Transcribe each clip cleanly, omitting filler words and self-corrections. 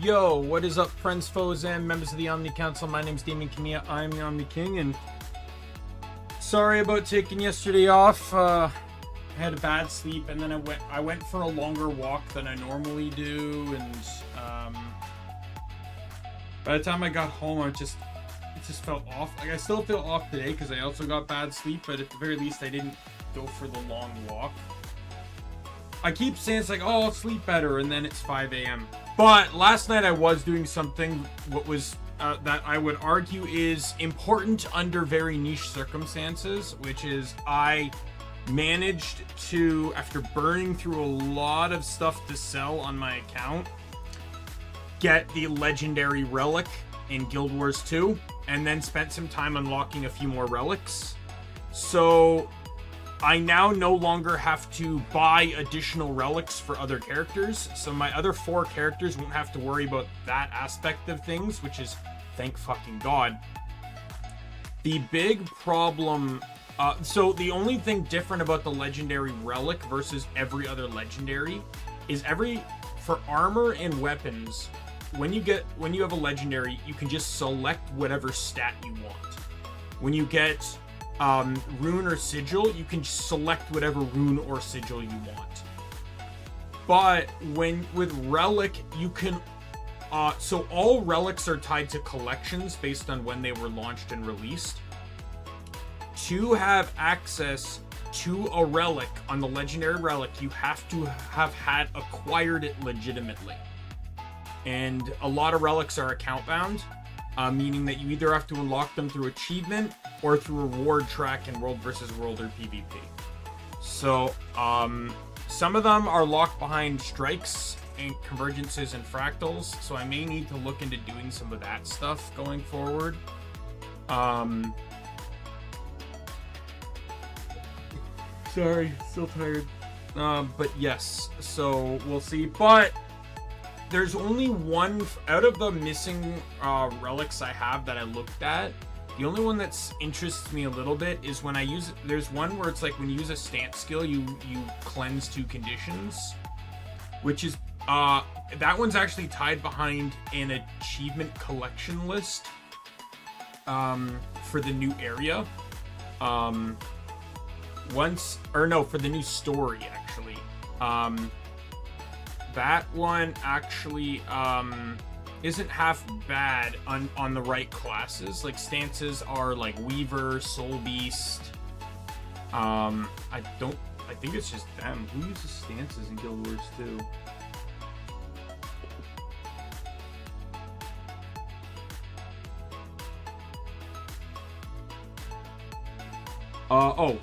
Yo, what is up, friends, foes, and members of the Omni Council? My name's Daimien Kamiya, I'm the Omni King, and sorry about taking yesterday off. I had a bad sleep, and then I went for a longer walk than I normally do, and by the time I got home, it just felt off. Like, I still feel off today because I also got bad sleep, but at the very least, I didn't go for the long walk. I keep saying it's like, oh, I'll sleep better, and then it's 5 a.m. But last night I was doing something that I would argue is important under very niche circumstances, which is I managed to, after burning through a lot of stuff to sell on my account, get the legendary relic in Guild Wars 2, and then spent some time unlocking a few more relics. So I now no longer have to buy additional relics for other characters, so my other 4 characters won't have to worry about that aspect of things, which is thank fucking God. The big problem, so the only thing different about the legendary relic versus every other legendary is for armor and weapons, when you have a legendary, you can just select whatever stat you want. When you get rune or sigil, you can select whatever rune or sigil you want. But with relic, you can so all relics are tied to collections based on when they were launched and released. To have access to a relic on the legendary relic, you have to have had acquired it legitimately. And a lot of relics are account bound, meaning that you either have to unlock them through achievement or through reward track in World vs. World or PvP. So, some of them are locked behind strikes and convergences and fractals, so I may need to look into doing some of that stuff going forward. Sorry, still tired. But yes, so we'll see. But there's only one out of the missing relics I have that I looked at. The only one that interests me a little bit is when I use it. There's one where it's like when you use a stance skill, you cleanse 2 conditions, which is that one's actually tied behind an achievement collection list for the new area. For the new story actually. That one actually isn't half bad on the right classes. Like, stances are like Weaver, Soul Beast. I think it's just them. Who uses stances in Guild Wars 2?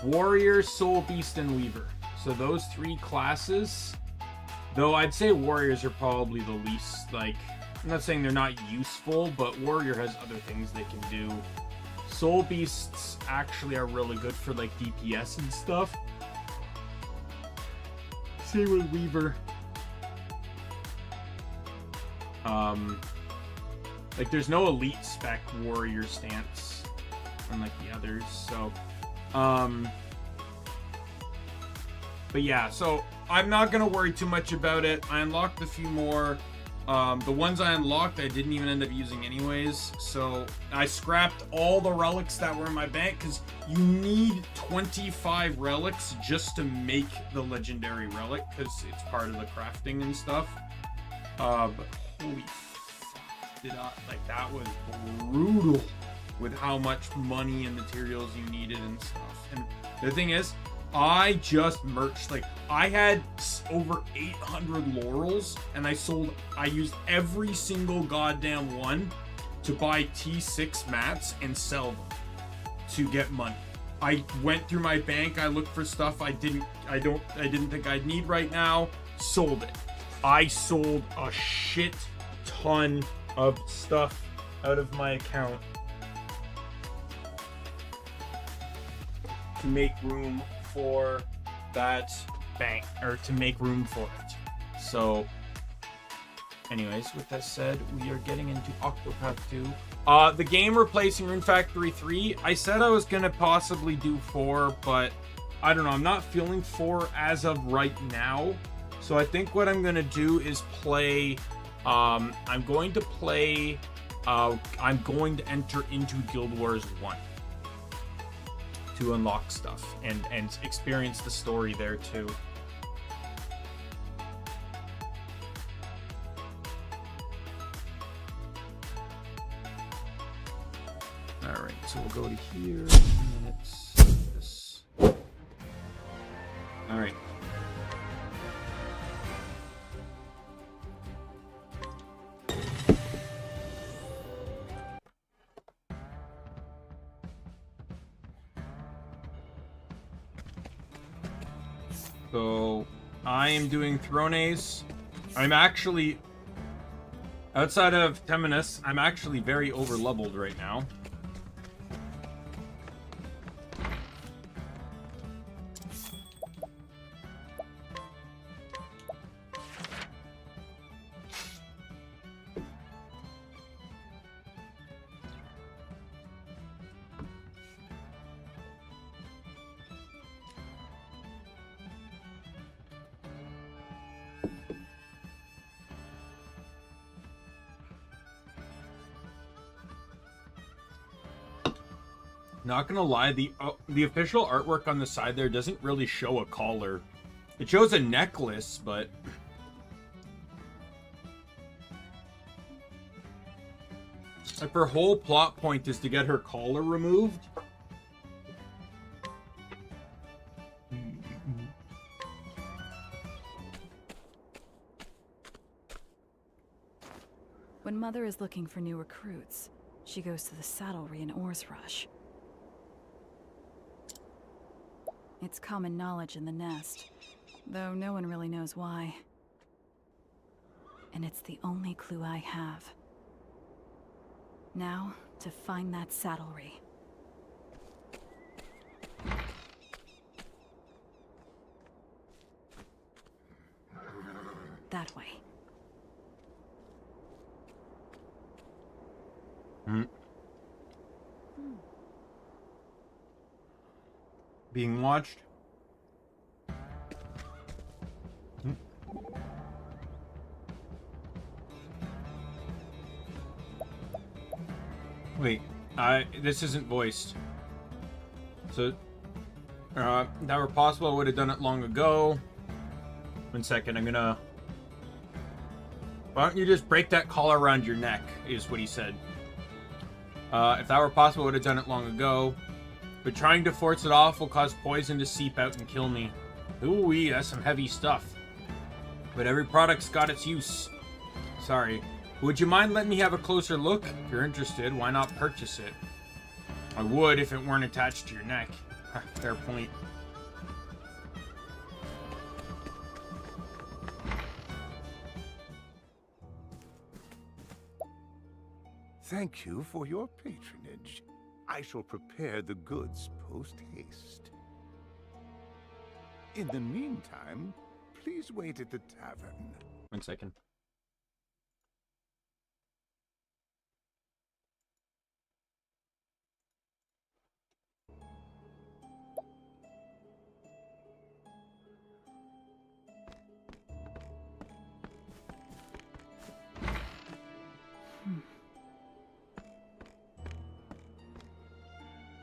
Warrior, Soul Beast, and Weaver. So those 3 classes. Though I'd say warriors are probably the least, like, I'm not saying they're not useful, but warrior has other things they can do. Soul beasts actually are really good for, like, DPS and stuff. Same with Weaver. Like, there's no elite spec warrior stance unlike the others, so but yeah, so I'm not going to worry too much about it. I unlocked a few more. The ones I unlocked, I didn't even end up using anyways. So I scrapped all the relics that were in my bank because you need 25 relics just to make the legendary relic because it's part of the crafting and stuff. But holy fuck, that was brutal with how much money and materials you needed and stuff. And the thing is, I just merged, like, I had over 800 laurels, and I used every single goddamn one to buy T6 mats and sell them to get money. I went through my bank, I looked for stuff I didn't think I'd need right now, sold it. I sold a shit ton of stuff out of my account to make room for that bank, or to make room for it. So anyways, with that said, we are getting into Octopath 2. The game replacing Rune Factory 3. I said I was gonna possibly do 4, but I don't know, I'm not feeling 4 as of right now. So I think what I'm gonna do is play I'm going to play. I'm going to enter into Guild Wars 1 to unlock stuff and experience the story there too. All right, so we'll go to here, and then it's this. All right. So I am doing Thrones. I'm actually, outside of Temenus, I'm actually very over-leveled right now. Not gonna lie, the official artwork on the side there doesn't really show a collar. It shows a necklace, but like her whole plot point is to get her collar removed. When Mother is looking for new recruits, she goes to the saddlery in Oars Rush. It's common knowledge in the nest, though no one really knows why. And it's the only clue I have. Now, to find that saddlery. That way. Being watched. Wait, this isn't voiced. So, that were possible, I would have done it long ago. 1 second, I'm gonna... Why don't you just break that collar around your neck, is what he said. If that were possible, I would have done it long ago. But trying to force it off will cause poison to seep out and kill me. Ooh-wee, that's some heavy stuff. But every product's got its use. Sorry. Would you mind letting me have a closer look? If you're interested, why not purchase it? I would if it weren't attached to your neck. Fair point. Thank you for your patronage. I shall prepare the goods post-haste. In the meantime, please wait at the tavern. 1 second.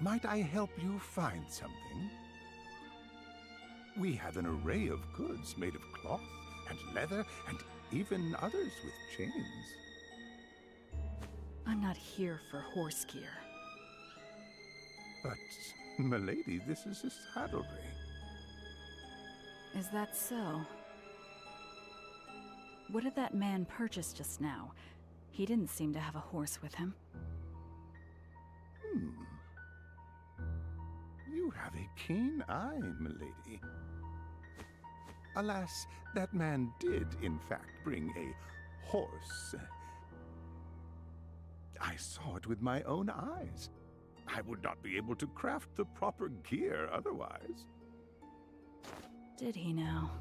Might I help you find something? We have an array of goods made of cloth and leather and even others with chains. I'm not here for horse gear. But, milady, this is a saddlery. Is that so? What did that man purchase just now? He didn't seem to have a horse with him. You have a keen eye, milady. Alas, that man did, in fact, bring a horse. I saw it with my own eyes. I would not be able to craft the proper gear otherwise. Did he now?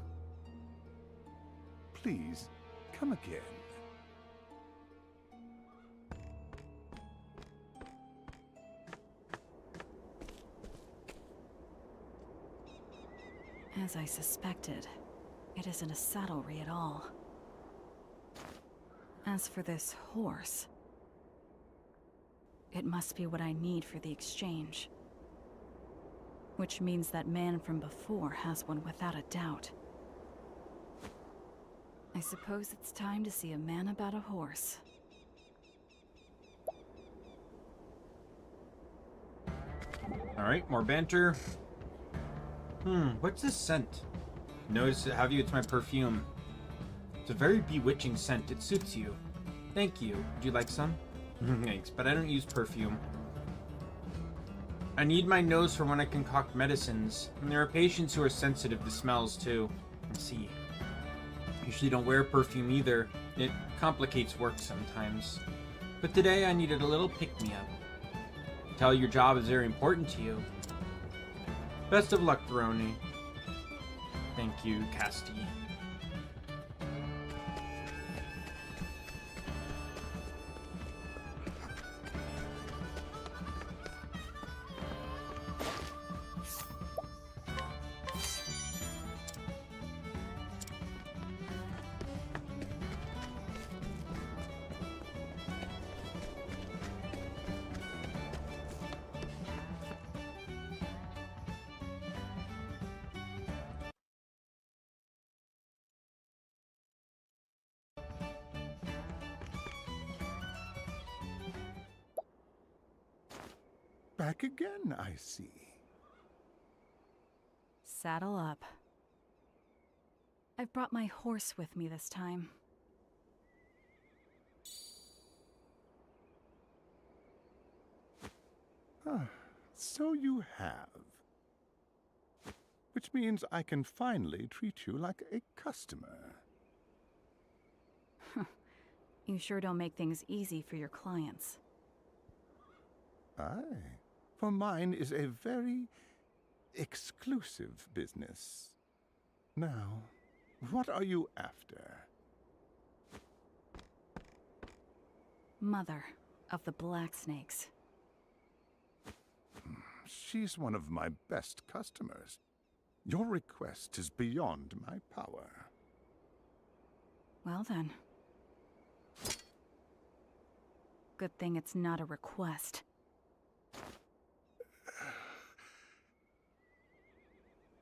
Please, come again. As I suspected, it isn't a saddlery at all. As for this horse, it must be what I need for the exchange. Which means that man from before has one without a doubt. I suppose it's time to see a man about a horse. Alright, more banter. What's this scent? Notice it, have you? It's my perfume. It's a very bewitching scent. It suits you. Thank you. Would you like some? Thanks, but I don't use perfume. I need my nose for when I concoct medicines. And there are patients who are sensitive to smells too. I see. Usually don't wear perfume either. It complicates work sometimes. But today I needed a little pick-me-up. Tell your job is very important to you. Best of luck, Throne. Thank you, Casti. Back again, I see. Saddle up. I've brought my horse with me this time. So you have. Which means I can finally treat you like a customer. You sure don't make things easy for your clients. Aye, for mine is a very exclusive business. Now, what are you after? Mother of the Black Snakes. She's one of my best customers. Your request is beyond my power. Well then. Good thing it's not a request.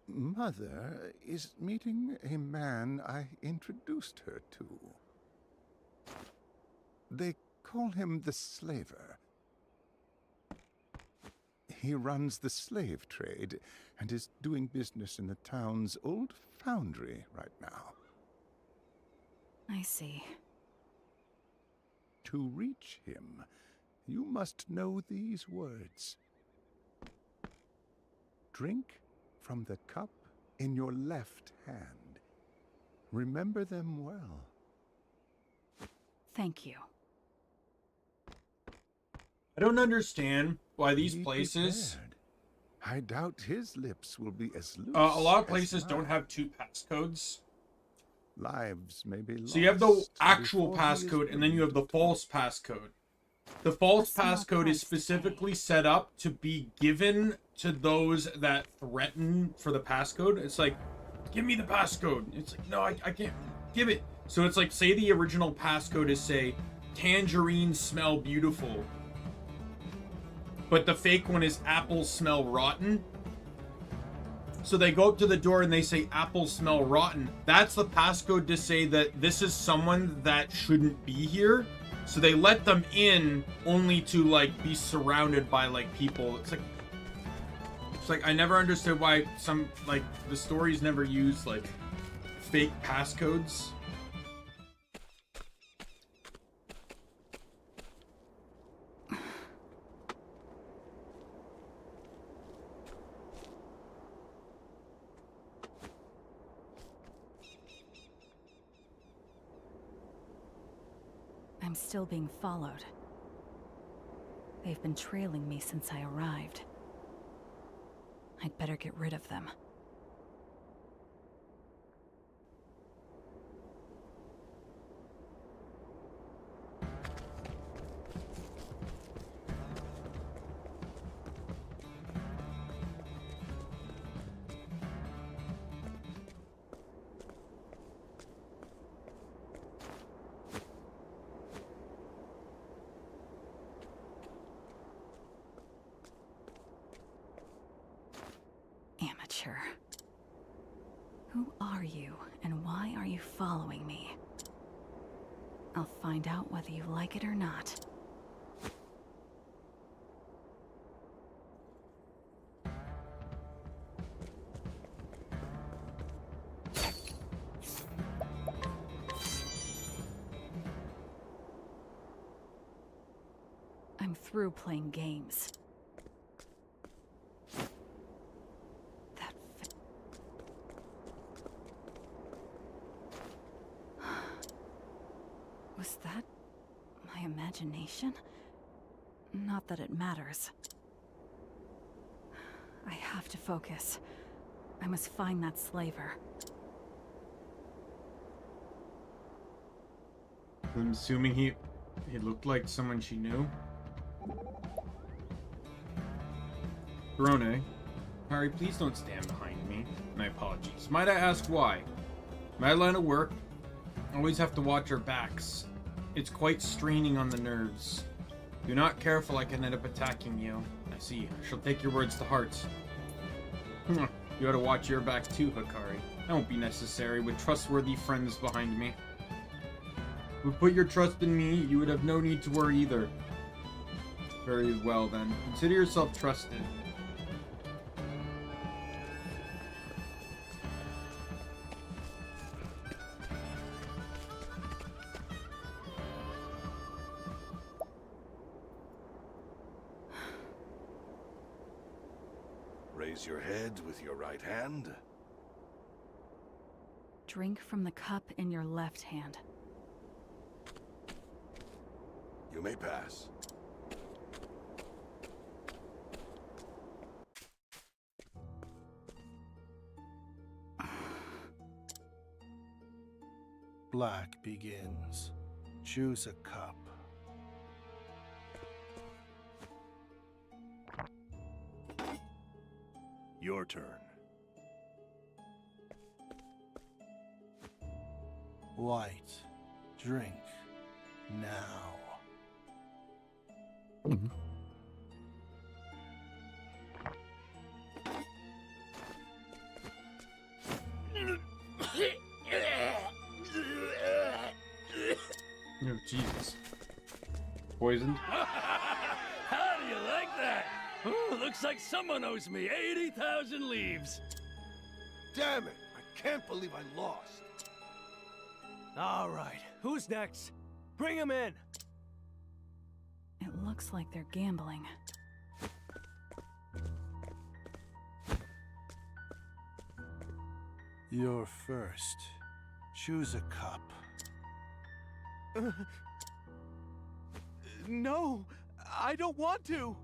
Mother is meeting a man I introduced her to. They call him the Slaver. He runs the slave trade and is doing business in the town's old foundry right now. I see. To reach him, you must know these words. Drink from the cup in your left hand. Remember them well. Thank you. I don't understand why these Be places... prepared. I doubt his lips will be as loose. A lot of as places don't mine. have two passcodes. Lives may be lost. So you have the actual before he is passcode, and then you have the believed. false passcode. The false A small passcode is price to pay. specifically set up to be given to those that threaten for the passcode. It's like, give me the passcode. It's like, no, I can't. Give it. So it's like, say the original passcode is, say, tangerines smell beautiful. But the fake one is apples smell rotten. So they go up to the door and they say apples smell rotten. That's the passcode to say that this is someone that shouldn't be here. So they let them in only to like be surrounded by like people. It's like I never understood why some like the stories never use like fake passcodes. I'm still being followed. They've been trailing me since I arrived. I'd better get rid of them. creature. Who are you, and why are you following me? I'll find out whether you like it or not. I'm through playing games. Was that my imagination? Not that it matters. I have to focus. I must find that slaver. I'm assuming he looked like someone she knew. Verone, Harry, please don't stand behind me. My apologies. Might I ask why? My line of work, always have to watch our backs. It's quite straining on the nerves. If you're not careful, I can end up attacking you. I see. I shall take your words to heart. You ought to watch your back too, Hikari. That won't be necessary with trustworthy friends behind me. If you put your trust in me, you would have no need to worry either. Very well then. Consider yourself trusted. Raise your head with your right hand. Drink from the cup in your left hand. You may pass. Black begins. Choose a cup. Your turn. White. Drink. Now. Oh, Jesus. Poisoned? How do you like that? Oh, looks like someone owes me 80,000 leaves. Damn it! I can't believe I lost. All right, who's next? Bring him in. It looks like they're gambling. You're first. Choose a cup. No, I don't want to.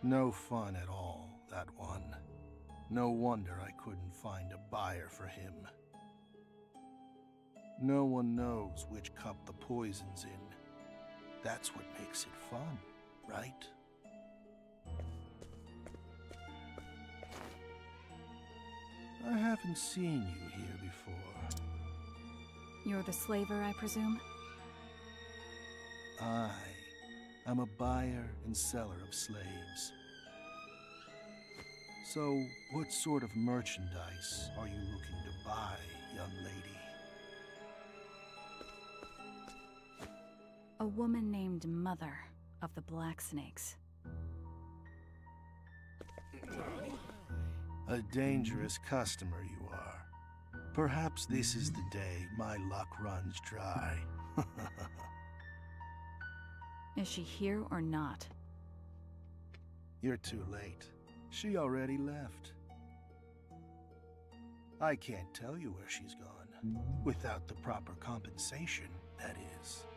No fun at all, that one. No wonder I couldn't find a buyer for him. No one knows which cup the poison's in. That's what makes it fun, right? I haven't seen you here before. You're the slaver, I presume? I'm a buyer and seller of slaves. So, what sort of merchandise are you looking to buy, young lady? A woman named Mother of the Black Snakes. A dangerous customer you are. Perhaps this is the day my luck runs dry. Is she here or not? You're too late. She already left. I can't tell you where she's gone. Without the proper compensation, that is.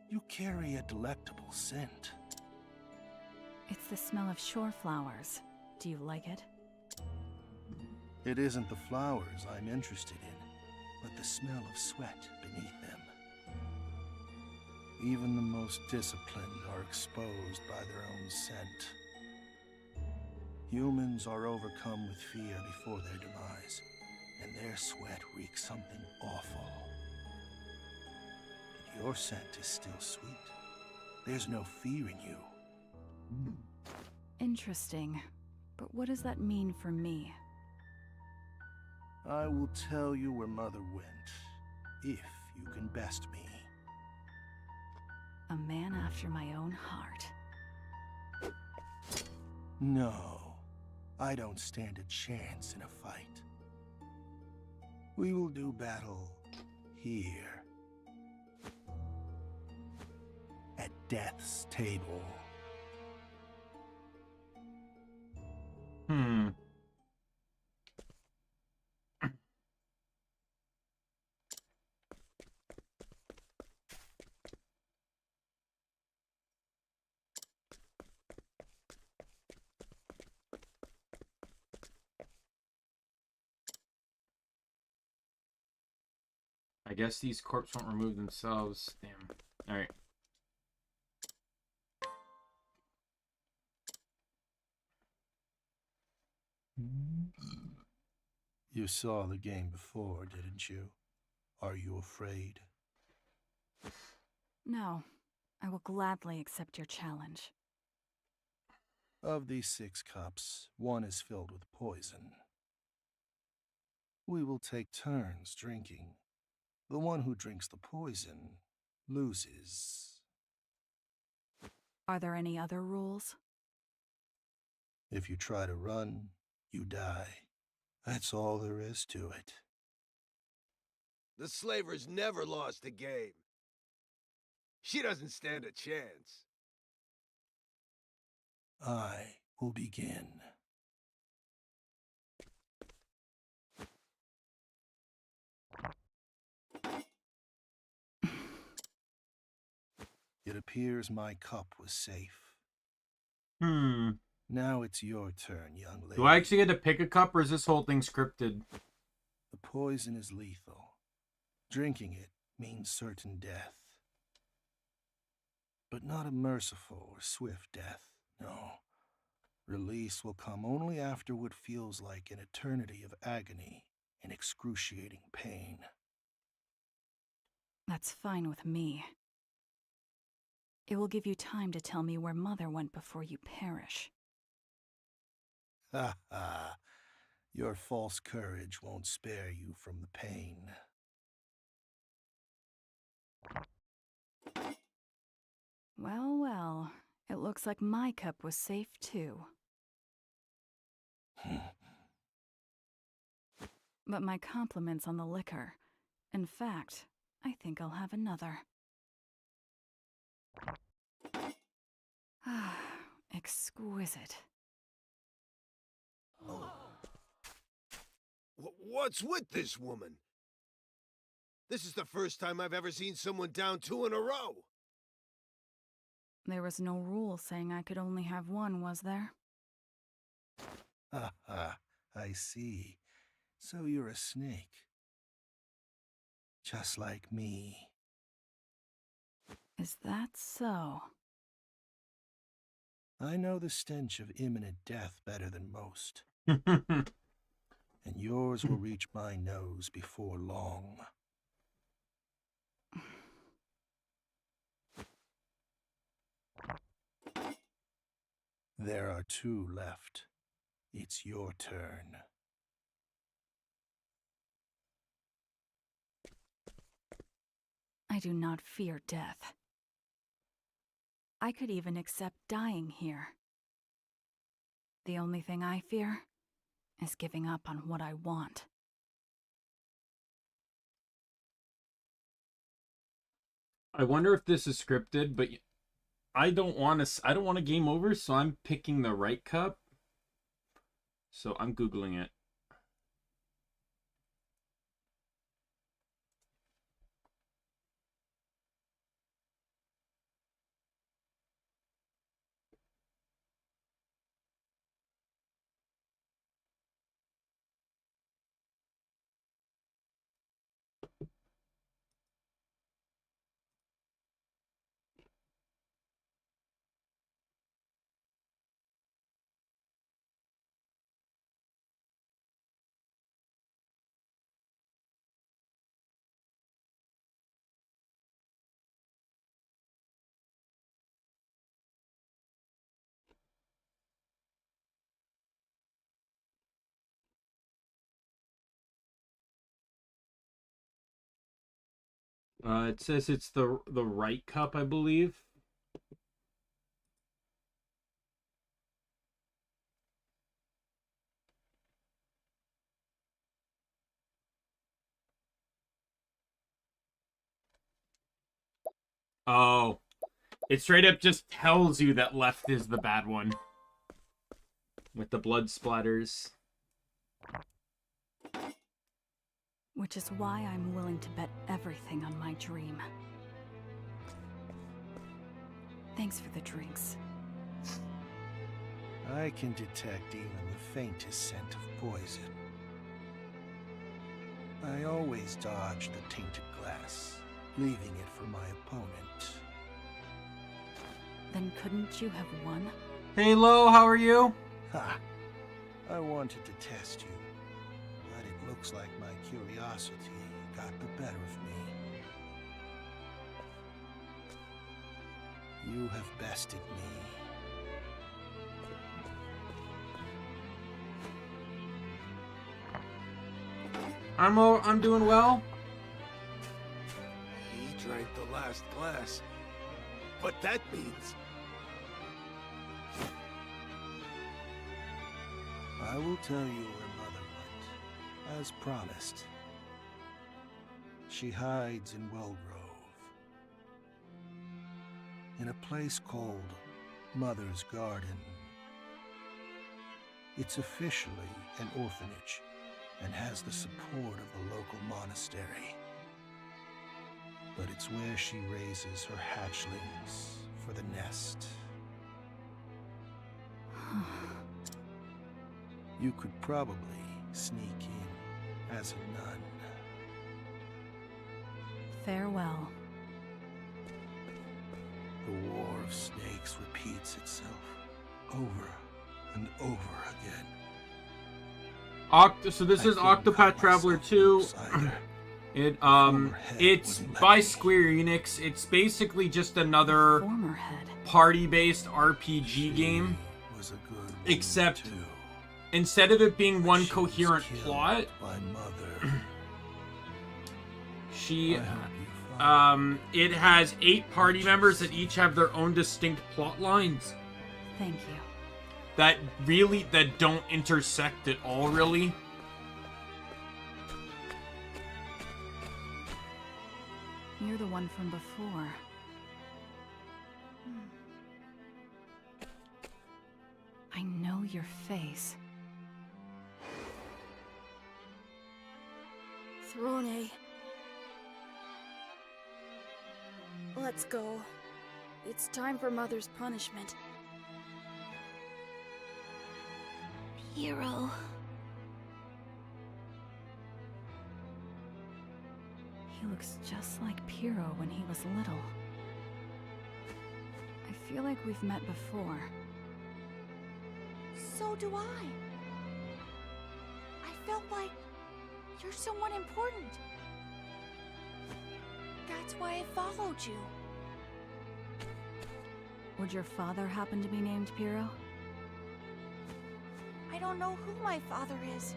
You carry a delectable scent. It's the smell of shore flowers. Do you like it? It isn't the flowers I'm interested in, but the smell of sweat beneath them. Even the most disciplined are exposed by their own scent. Humans are overcome with fear before their demise, and their sweat reeks something awful. But your scent is still sweet. There's no fear in you. Interesting. But what does that mean for me? I will tell you where Mother went, if you can best me. A man after my own heart. No, I don't stand a chance in a fight. We will do battle here. At Death's table. I guess these corpses won't remove themselves. Damn. Alright. You saw the game before, didn't you? Are you afraid? No, I will gladly accept your challenge. Of these 6 cups, 1 is filled with poison. We will take turns drinking. The one who drinks the poison loses. Are there any other rules? If you try to run, you die. That's all there is to it. The slaver's never lost a game. She doesn't stand a chance. I will begin. It appears my cup was safe. Now it's your turn, young lady. Do I actually get to pick a cup, or is this whole thing scripted? The poison is lethal. Drinking it means certain death. But not a merciful or swift death, no. Release will come only after what feels like an eternity of agony and excruciating pain. That's fine with me. It will give you time to tell me where Mother went before you perish. Ha ha. Your false courage won't spare you from the pain. Well, well. It looks like my cup was safe too. But my compliments on the liquor. In fact, I think I'll have another. Ah, exquisite. What's with this woman? This is the first time I've ever seen someone down 2 in a row. There was no rule saying I could only have one, was there? Ha ha. I see. So you're a snake. Just like me. Is that so? I know the stench of imminent death better than most. And yours will reach my nose before long. There are 2 left. It's your turn. I do not fear death. I could even accept dying here. The only thing I fear is giving up on what I want. I wonder if this is scripted, but I don't want to game over, so I'm picking the right cup. So I'm Googling it. It says it's the right cup, I believe. Oh. It straight up just tells you that left is the bad one. With the blood splatters. Which is why I'm willing to bet everything on my dream. Thanks for the drinks. I can detect even the faintest scent of poison. I always dodge the tainted glass, leaving it for my opponent. Then couldn't you have won? Hey, Lo, how are you? Ha! I wanted to test you, but it looks like my curiosity got the better of me. You have bested me. I'm doing well. He drank the last glass. What that means... I will tell you where Mother went, as promised. She hides in Wellgrove, in a place called Mother's Garden. It's officially an orphanage and has the support of the local monastery. But it's where she raises her hatchlings for the nest. You could probably sneak in as a nun. Farewell. The War of Snakes repeats itself over and over again. So this is Octopath Traveler 2. It's by Square Enix. It's basically just another Former head. party-based RPG game, Was a good woman except too. instead of it being one She was coherent killed plot, by Mother. she I hope you find it has 8 party members that each have their own distinct plot lines Thank you. that don't intersect at all, really. You're the one from before. I know your face. Throne. Let's go. It's time for Mother's punishment. Hero. He looks just like Piero when he was little. I feel like we've met before. So do I. I felt like you're someone important. That's why I followed you. Would your father happen to be named Piero? I don't know who my father is.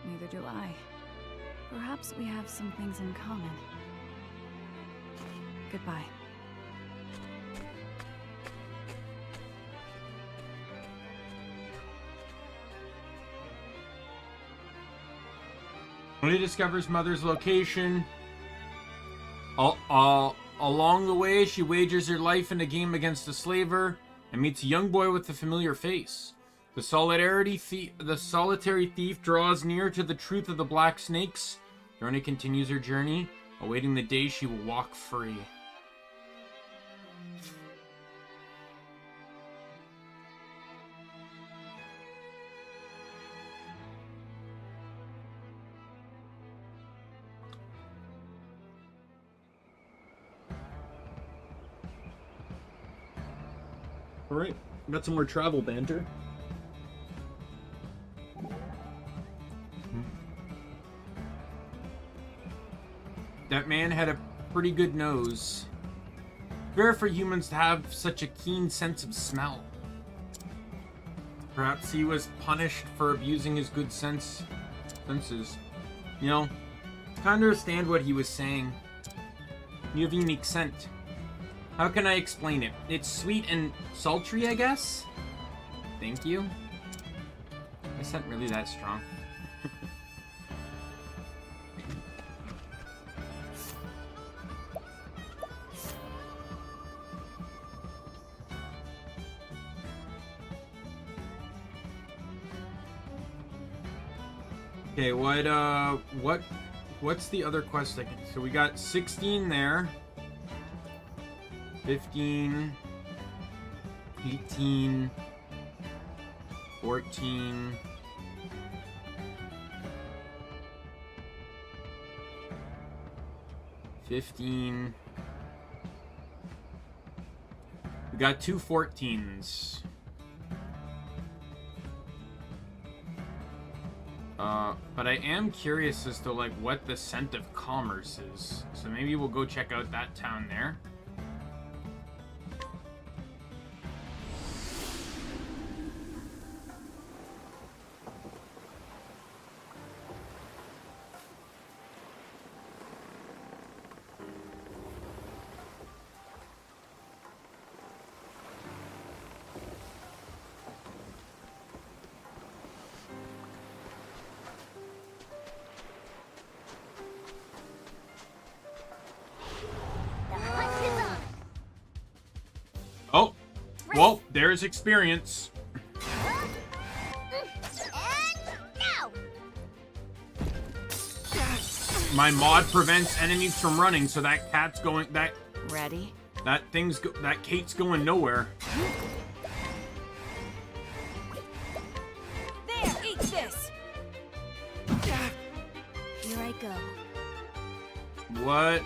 Neither do I. Perhaps we have some things in common. Goodbye. When he discovers Mother's location, along the way, she wagers her life in a game against a slaver and meets a young boy with a familiar face. The solitary thief draws near to the truth of the black snakes. Rona continues her journey, awaiting the day she will walk free. Alright, got some more travel banter. That man had a pretty good nose. Rare for humans to have such a keen sense of smell. Perhaps he was punished for abusing his good senses. You know, I understand what he was saying. You have a unique scent. How can I explain it? It's sweet and sultry, I guess? Thank you. My scent really that strong. Okay, what's the other quest I can... So we got 16 there. 15, 18, 14, 15. We got 2 14s. But I am curious as to like what the scent of commerce is. So maybe we'll go check out that town there. Oh, well, there's experience. My mod prevents enemies from running, so that cat's going. Ready? That Kate's going nowhere. There, eat this. Here I go. What?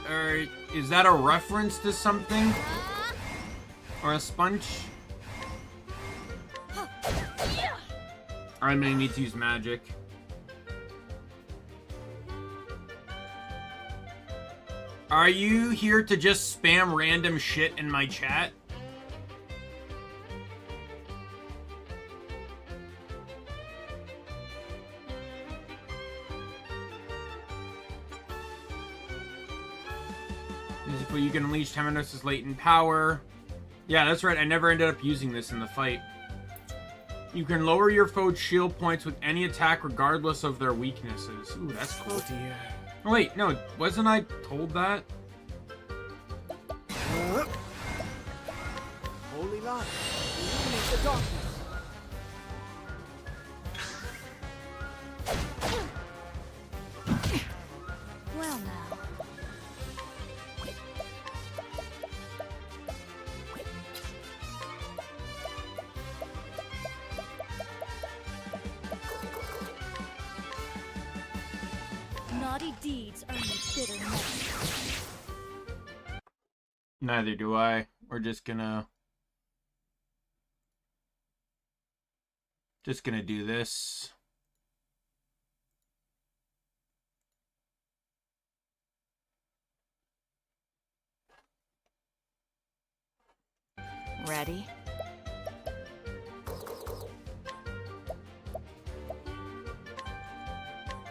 Is that a reference to something? Or a sponge? I'm gonna need to use magic. Are you here to just spam random shit in my chat? But you can unleash Temenos' latent power. Yeah, that's right. I never ended up using this in the fight. You can lower your foe's shield points with any attack regardless of their weaknesses. Ooh, that's cool. Oh dear. Oh, wait, no. Wasn't I told that? Holy light, illuminate the darkness. Well now. Naughty deeds earn me bitter medicine. Neither do I. We're just gonna do this. Ready?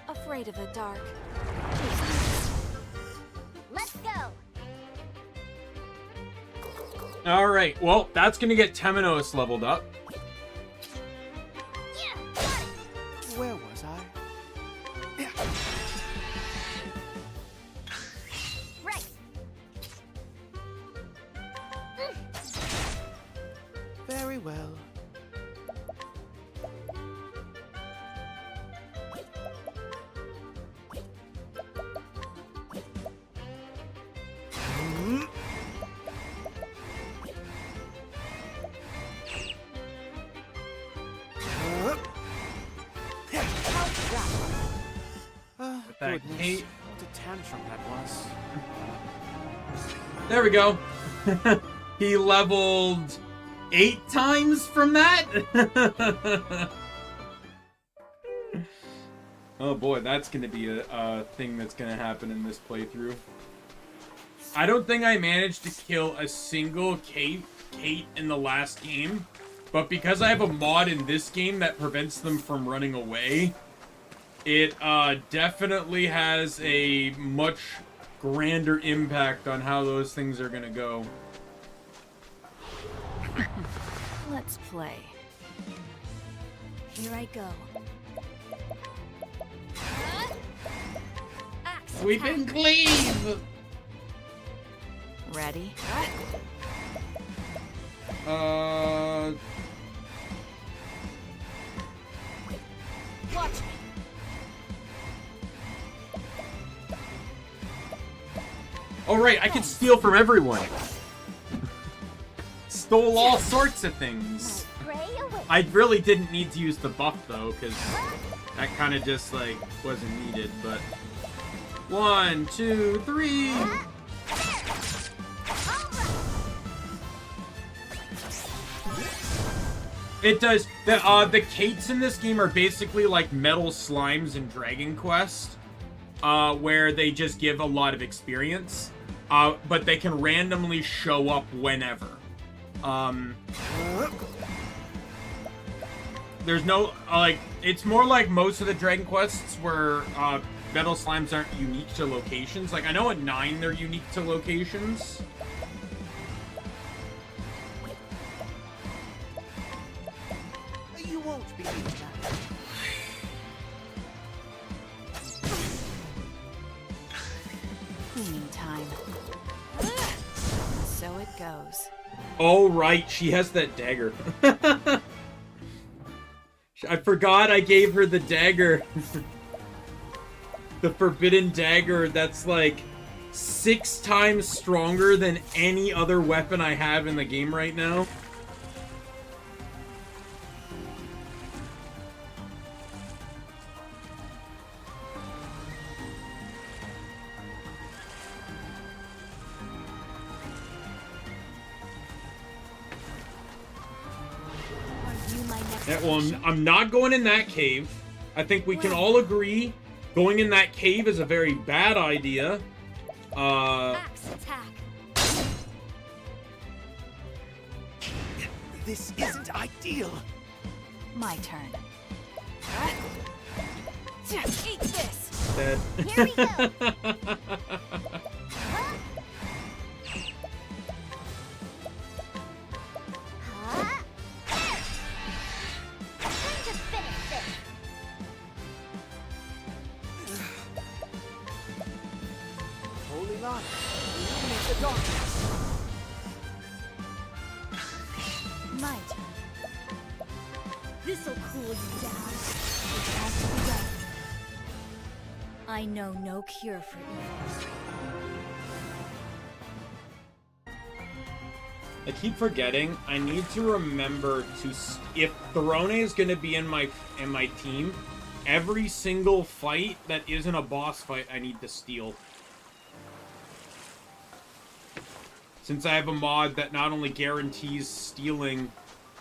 Afraid of the dark. Let's go. All right. Well, that's gonna get Temenos leveled up. Where was I? Right. Very well. That Goodness, Kate. what a tantrum that was. There we go. He leveled 8 times from that? Oh boy, that's gonna be a thing that's gonna happen in this playthrough. I don't think I managed to kill a single Kate in the last game, but because I have a mod in this game that prevents them from running away, It definitely has a much grander impact on how those things are gonna go. Let's play. Here I go. Axe Sweep attack. and cleave! Ready? Watch me. Oh right, I can steal from everyone. Stole all sorts of things. Pray away. I really didn't need to use the buff though, because that kind of just like wasn't needed. But 1, 2, 3. It does. The Kates in this game are basically like metal slimes in Dragon Quest, where they just give a lot of experience, but they can randomly show up whenever. There's no like. It's more like most of the Dragon Quests where metal slimes aren't unique to locations. Like I know at 9 they're unique to locations. You won't believe that. Cleaning time. So it goes. Oh right, she has that dagger. I forgot I gave her the dagger. The forbidden dagger that's like 6 times stronger than any other weapon I have in the game right now. Are you my next Yeah, well, patient? I'm not going in that cave. I think we can all agree going in that cave is a very bad idea. Axe attack. This isn't ideal. My turn. Eat this. Dead. Here we go. Huh? Time to finish this. Holy light, illuminate the darkness. My turn. This'll cool you down. It has to be done. I know no cure for evil. I keep forgetting. I need to remember to if Throne is going to be in my team, every single fight that isn't a boss fight, I need to steal. Since I have a mod that not only guarantees stealing,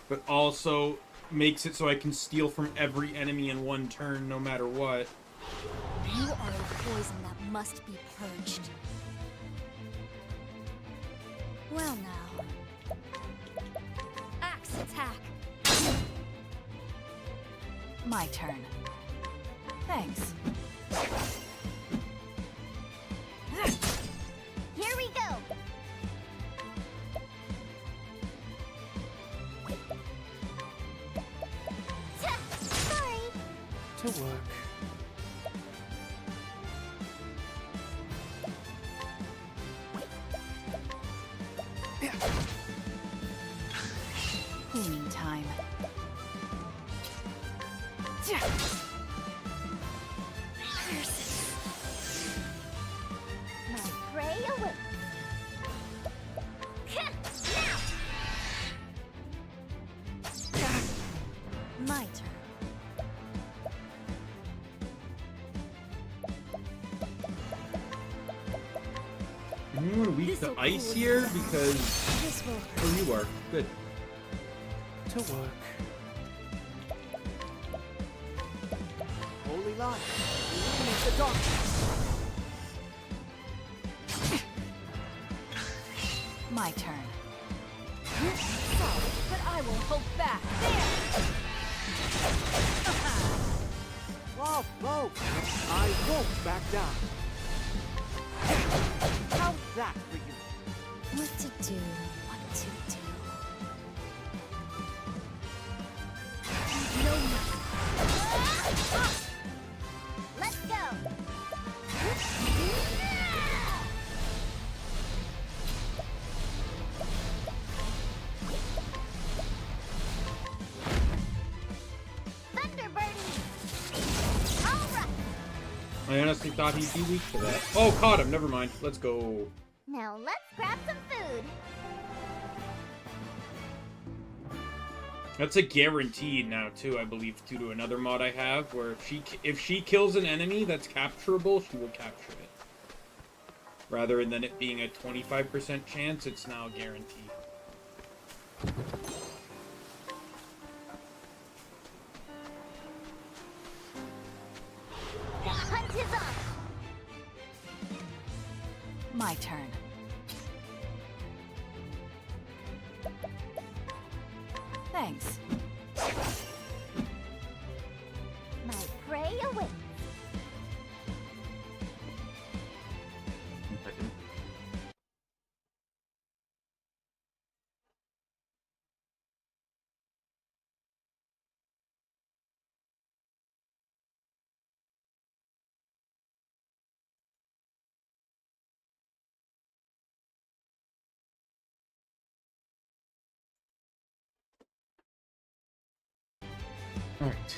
but also makes it so I can steal from every enemy in one turn, no matter what. You are a poison that must be purged. Well now. Axe attack. My turn. Thanks. Here we go. Sorry. To work. Cleaning time. My prey awaits. Now. My turn. Anyone weak to This'll ice cool here? you down. Because This will hurt. oh, you are good. To work. Holy light, illuminate the darkness. My turn. Sorry, but I won't hold back. There! Bravo! I won't back down. How's that for you? What to do? What to do? No nothing. Let's go. Thunderbird! All right. I honestly thought he'd be weak to that. Oh, caught him. Never mind. Let's go. Now let's grab some food. That's a guaranteed now too, I believe, due to another mod I have, where if she kills an enemy that's capturable, she will capture it. Rather than it being a 25% chance, it's now guaranteed. The hunt is on. My turn. Thanks. My prey awaits. All right.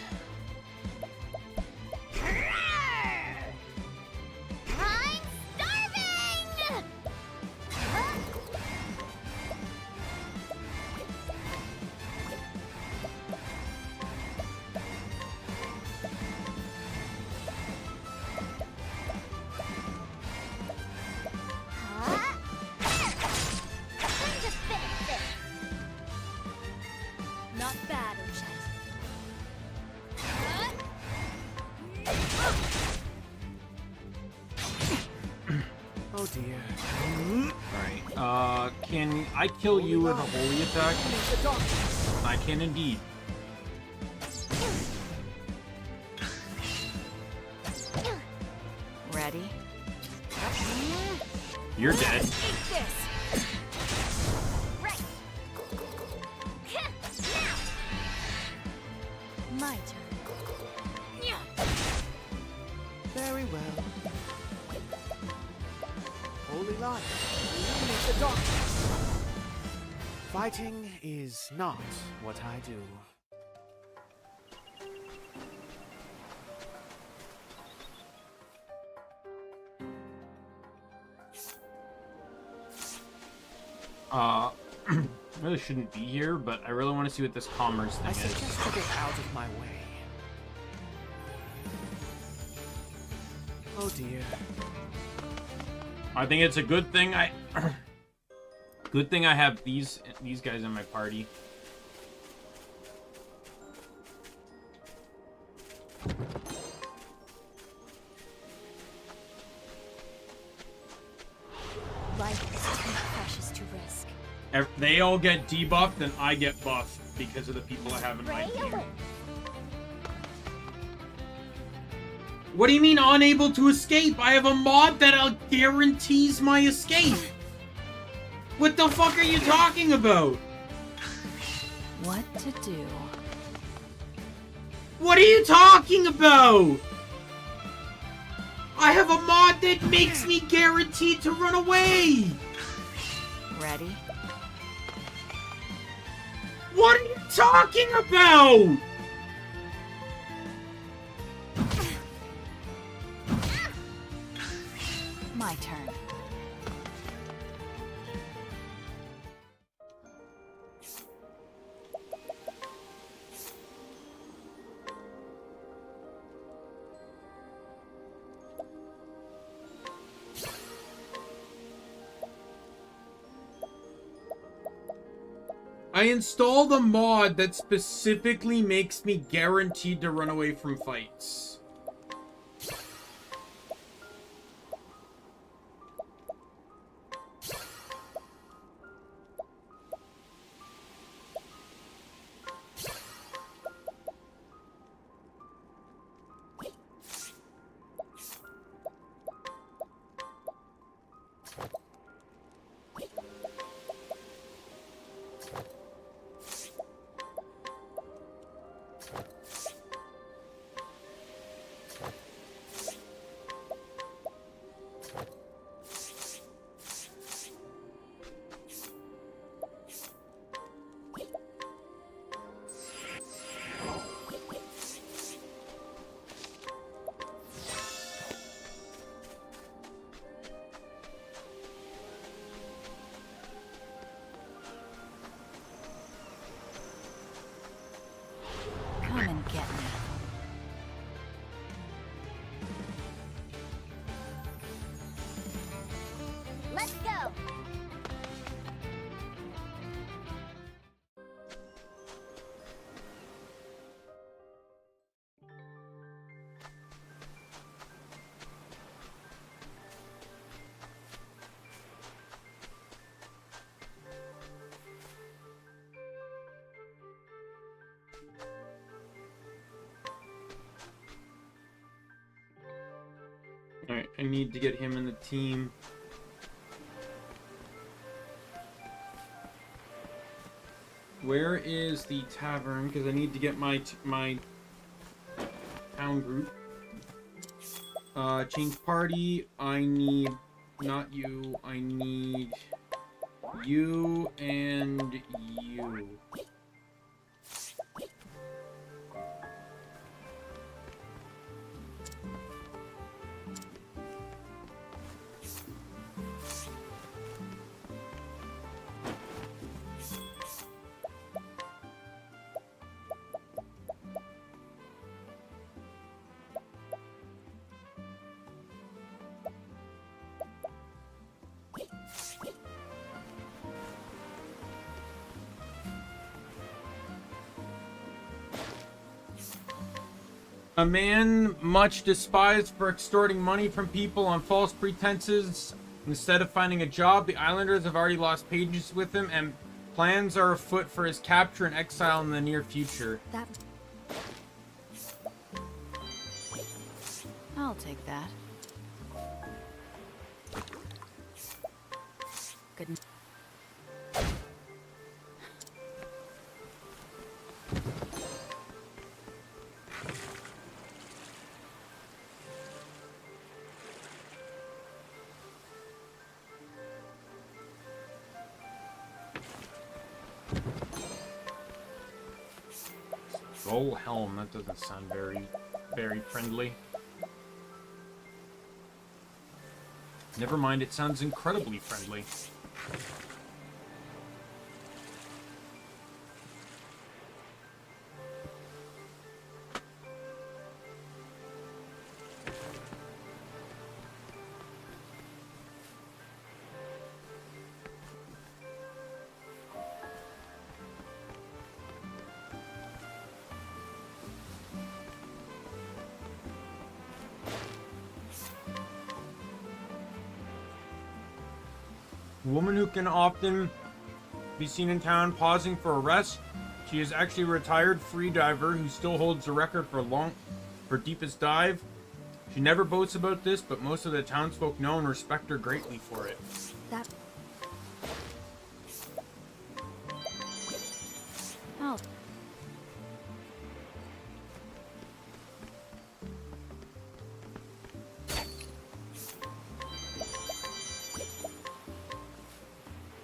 I'm starving! Time to finish this. Not bad, Urchet. Oh dear. Alright, can I kill you with a holy attack? The darkness. I can indeed. Ready? You're dead. Eat this! Right. Now. My turn. Very well. Holy light, illuminate the darkness. Fighting is not what I do. Really shouldn't be here, but I really want to see what this commerce thing I is. suggest you get out of my way. Oh dear. I think it's a good thing I have these guys in my party. Life is too precious to risk. They all get debuffed and I get buffed because of the people I have in my Prey team. awaits. What do you mean unable to escape? I have a mod that guarantees my escape. What the fuck are you talking about? What to do? What are you talking about? I have a mod that makes me guaranteed to run away. Ready? What are you talking about? My turn. I installed a mod that specifically makes me guaranteed to run away from fights. I need to get him in the team. Where is the tavern? Because I need to get my town group. Change party. I need not you. I need you and you. A man much despised for extorting money from people on false pretenses. Instead of finding a job, the islanders have already lost patience with him, and plans are afoot for his capture and exile in the near future. I'll take that. Good. Oh, helm, that doesn't sound very friendly. Never mind, it sounds incredibly friendly. A woman who can often be seen in town pausing for a rest. She is actually a retired free diver who still holds the record for deepest dive. She never boasts about this, but most of the townsfolk know and respect her greatly for it. That. Oh.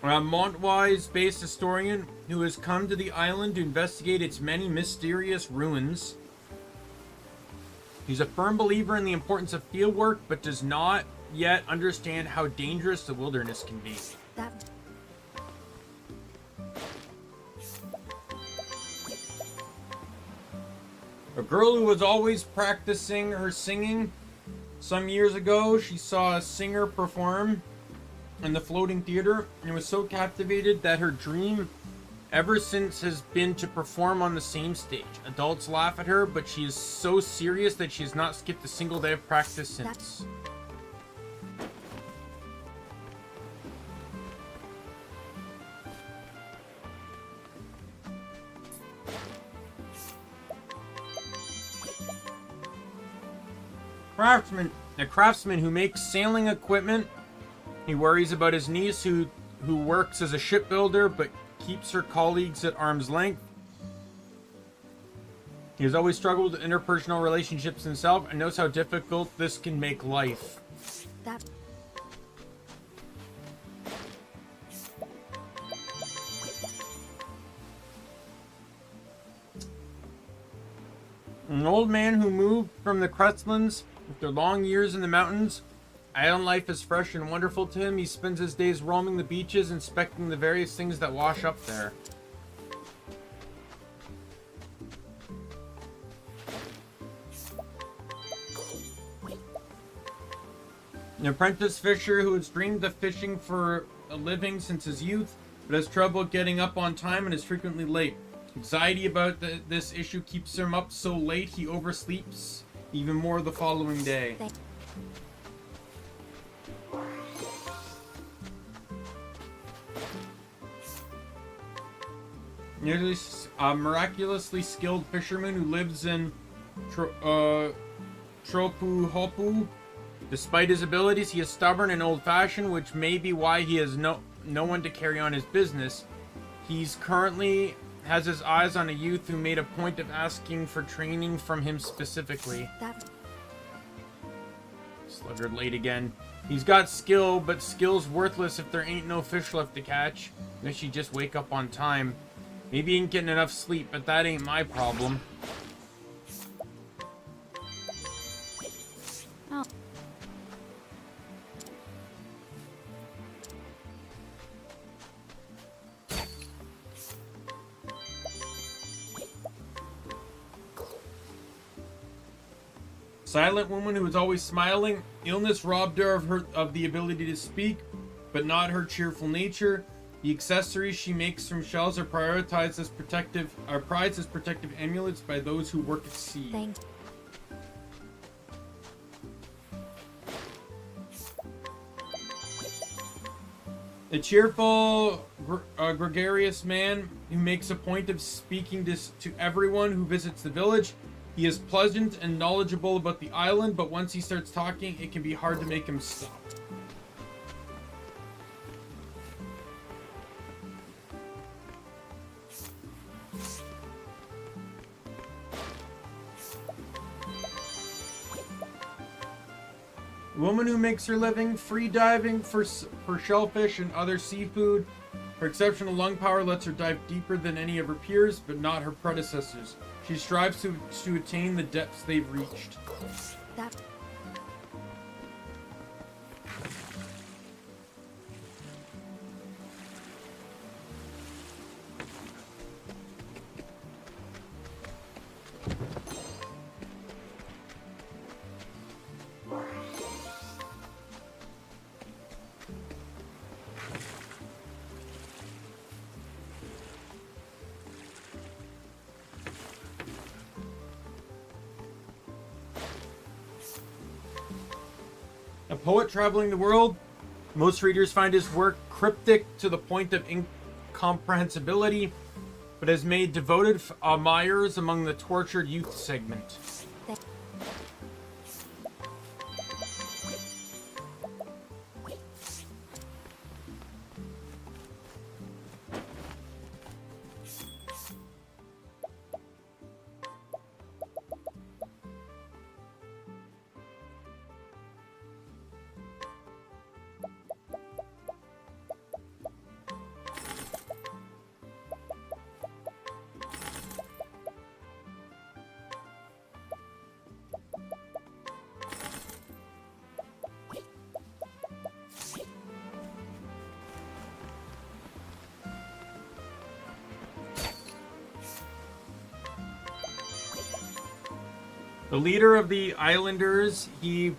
A Montwise-based historian who has come to the island to investigate its many mysterious ruins. He's a firm believer in the importance of fieldwork, but does not yet understand how dangerous the wilderness can be. That. A girl who was always practicing her singing. Some years ago, she saw a singer perform in the floating theater and was so captivated that her dream ever since has been to perform on the same stage. Adults laugh at her, but she is so serious that she has not skipped a single day of practice since. A craftsman who makes sailing equipment. He worries about his niece who works as a shipbuilder but keeps her colleagues at arm's length. He has always struggled with interpersonal relationships himself and knows how difficult this can make life. That. An old man who moved from the Crestlands after long years in the mountains. Island life is fresh and wonderful to him. He spends his days roaming the beaches, inspecting the various things that wash up there. An apprentice fisher who has dreamed of fishing for a living since his youth, but has trouble getting up on time and is frequently late. Anxiety about this issue keeps him up so late he oversleeps even more the following day. Nearly a miraculously skilled fisherman who lives in Tropuhopu. Despite his abilities, he is stubborn and old-fashioned, which may be why he has no one to carry on his business. He's currently has his eyes on a youth who made a point of asking for training from him specifically. Sluggard late again. He's got skill, but skill's worthless if there ain't no fish left to catch. Unless you just wake up on time. Maybe he ain't getting enough sleep, but that ain't my problem. Oh. Silent woman who was always smiling. Illness robbed her of the ability to speak, but not her cheerful nature. The accessories she makes from shells are prized as protective amulets by those who work at sea. Thanks. A cheerful, gregarious man who makes a point of speaking to everyone who visits the village. He is pleasant and knowledgeable about the island, but once he starts talking, it can be hard to make him stop. A woman who makes her living free diving for shellfish and other seafood. Her exceptional lung power lets her dive deeper than any of her peers, but not her predecessors. She strives to attain the depths they've reached. That A poet traveling the world, most readers find his work cryptic to the point of incomprehensibility, but has made devoted admirers among the tortured youth segment. The leader of the islanders, he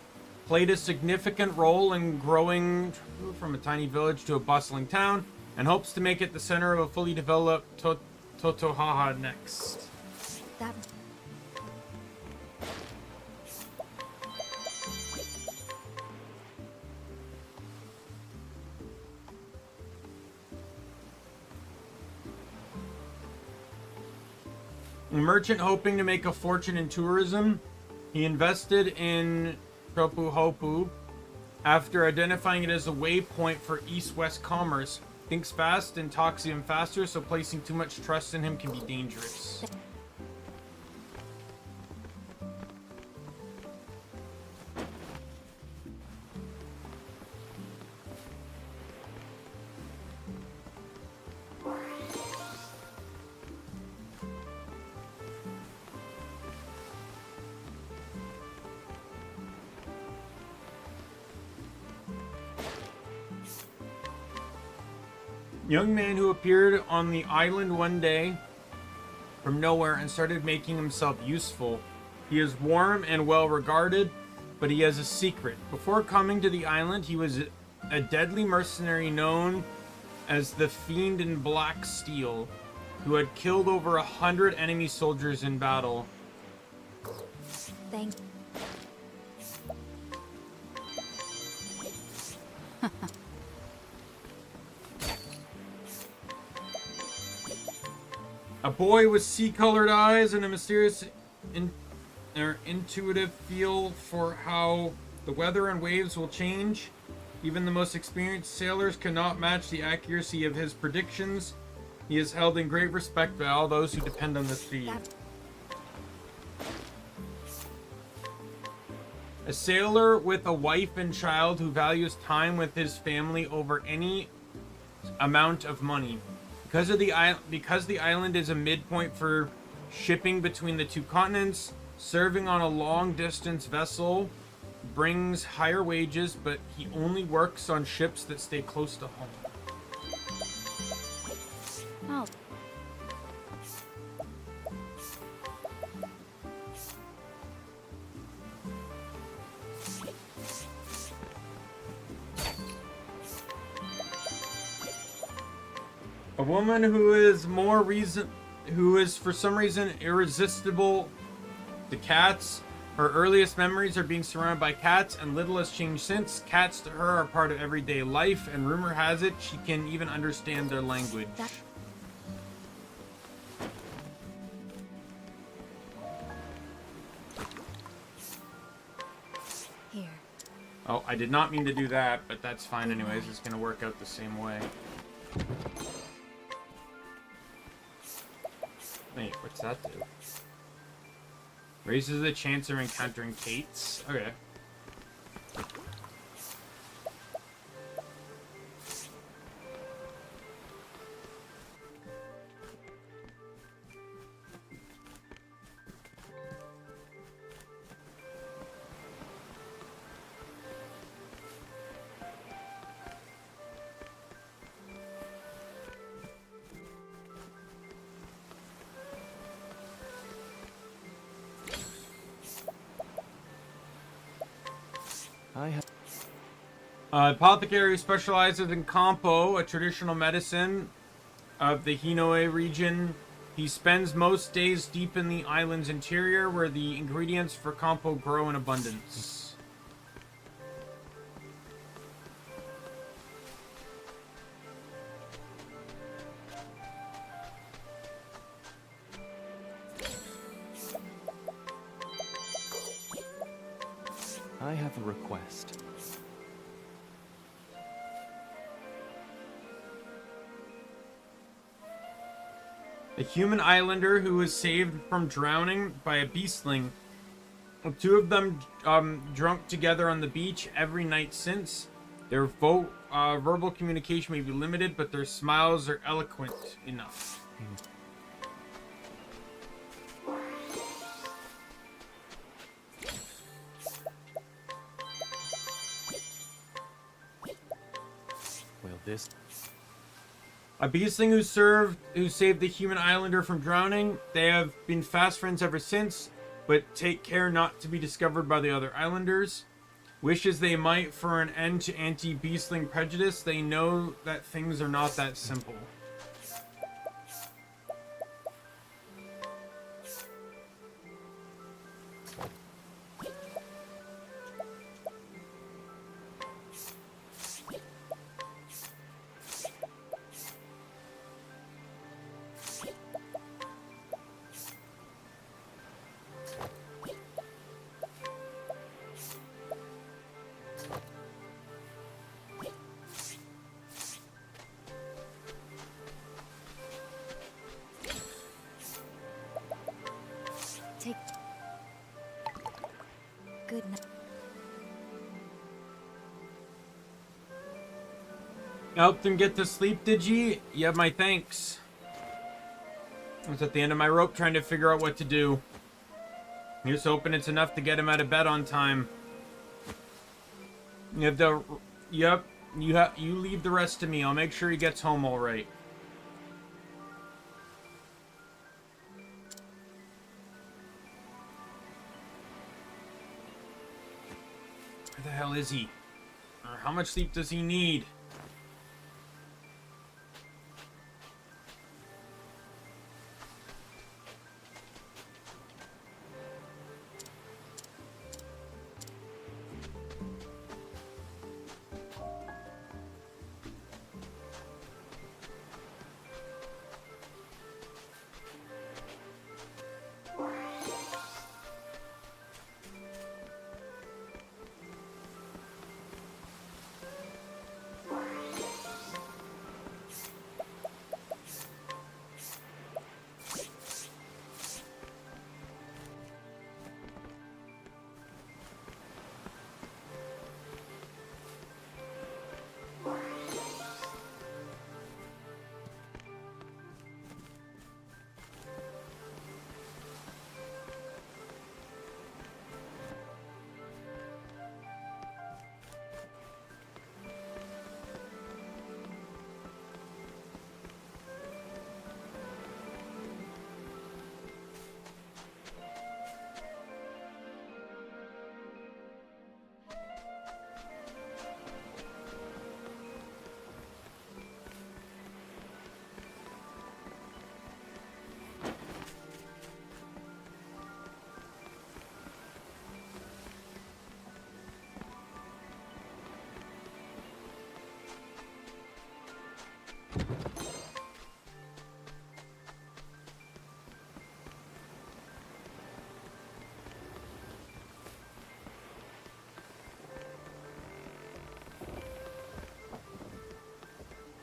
played a significant role in growing from a tiny village to a bustling town, and hopes to make it the center of a fully developed Totohaha next. that A merchant hoping to make a fortune in tourism, he invested in Tropuhopu after identifying it as a waypoint for east-west commerce. Thinks fast and talks even faster, so placing too much trust in him can be dangerous. Young man who appeared on the island one day from nowhere and started making himself useful. He is warm and well regarded, but he has a secret. Before coming to the island, he was a deadly mercenary known as the Fiend in Black Steel, who had killed over 100 enemy soldiers in battle. thank A boy with sea-colored eyes and a mysterious intuitive feel for how The weather and waves will change. Even the most experienced sailors cannot match the accuracy of his predictions. He is held in great respect by all those who depend on the sea. A sailor with a wife and child who values time with his family over any amount of money. Because the island is a midpoint for shipping between the two continents, serving on a long-distance vessel brings higher wages, but he only works on ships that stay close to home. Oh. A woman who is for some reason irresistible to cats. Her earliest memories are being surrounded by cats, and little has changed since. Cats to her are part of everyday life, and rumor has it she can even understand their language. Here. Oh, I did not mean to do that, but that's fine anyways. It's gonna work out the same way. Wait, what's that do? Raises the chance of encountering Kates. Okay. Apothecary specializes in Kampo, a traditional medicine of the Hinoe region. He spends most days deep in the island's interior, where the ingredients for Kampo grow in abundance. I have a request. A human islander who was saved from drowning by a beastling. The two of them drunk together on the beach every night since. Their verbal communication may be limited, but their smiles are eloquent enough. Will this... A beastling who saved the human islander from drowning. They have been fast friends ever since, but take care not to be discovered by the other islanders. Wish as they might for an end to anti-beastling prejudice, they know that things are not that simple. Take... Good night. Helped him get to sleep, did ye? You have my thanks. I was at the end of my rope trying to figure out what to do. Here's hoping it's enough to get him out of bed on time. You have to... Yep. You leave the rest to me. I'll make sure he gets home all right. Where the hell is he? Or how much sleep does he need?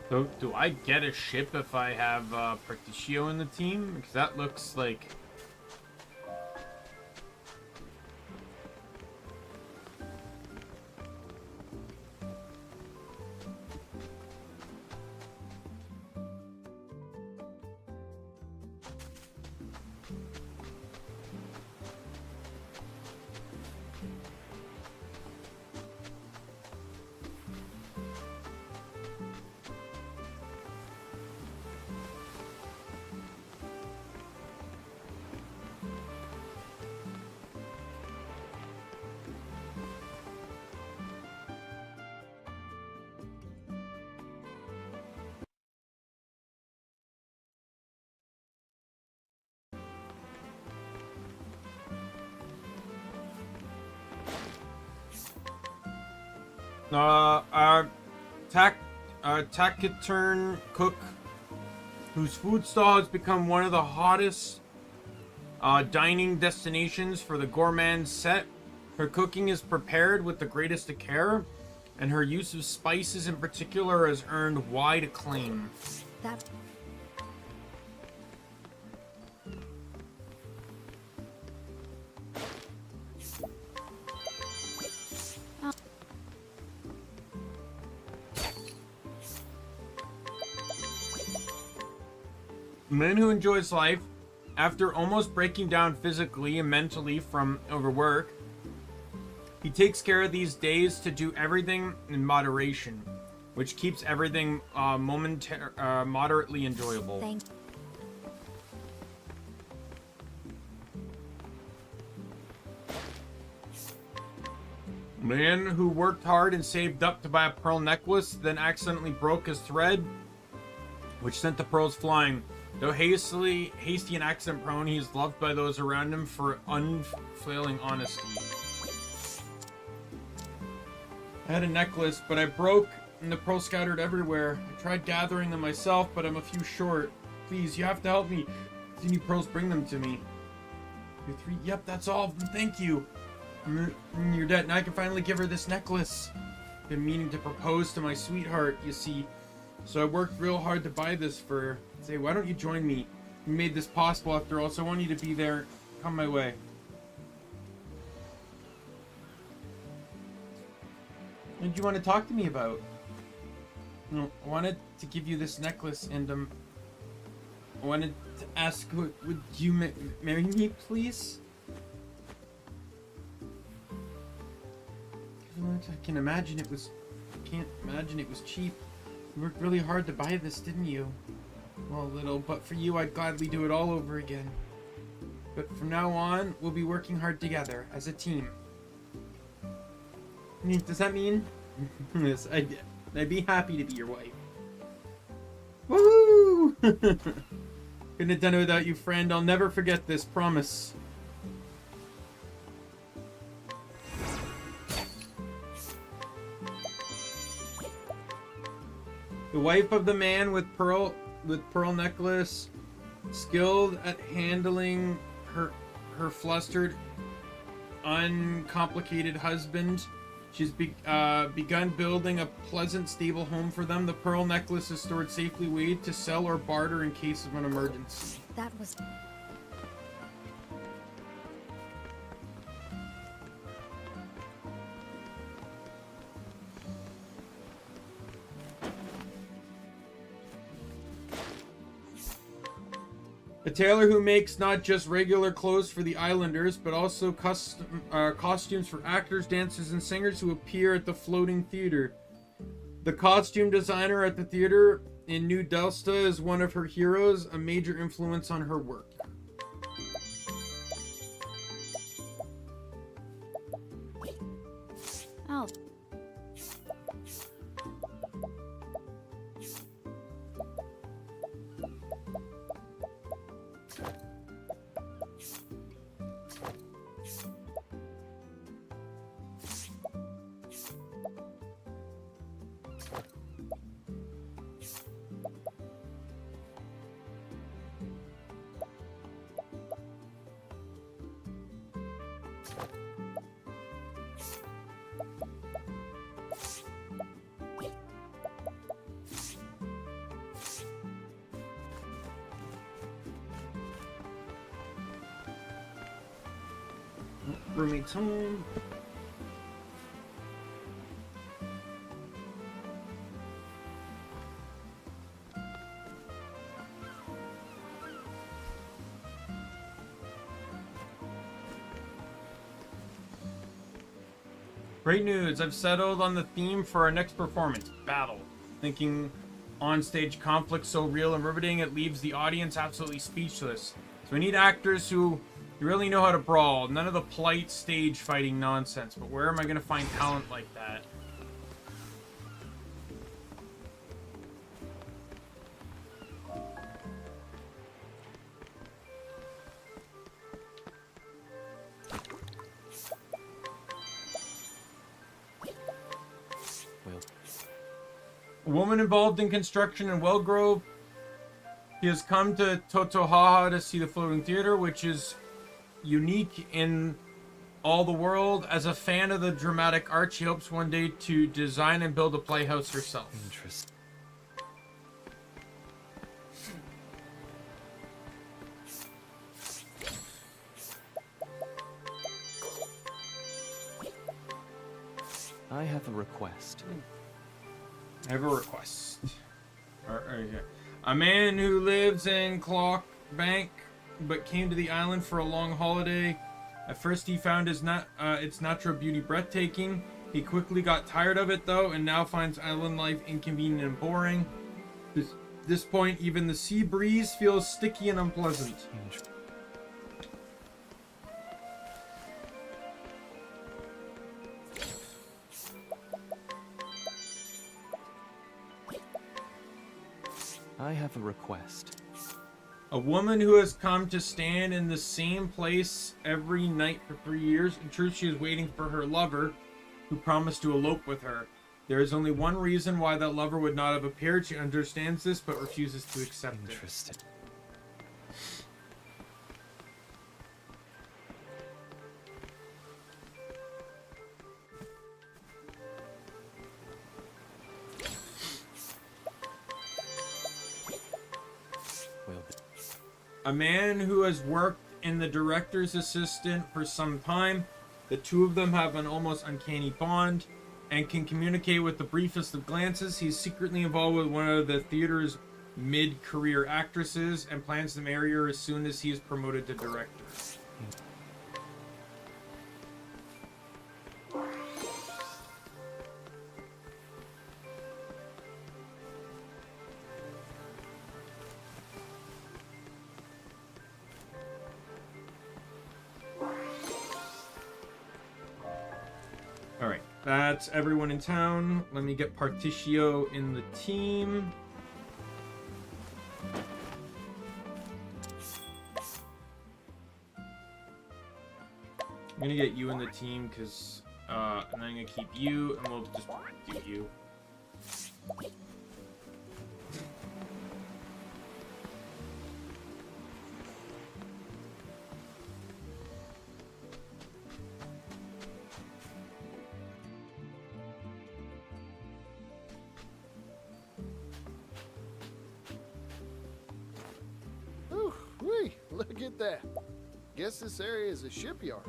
So, do I get a ship if I have Particio in the team? Because that looks like... Taciturn cook, whose food stall has become one of the hottest dining destinations for the gourmand set. Her cooking is prepared with the greatest of care, and her use of spices in particular has earned wide acclaim. That... A man who enjoys life, after almost breaking down physically and mentally from overwork, he takes care of these days to do everything in moderation, which keeps everything moderately enjoyable. Thank Man who worked hard and saved up to buy a pearl necklace, then accidentally broke his thread, which sent the pearls flying. Though hasty and accident prone, he is loved by those around him for unfailing honesty. I had a necklace, but I broke and the pearls scattered everywhere. I tried gathering them myself, but I'm a few short. Please, you have to help me. If you need pearls, bring them to me. 2, 3, yep, that's all of them. Thank you. You're dead. Now I can finally give her this necklace. Been meaning to propose to my sweetheart, you see. So I worked real hard to buy this for her. Say, why don't you join me? You made this possible after all, so I want you to be there. Come my way. What did you want to talk to me about? No, I wanted to give you this necklace, and I wanted to ask, would you marry me, please? I can't imagine it was cheap. You worked really hard to buy this, didn't you? Well, a little, but for you, I'd gladly do it all over again. But from now on, we'll be working hard together as a team. Does that mean? Yes, I'd be happy to be your wife. Woohoo! Couldn't have done it without you, friend. I'll never forget this, promise. The wife of the man with pearl necklace, skilled at handling her flustered, uncomplicated husband. She's begun building a pleasant, stable home for them. The pearl necklace is stored safely weighed to sell or barter in case of an emergency. that was... A tailor who makes not just regular clothes for the islanders, but also costumes for actors, dancers, and singers who appear at the floating theater. The costume designer at the theater in New Delsta is one of her heroes, a major influence on her work. Oh. Roommate's home. Great news, I've settled on the theme for our next performance, battle. Thinking on-stage conflict so real and riveting it leaves the audience absolutely speechless. So we need actors who really know how to brawl, none of the polite stage fighting nonsense, but where am I gonna find talent like that? A woman involved in construction in Wellgrove. He has come to Totohaha to see the floating theater, which is unique in all the world. As a fan of the dramatic art, she hopes one day to design and build a playhouse herself. Interesting. I have a request. I have a request. A man who lives in Clock Bank but came to the island for a long holiday. At first he found its natural beauty breathtaking. He quickly got tired of it though, and now finds island life inconvenient and boring. At this point, even the sea breeze feels sticky and unpleasant. I have a request. A woman who has come to stand in the same place every night for 3 years. In truth, she is waiting for her lover, who promised to elope with her. There is only one reason why that lover would not have appeared. She understands this, but refuses to accept it. Interesting. A man who has worked in the director's assistant for some time. The two of them have an almost uncanny bond and can communicate with the briefest of glances. He's secretly involved with one of the theater's mid-career actresses and plans to marry her as soon as he is promoted to director. Alright, that's everyone in town. Let me get Particio in the team. I'm gonna get you in the team because, and I'm gonna keep you, and we'll just do you. Ooh, wee, look at that. Guess this area is a shipyard.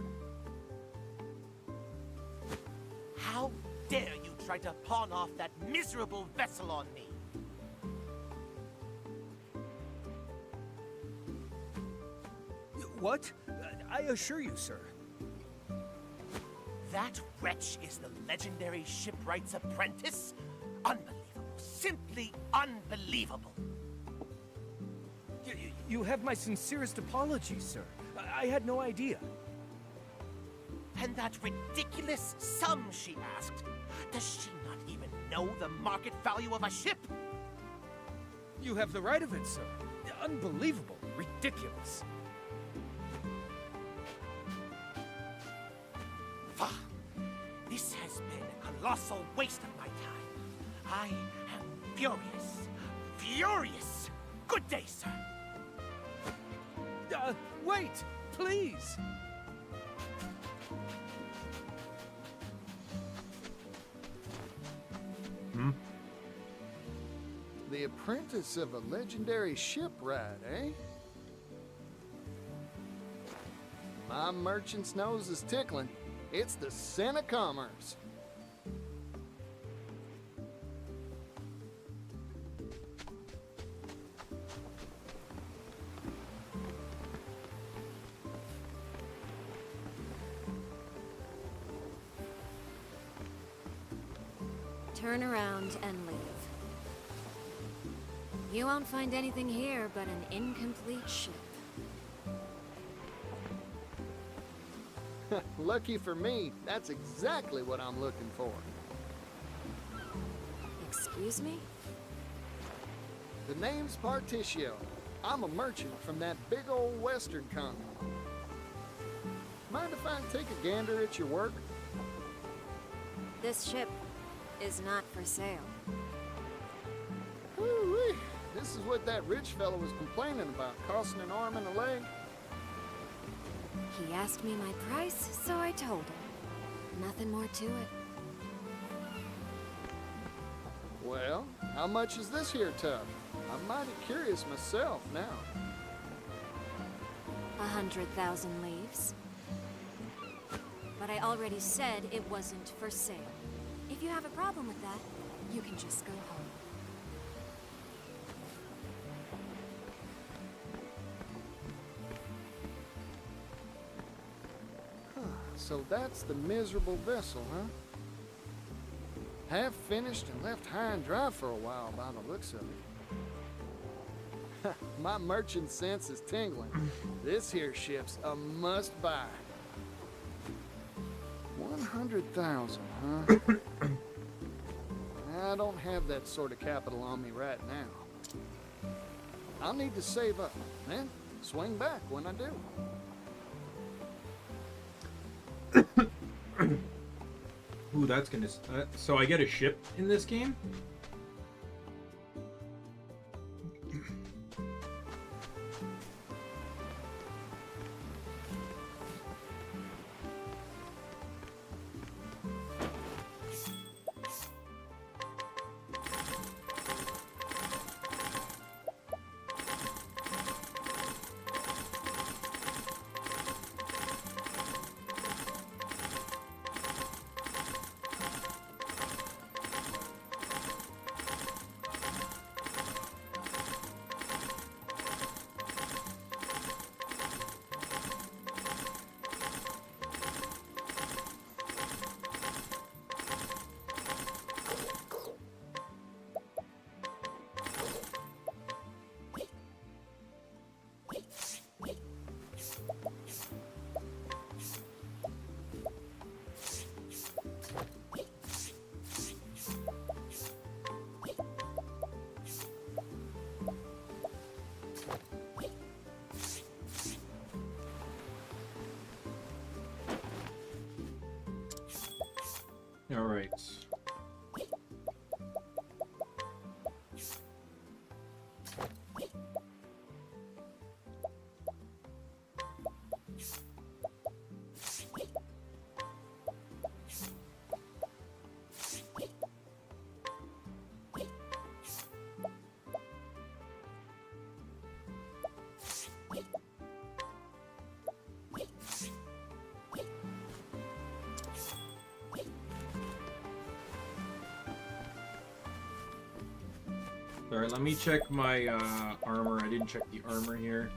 How dare you try to pawn off that miserable vessel on me? What? I assure you, sir. That wretch is the legendary shipwright's apprentice? Unbelievable. Simply unbelievable. You have my sincerest apologies, sir. I had no idea. And that ridiculous sum she asked. Does she not even know the market value of a ship? You have the right of it, sir. Unbelievable. Ridiculous. Bah! This has been a colossal waste of my time. I am furious. Furious! Good day, sir. Wait! Please! the apprentice of a legendary shipwright, eh? My merchant's nose is tickling. It's the scent of commerce. Turn around and leave. You won't find anything here but an incomplete ship. Lucky for me, that's exactly what I'm looking for. Excuse me? The name's Particio. I'm a merchant from that big old western continent. Mind if I take a gander at your work? This ship is not for sale. Woo-wee. This is what that rich fellow was complaining about, costing an arm and a leg. He asked me my price, so I told him. Nothing more to it. Well, how much is this here tub? I'm mighty curious myself now. 100,000 leaves. But I already said it wasn't for sale. If you have a problem with that, you can just go home. So that's the miserable vessel, huh? Half finished and left high and dry for a while by the looks of it. My merchant sense is tingling. This here ship's a must-buy. 100,000, huh? I don't have that sort of capital on me right now. I'll need to save up, then swing back when I do. Ooh, that's gonna... so I get a ship in this game? All right. Alright, let me check my armor. I didn't check the armor here.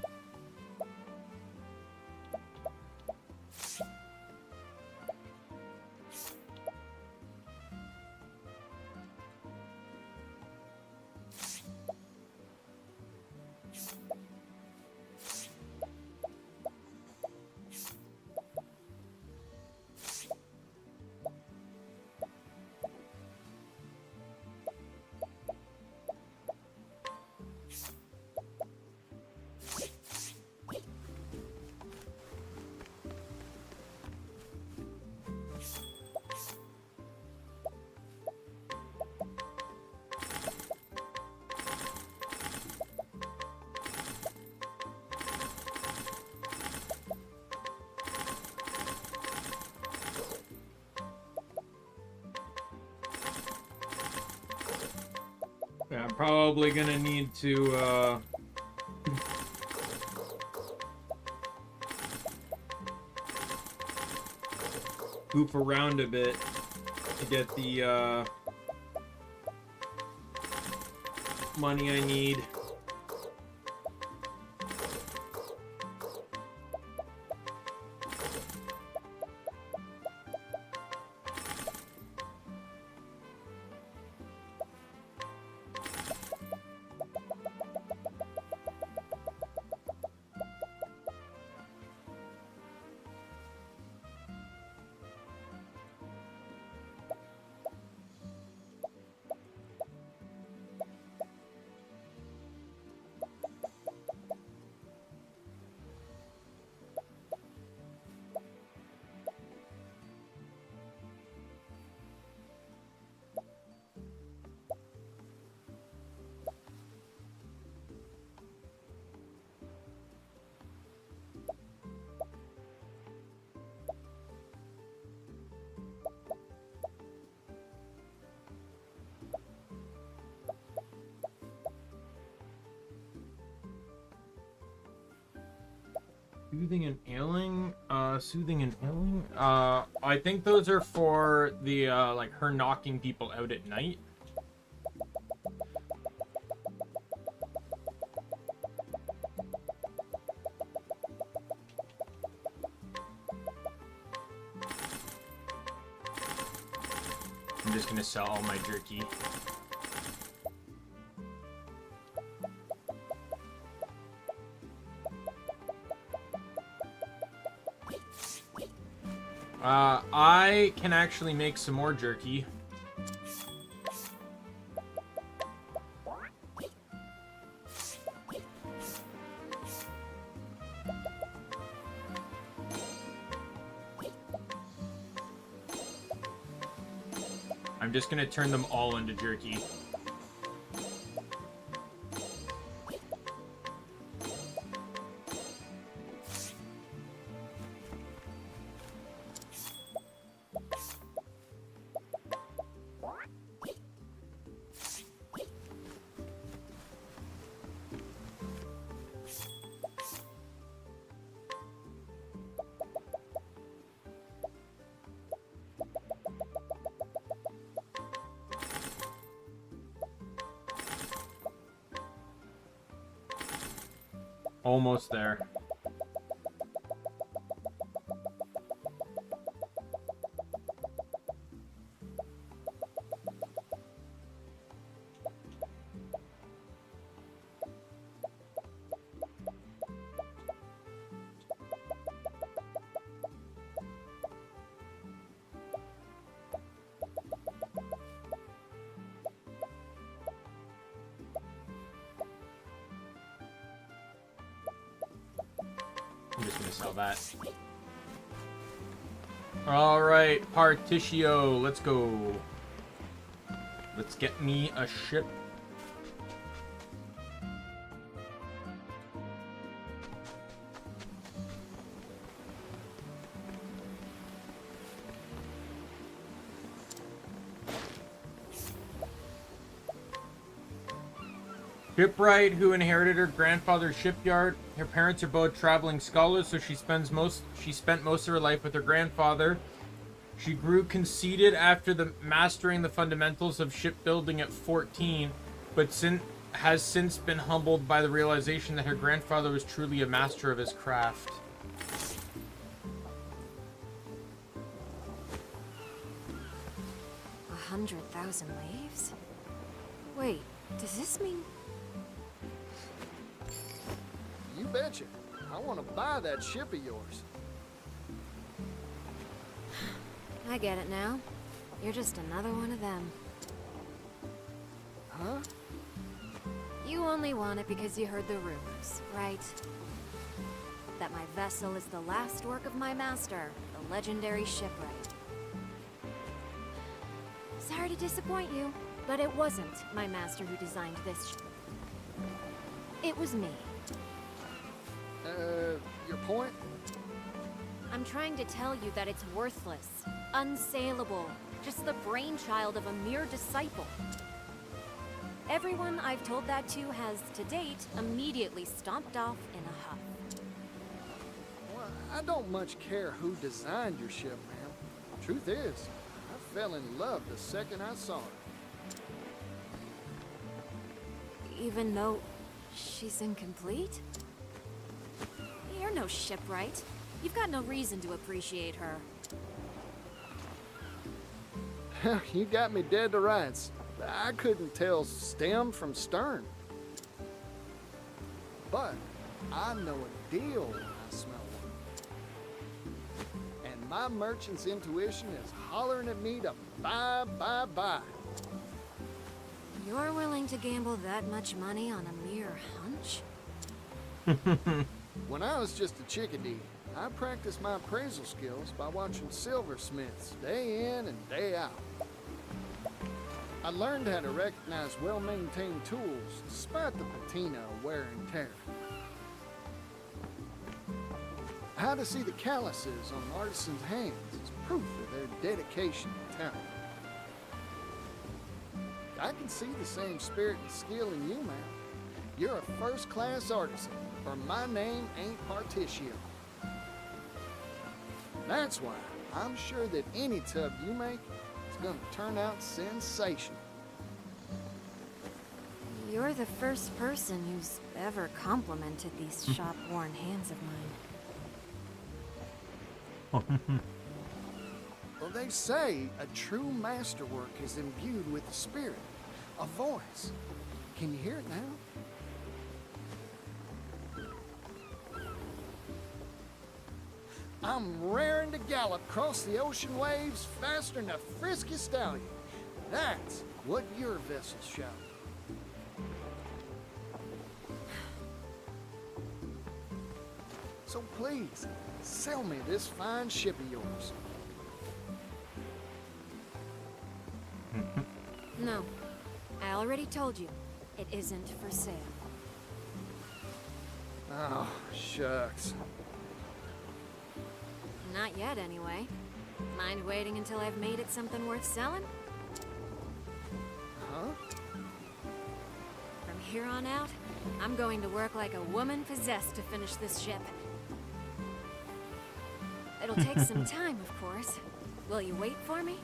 I'm probably gonna need to, goof around a bit to get the, money I need. Soothing and ailing? Soothing and ailing? I think those are for the, like, her knocking people out at night. I'm just gonna sell all my jerky. I can actually make some more jerky. I'm just gonna turn them all into jerky. Almost there. I'm just gonna sell that. Alright, Partitio, let's go. Let's get me a ship. Shipwright, who inherited her grandfather's shipyard. Her parents are both traveling scholars, so she spent most of her life with her grandfather. She grew conceited after mastering the fundamentals of shipbuilding at 14, but has since been humbled by the realization that her grandfather was truly a master of his craft. $100,000 leaves? Wait, does this mean... You betcha. I want to buy that ship of yours. I get it now. You're just another one of them. Huh? You only want it because you heard the rumors, right? That my vessel is the last work of my master, the legendary shipwright. Sorry to disappoint you, but it wasn't my master who designed this ship. It was me. Your point? I'm trying to tell you that it's worthless, unsaleable, just the brainchild of a mere disciple. everyone I've told that to has, to date, immediately stomped off in a huff. Well, I don't much care who designed your ship, ma'am. Truth is, I fell in love the second I saw her. Even though she's incomplete? You're no shipwright. You've got no reason to appreciate her. You got me dead to rights. I couldn't tell stem from stern. But I know a deal when I smell one. And my merchant's intuition is hollering at me to buy, buy, buy. You're willing to gamble that much money on a mere hunch? When I was just a chickadee, I practiced my appraisal skills by watching silversmiths day in and day out. I learned how to recognize well-maintained tools despite the patina of wear and tear. How to see the calluses on artisans' hands is proof of their dedication and talent. I can see the same spirit and skill in you, ma'am. You're a first-class artisan, or my name ain't Particio. That's why I'm sure that any tub you make is gonna turn out sensational. You're the first person who's ever complimented these shop-worn hands of mine. Well, they say a true masterwork is imbued with a spirit, a voice. Can you hear it now? I'm raring to gallop across the ocean waves faster than a frisky stallion. That's what your vessels shout. So please, sell me this fine ship of yours. No. I already told you. It isn't for sale. Oh, shucks. Not yet, anyway. Mind waiting until I've made it something worth selling? Huh? From here on out, I'm going to work like a woman possessed to finish this ship. It'll take some time, of course. Will you wait for me?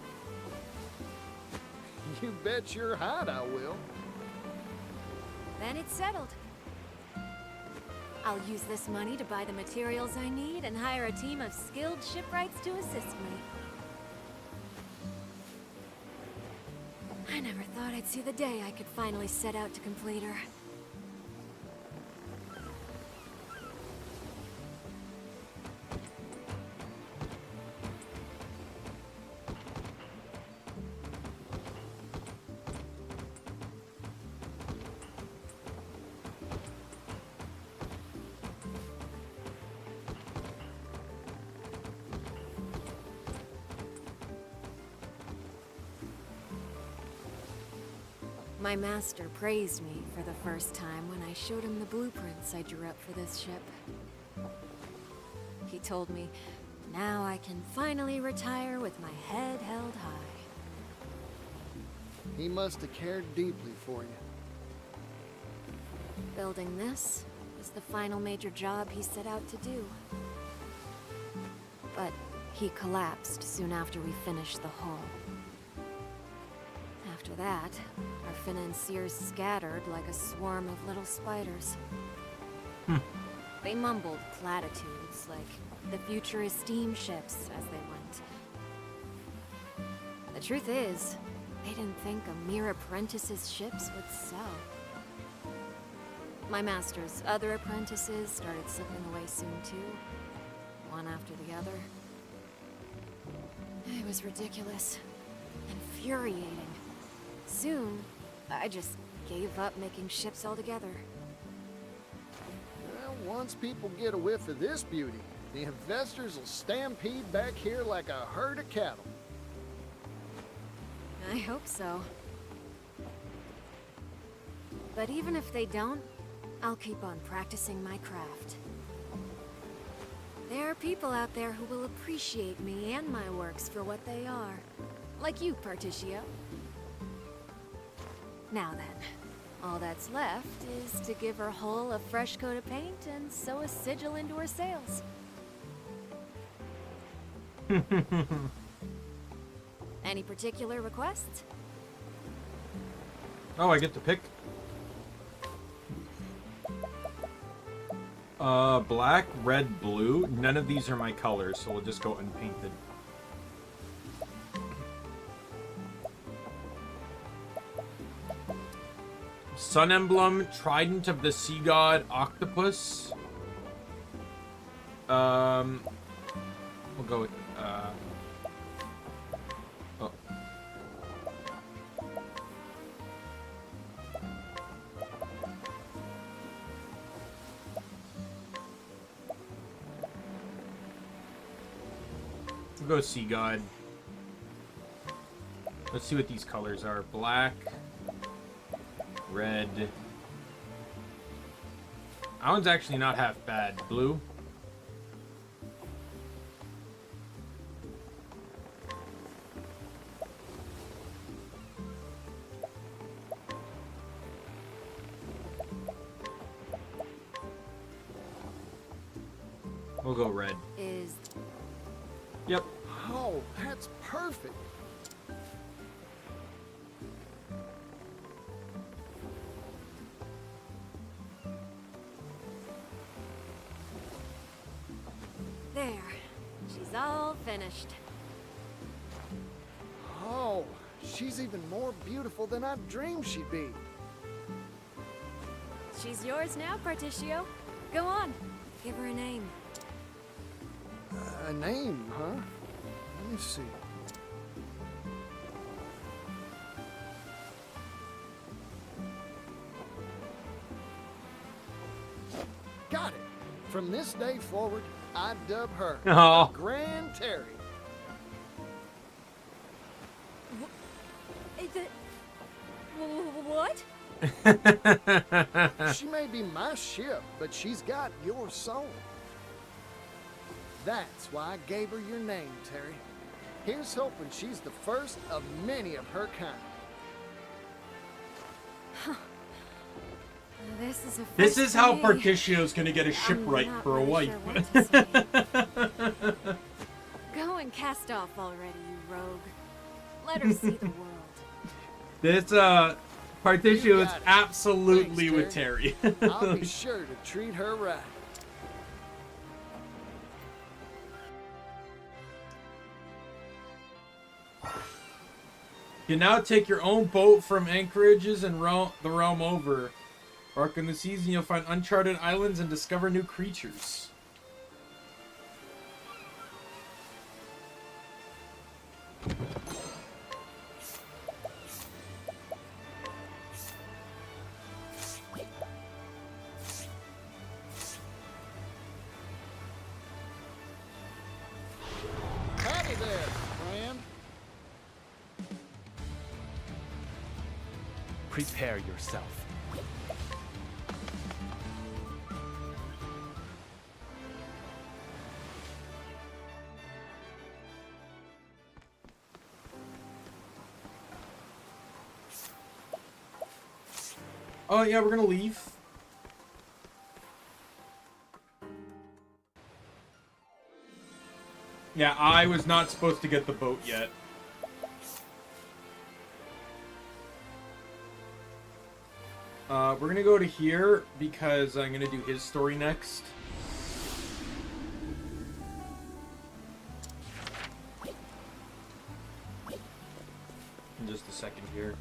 You bet your hide I will. Then it's settled. I'll use this money to buy the materials I need and hire a team of skilled shipwrights to assist me. I never thought I'd see the day I could finally set out to complete her. My master praised me for the first time when I showed him the blueprints I drew up for this ship. He told me, now I can finally retire with my head held high. He must have cared deeply for you. Building this was the final major job he set out to do. But he collapsed soon after we finished the hull. After that, our financiers scattered like a swarm of little spiders. They mumbled platitudes like the future is steamships as they went. The truth is, they didn't think a mere apprentice's ships would sell. My master's other apprentices started slipping away soon too, one after the other. It was ridiculous, infuriating. Soon, I just gave up making ships altogether. Well, once people get a whiff of this beauty, the investors will stampede back here like a herd of cattle. I hope so. But even if they don't, I'll keep on practicing my craft. There are people out there who will appreciate me and my works for what they are. Like you, Particio. Now then, All that's left is to give her hull a fresh coat of paint and sew a sigil into her sails. Any particular requests? Oh, I get to pick. Black, red, blue. None of these are my colors, so we'll just go unpainted. Sun emblem, trident of the sea god, octopus. We'll go with, oh. We'll go sea god. Let's see what these colors are. Black. Red. That one's actually not half bad. Blue. We'll go red. Yep. Oh, that's perfect. There. She's all finished. Oh, she's even more beautiful than I dreamed she'd be. She's yours now, Particio. Go on. Give her a name. A name, huh? Let me see. Got it. From this day forward, I dub her Oh. Grand Terry. What? She may be my ship, but she's got your soul. That's why I gave her your name, Terry. Here's hoping she's the first of many of her kind. This is how Particcio's gonna get a shipwright for a wife. Go and cast off already, you rogue. Let her see the world. This Particio is absolutely Thanks, with Terry. I'll be sure to treat her right. You now take your own boat from anchorages and the realm over. Embark on the seas and you'll find uncharted islands and discover new creatures. Howdy there, friend. Prepare yourself. Oh yeah, we're gonna leave. Yeah, I was not supposed to get the boat yet. We're gonna go to here because I'm gonna do his story next. In just a second here.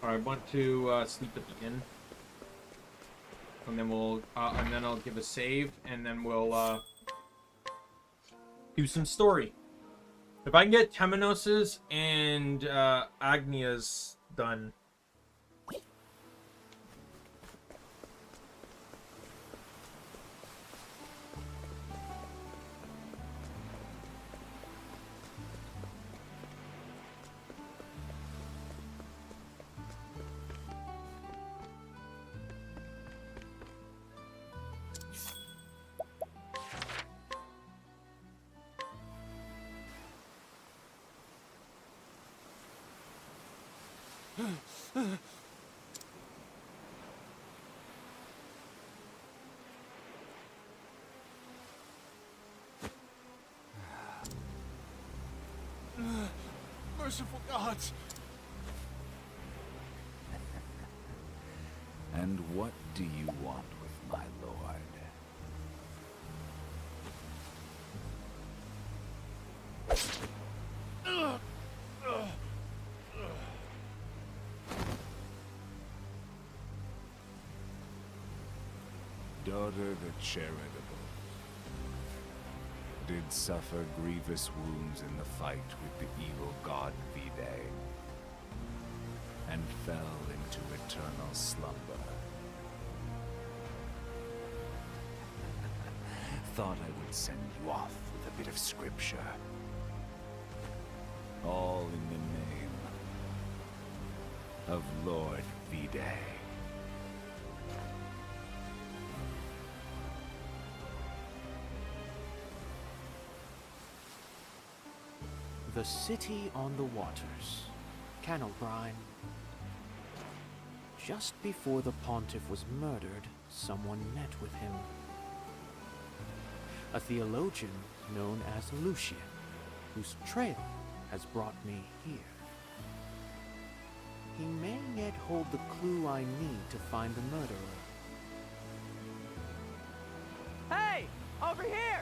I want to sleep at the inn, and then I'll give a save, and then we'll do some story. If I can get Temenos's and Agnia's done. Merciful gods! And what do you want with my lord? Daughter the charitable did suffer grievous wounds in the fight with the evil god Vide, and fell into eternal slumber. Thought I would send you off with a bit of scripture. All in the name of Lord Vide. The city on the waters. Canalbrine. Just before the pontiff was murdered, someone met with him. A theologian known as Lucian, whose trail has brought me here. He may yet hold the clue I need to find the murderer. Hey! Over here!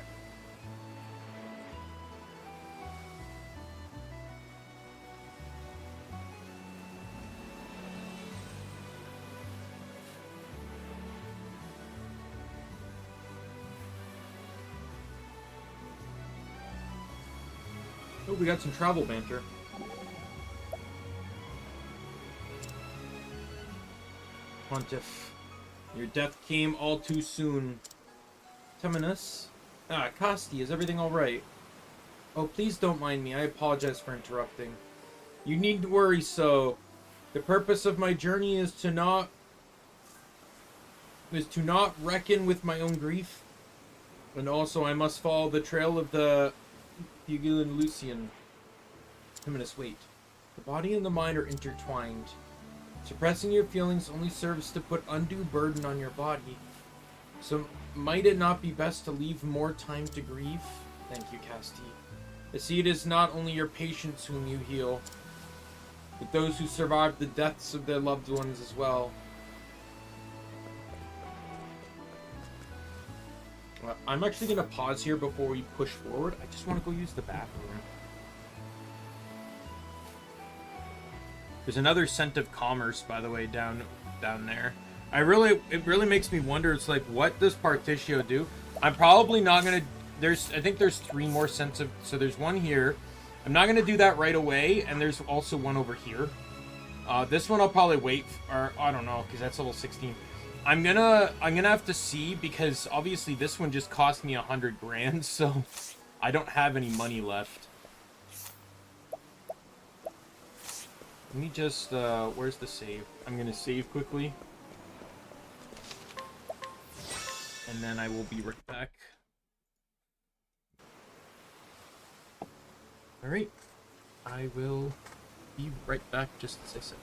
Oh, we got some travel banter. Pontiff, your death came all too soon. Temenus? Ah, Kasti, is everything alright? Oh, please don't mind me. I apologize for interrupting. You needn't worry so. The purpose of my journey is to not reckon with my own grief. And also I must follow the trail of the Fugilan Lucian. Temenus, wait. The body and the mind are intertwined. Suppressing your feelings only serves to put undue burden on your body. So might it not be best to leave more time to grieve? Thank you, Casti. I see it is not only your patients whom you heal, but those who survived the deaths of their loved ones as well. I'm actually going to pause here before we push forward. I just want to go use the bathroom. There's another scent of commerce, by the way, down there. It really makes me wonder. It's like, what does Particio do? I'm probably not gonna. I think there's 3 more scents of. So there's one here. I'm not gonna do that right away, and there's also one over here. This one I'll probably wait, or I don't know, because that's level 16. I'm gonna have to see, because obviously this one just cost me 100 grand, so I don't have any money left. Let me just, where's the save? I'm gonna save quickly. And then I will be right back. Alright. I will be right back, just as I said.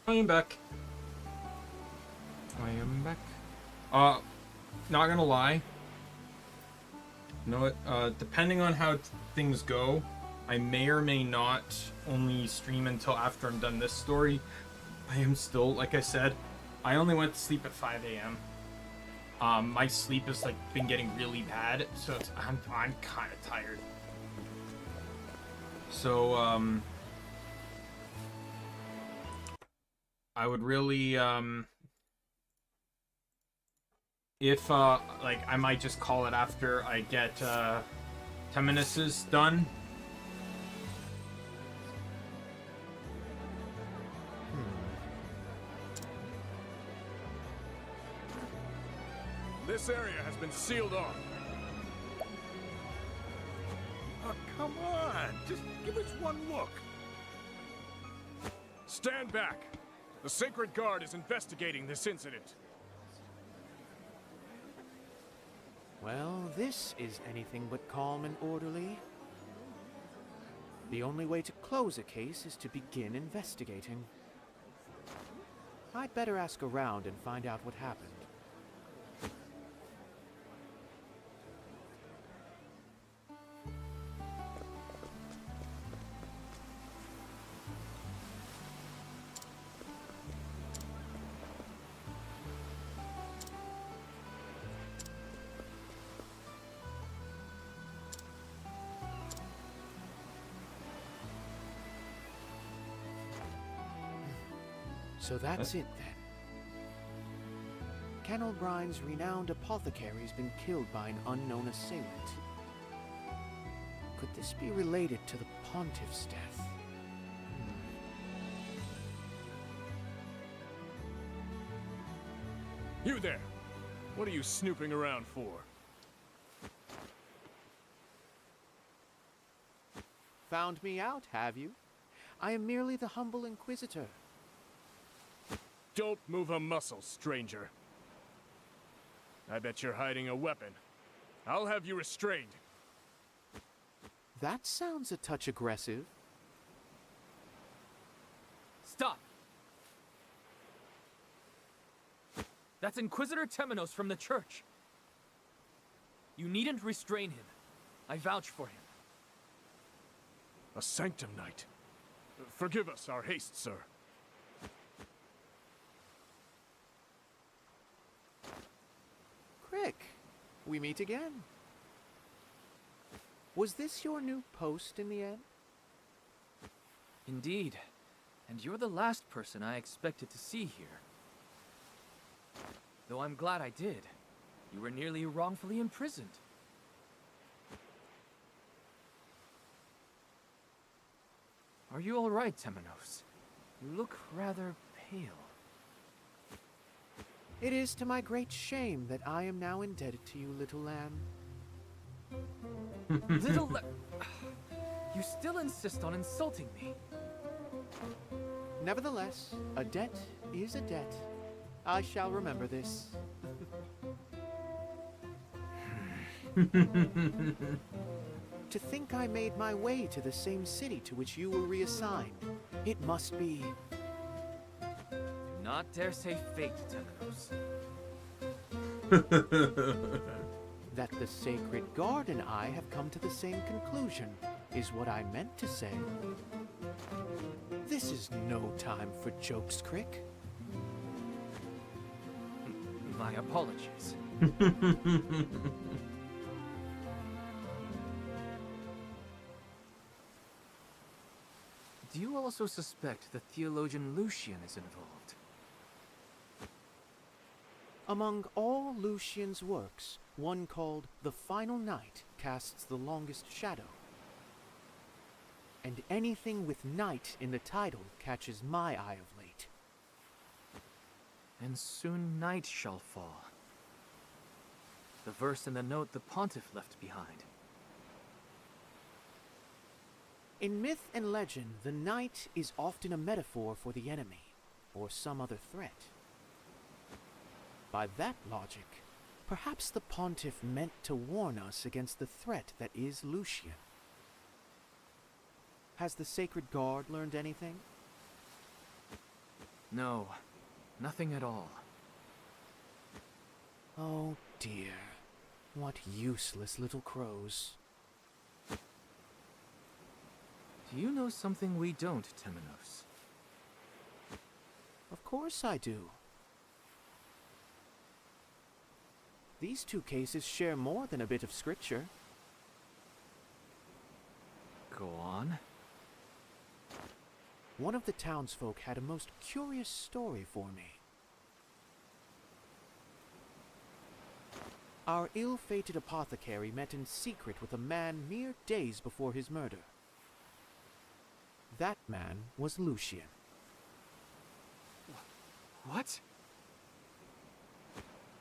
I am back. I am back. Not gonna lie. You know what? Depending on how things go, I may or may not only stream until after I'm done this story. I am still, like I said, I only went to sleep at 5 a.m. My sleep has like been getting really bad, so I'm kind of tired. So I would really if like I might just call it after I get 10 minutes is done. This area has been sealed off. Oh, come on. Just give us one look. Stand back. The Sacred Guard is investigating this incident. Well, this is anything but calm and orderly. The only way to close a case is to begin investigating. I'd better ask around and find out what happened. So that's it then. Ken O'Brien's renowned apothecary's been killed by an unknown assailant. Could this be related to the Pontiff's death? You there! What are you snooping around for? Found me out, have you? I am merely the humble inquisitor. Don't move a muscle, stranger. I bet you're hiding a weapon. I'll have you restrained. That sounds a touch aggressive. Stop! That's Inquisitor Temenos from the church. You needn't restrain him. I vouch for him. A Sanctum Knight. Forgive us our haste, sir. Crick, we meet again. Was this your new post in the end? Indeed. And you're the last person I expected to see here. Though I'm glad I did. You were nearly wrongfully imprisoned. Are you all right, Temenos? You look rather pale. It is to my great shame that I am now indebted to you, little lamb. Little You still insist on insulting me. Nevertheless, a debt is a debt. I shall remember this. To think I made my way to the same city to which you were reassigned. It must be... Do not dare say fate, Temenos. That the Sacred Guard and I have come to the same conclusion, is what I meant to say. This is no time for jokes, Crick. My apologies. Do you also suspect the theologian Lucian is involved? Among all Lucian's works, one called The Final Night casts the longest shadow. And anything with night in the title catches my eye of late. And soon night shall fall. The verse in the note the Pontiff left behind. In myth and legend, the night is often a metaphor for the enemy, or some other threat. By that logic, perhaps the Pontiff meant to warn us against the threat that is Lucian. Has the Sacred Guard learned anything? No, nothing at all. Oh dear. What useless little crows. Do you know something we don't, Temenos? Of course I do. These two cases share more than a bit of scripture. Go on. One of the townsfolk had a most curious story for me. Our ill-fated apothecary met in secret with a man mere days before his murder. That man was Lucian. What?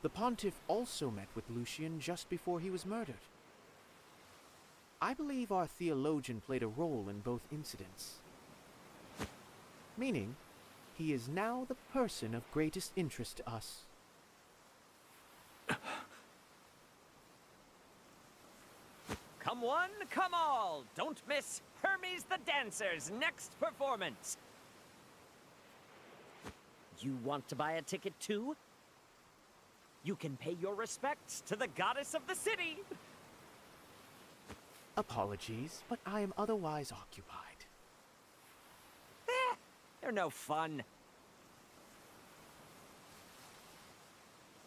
The pontiff also met with Lucian just before he was murdered. I believe our theologian played a role in both incidents. Meaning, he is now the person of greatest interest to us. Come one, come all! Don't miss Hermes the Dancer's next performance! You want to buy a ticket too? You can pay your respects to the goddess of the city! Apologies, but I am otherwise occupied. They're no fun.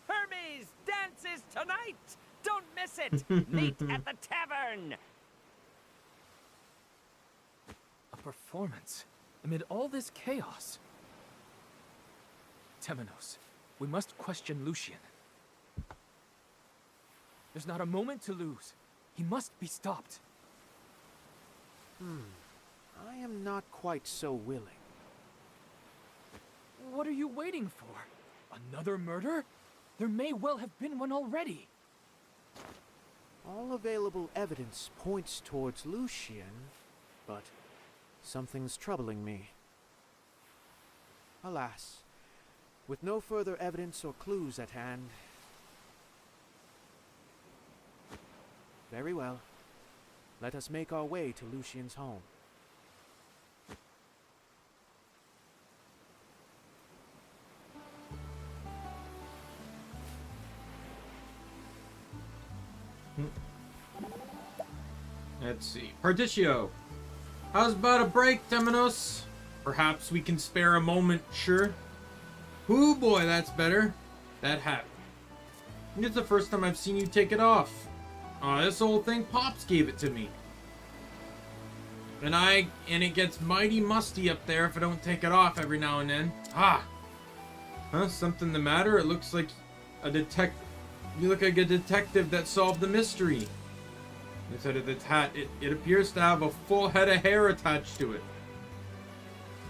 Hermes dances tonight! Don't miss it! Meet at the tavern! A performance? Amid all this chaos? Temenos, we must question Lucian. There's not a moment to lose. He must be stopped. I am not quite so willing. What are you waiting for? Another murder? There may well have been one already. All available evidence points towards Lucian, but something's troubling me. Alas, with no further evidence or clues at hand. Very well. Let us make our way to Lucian's home. Let's see. Partitio. How's about a break, Temenos? Perhaps we can spare a moment, sure. Ooh boy, that's better. That hat. I think it's the first time I've seen you take it off. This old thing, Pops gave it to me. And it gets mighty musty up there if I don't take it off every now and then. Huh, something the matter? It looks like you look like a detective that solved the mystery. Instead of this hat, it appears to have a full head of hair attached to it.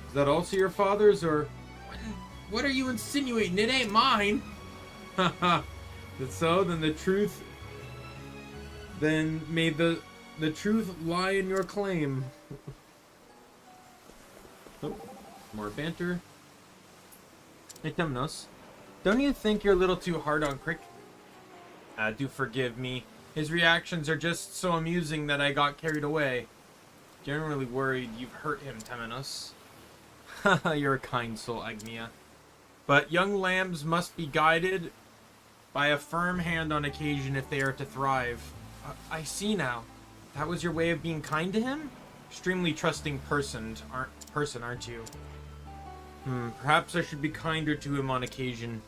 Is that also your father's, or... What are you insinuating? It ain't mine! Haha. So, then the truth... Then may the truth lie in your claim. Oh, more banter. Hey, Temenos. Don't you think you're a little too hard on Crick? Do forgive me. His reactions are just so amusing that I got carried away. Generally worried you've hurt him, Temenos. Haha, you're a kind soul, Agnia. But young lambs must be guided by a firm hand on occasion if they are to thrive. I see now. That was your way of being kind to him? Extremely trusting person, aren't you? Perhaps I should be kinder to him on occasion.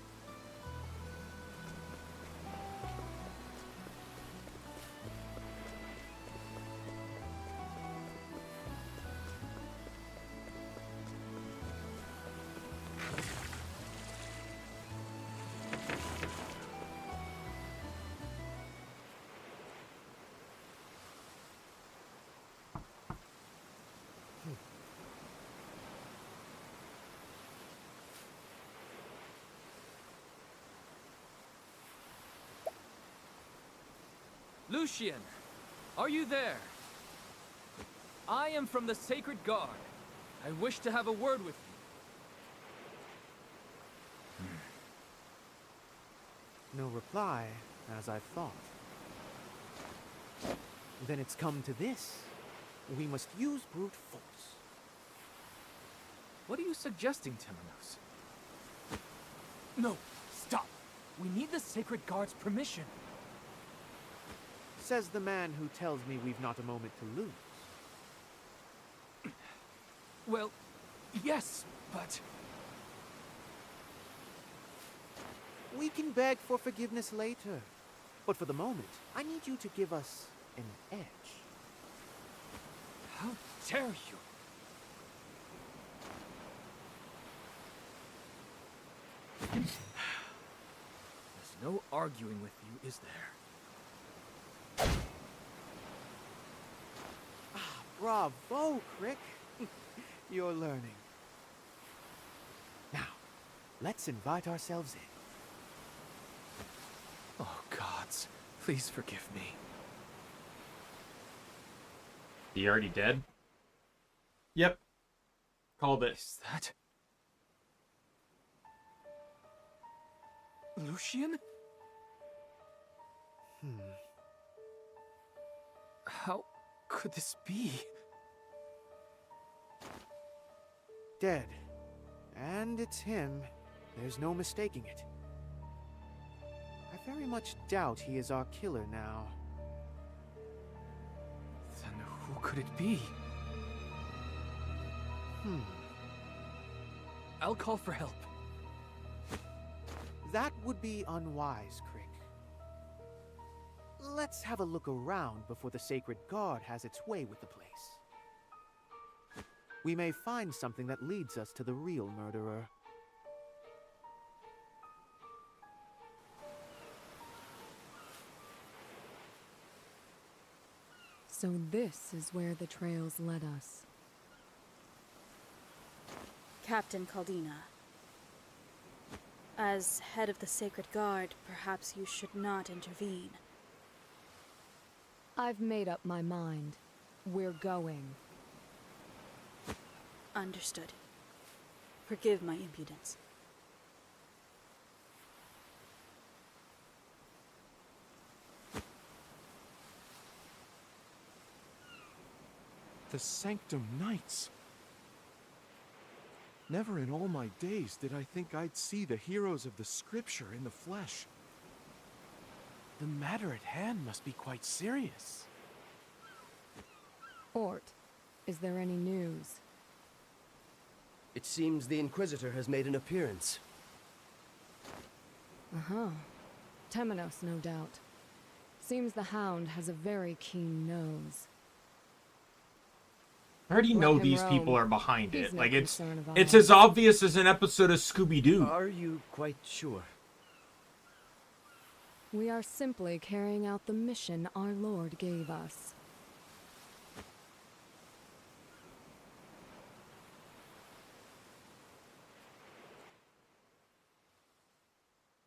Lucian, are you there? I am from the Sacred Guard. I wish to have a word with you. No reply, as I thought. Then it's come to this. We must use brute force. What are you suggesting, Temenos? No, stop. We need the Sacred Guard's permission. Says the man who tells me we've not a moment to lose. Well, yes, but... We can beg for forgiveness later. But for the moment, I need you to give us an edge. How dare you? There's no arguing with you, is there? Bravo, Crick. You're learning. Now, let's invite ourselves in. Oh, gods. Please forgive me. He already dead? Yep. Called it. Is that... Lucian? How could this be? Dead. And it's him. There's no mistaking it. I very much doubt he is our killer now. Then who could it be? I'll call for help. That would be unwise, Crick. Let's have a look around before the Sacred Guard has its way with the place. We may find something that leads us to the real murderer. So this is where the trails led us. Captain Caldina. As head of the Sacred Guard, perhaps you should not intervene. I've made up my mind. We're going. Understood. Forgive my impudence. The Sanctum Knights. Never in all my days did I think I'd see the heroes of the scripture in the flesh. The matter at hand must be quite serious. Ort, is there any news? It seems the Inquisitor has made an appearance. Uh-huh. Temenos, no doubt. Seems the Hound has a very keen nose. I already know Let him these people roam. are behind He's it. no Like, concern of it's ours. as obvious as an episode of Scooby-Doo. Are you quite sure? We are simply carrying out the mission our Lord gave us.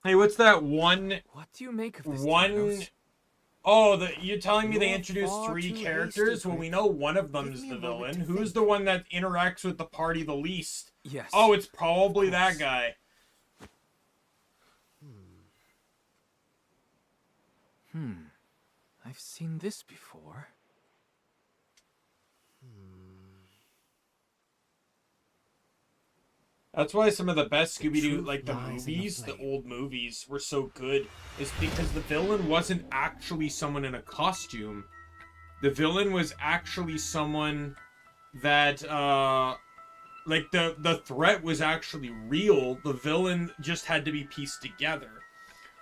Hey, what's that one... What do you make of this, One... Thanos? Oh, you're telling me they You're introduced far 3 too characters? hasty, Well, we Crick. know one of Give them's me the a moment villain. to Who's think. the one that interacts with the party the least? Yes. Oh, it's probably Of that course. guy. I've seen this before. That's why some of the best Scooby-Doo, truth like the lies in the movies, the flame. old movies, were so good, is because the villain wasn't actually someone in a costume. The villain was actually someone that, like the threat was actually real. The villain just had to be pieced together.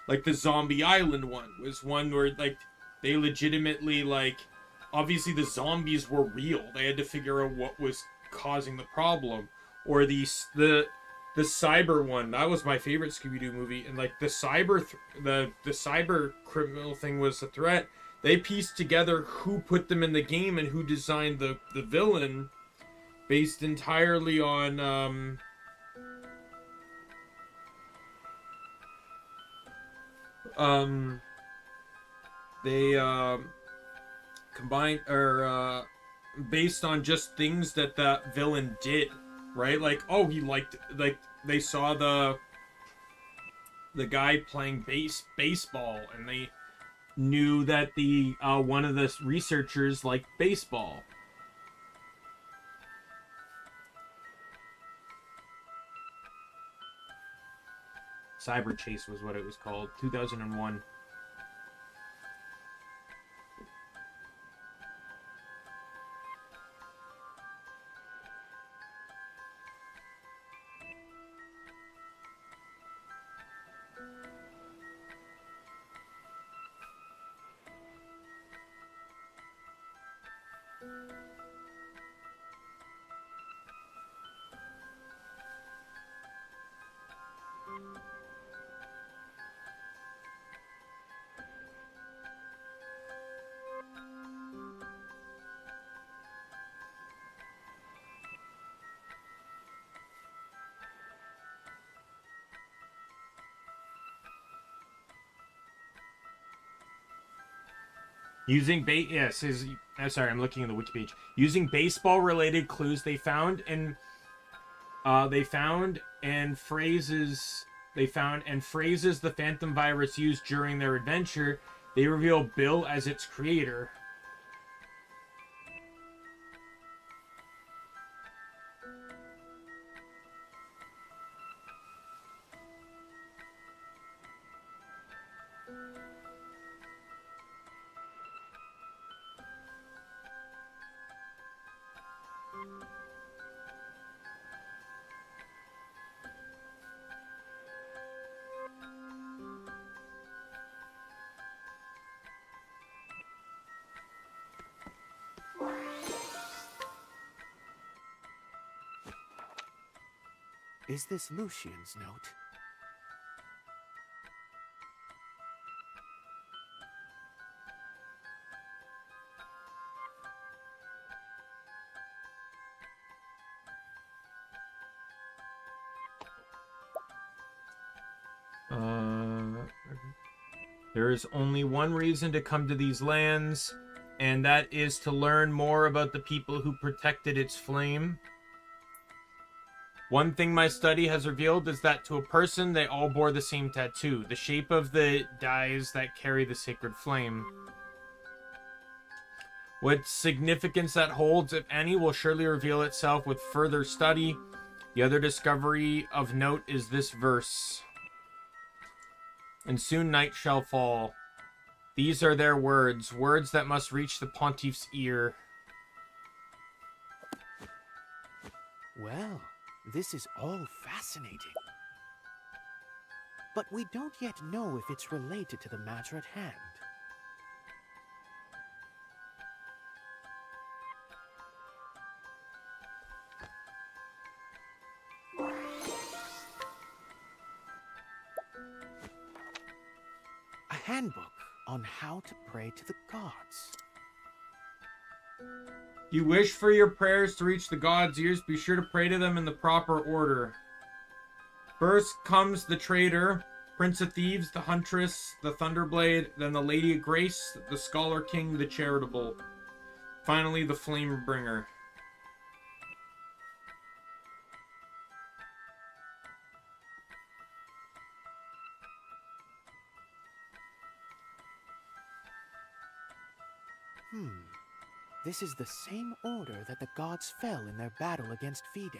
Like the Zombie Island one was one where, like, they legitimately, like, obviously the zombies were real. They had to figure out what was causing the problem. Or the cyber one, that was my favorite Scooby-Doo movie, and like the cyber criminal thing was the threat. They pieced together who put them in the game and who designed the villain, based entirely on they combined or based on just things that that villain did. Right, like, oh, he liked, like, they saw the guy playing baseball, and they knew that the one of the researchers liked baseball. Cyber Chase was what it was called. 2001. Using sorry, I'm looking at the wiki page. Using baseball-related clues they found and phrases the Phantom Virus used during their adventure, they reveal Bill as its creator. Is this Lucian's note? There is only one reason to come to these lands, and that is to learn more about the people who protected its flame. One thing my study has revealed is that to a person, they all bore the same tattoo, the shape of the dyes that carry the sacred flame. What significance that holds, if any, will surely reveal itself with further study. The other discovery of note is this verse. And soon night shall fall. These are their words, words that must reach the pontiff's ear. Well, this is all fascinating. But we don't yet know if it's related to the matter at hand. A handbook on how to pray to the gods. You wish for your prayers to reach the gods' ears, be sure to pray to them in the proper order. First comes the traitor, Prince of Thieves, the Huntress, the Thunderblade, then the Lady of Grace, the Scholar King, the Charitable. Finally, the Flamebringer. This is the same order that the gods fell in their battle against Fide.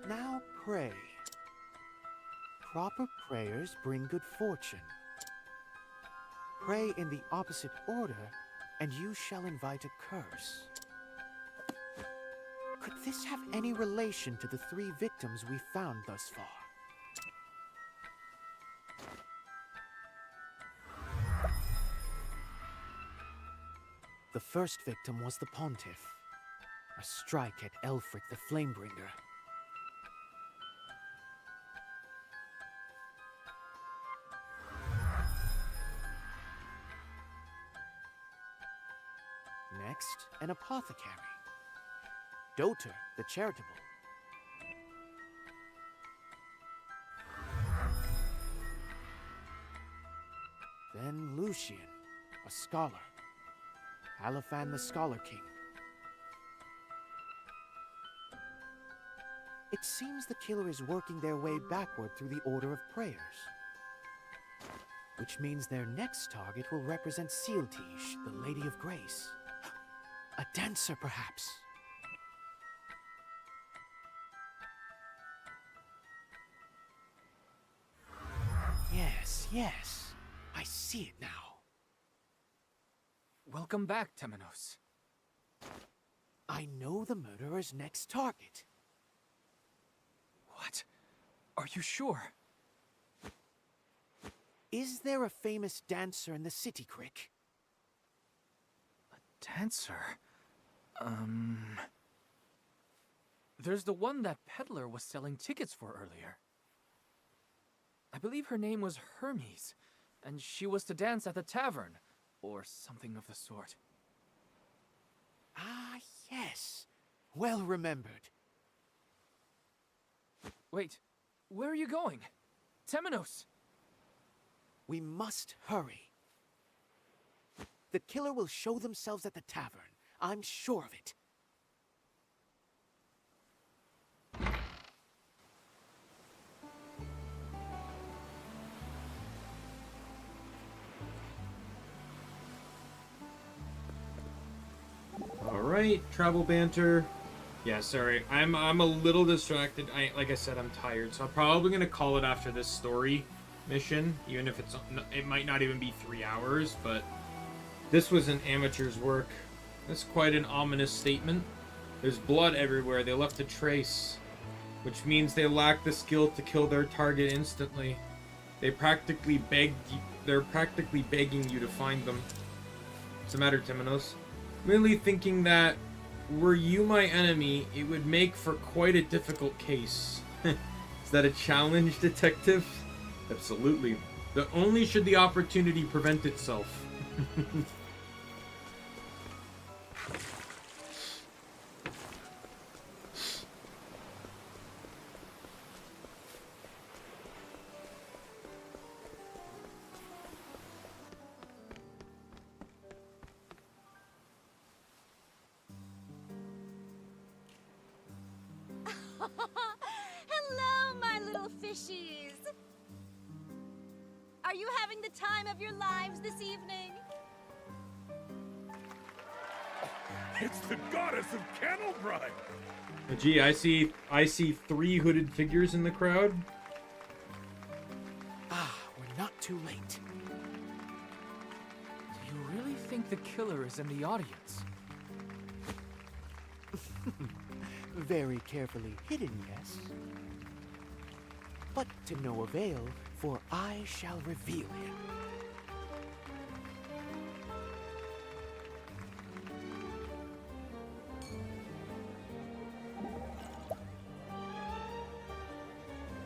Now pray. Proper prayers bring good fortune. Pray in the opposite order, and you shall invite a curse. Could this have any relation to the 3 victims we found thus far? The first victim was the Pontiff, a strike at Elfric the Flamebringer. Next, an apothecary, Doter the Charitable. Then Lucian, a scholar, Aliphan the Scholar King. It seems the killer is working their way backward through the order of prayers. Which means their next target will represent Sealtish, the Lady of Grace. A dancer, perhaps. Yes, yes. I see it now. Welcome back, Temenos. I know the murderer's next target. What? Are you sure? Is there a famous dancer in the city, Crick? A dancer? There's the one that peddler was selling tickets for earlier. I believe her name was Hermes, and she was to dance at the tavern, or something of the sort. Ah, yes. Well remembered. Wait, where are you going? Temenos! We must hurry. The killer will show themselves at the tavern. I'm sure of it. Alright, travel banter. Yeah, sorry. I'm a little distracted. Like I said, I'm tired, so I'm probably gonna call it after this story mission, even if it might not even be 3 hours, but this was an amateur's work. That's quite an ominous statement. There's blood everywhere. They left a trace, which means they lack the skill to kill their target instantly. They're practically begging you to find them. What's the matter, Temenos? Really thinking that were you my enemy, it would make for quite a difficult case. Is that a challenge, detective? Absolutely. But only should the opportunity prevent itself. Hello, my little fishies! Are you having the time of your lives this evening? It's the goddess of Candlebride! Gee, I see 3 hooded figures in the crowd. Ah, we're not too late. Do you really think the killer is in the audience? Very carefully hidden, yes. But to no avail, for I shall reveal him.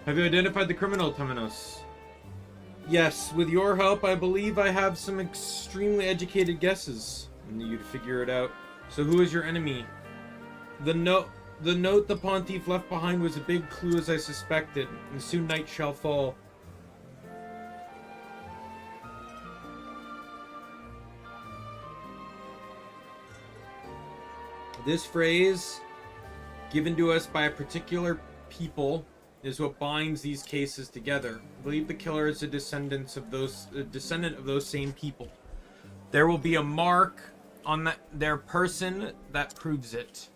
Have you identified the criminal, Temenos? Yes, with your help, I believe I have some extremely educated guesses. I need you to figure it out. So who is your enemy? The note the Pontiff left behind was a big clue, as I suspected, and soon night shall fall. This phrase, given to us by a particular people, is what binds these cases together. I believe the killer is a descendant of those same people. There will be a mark on their person that proves it.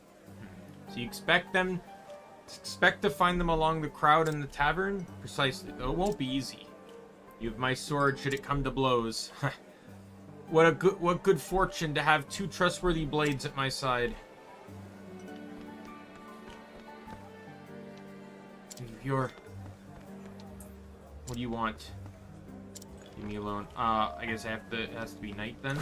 So you expect to find them along the crowd in the tavern? Precisely, though it won't be easy. You have my sword should it come to blows. What good fortune to have 2 trustworthy blades at my side. What do you want? Leave me alone. I guess it has to be night then.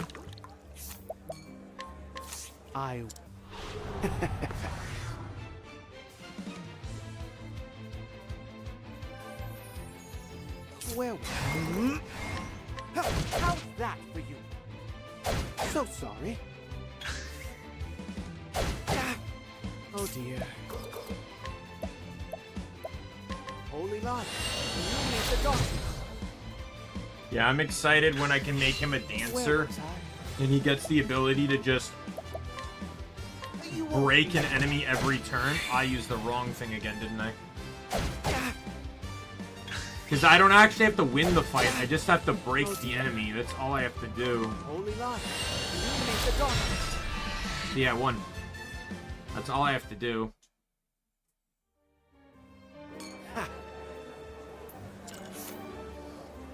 Well, how's that for you? So sorry. Oh dear. Holy light, illuminate the darkness. Yeah, I'm excited when I can make him a dancer, and he gets the ability to just break an enemy every turn. I used the wrong thing again, didn't I? Because I don't actually have to win the fight. I just have to break the enemy. That's all I have to do. Holy light, illuminate the darkness. Yeah, I won. That's all I have to do.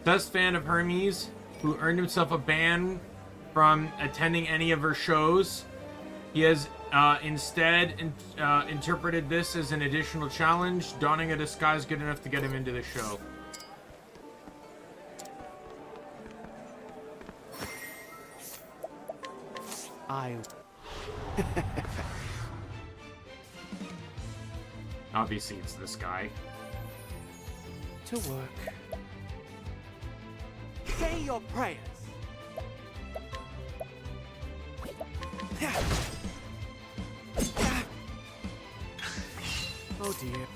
Best fan of Hermes, who earned himself a ban from attending any of her shows. He has instead interpreted this as an additional challenge, donning a disguise good enough to get him into the show. Obviously, it's this guy. To work. Say your prayers. Oh dear.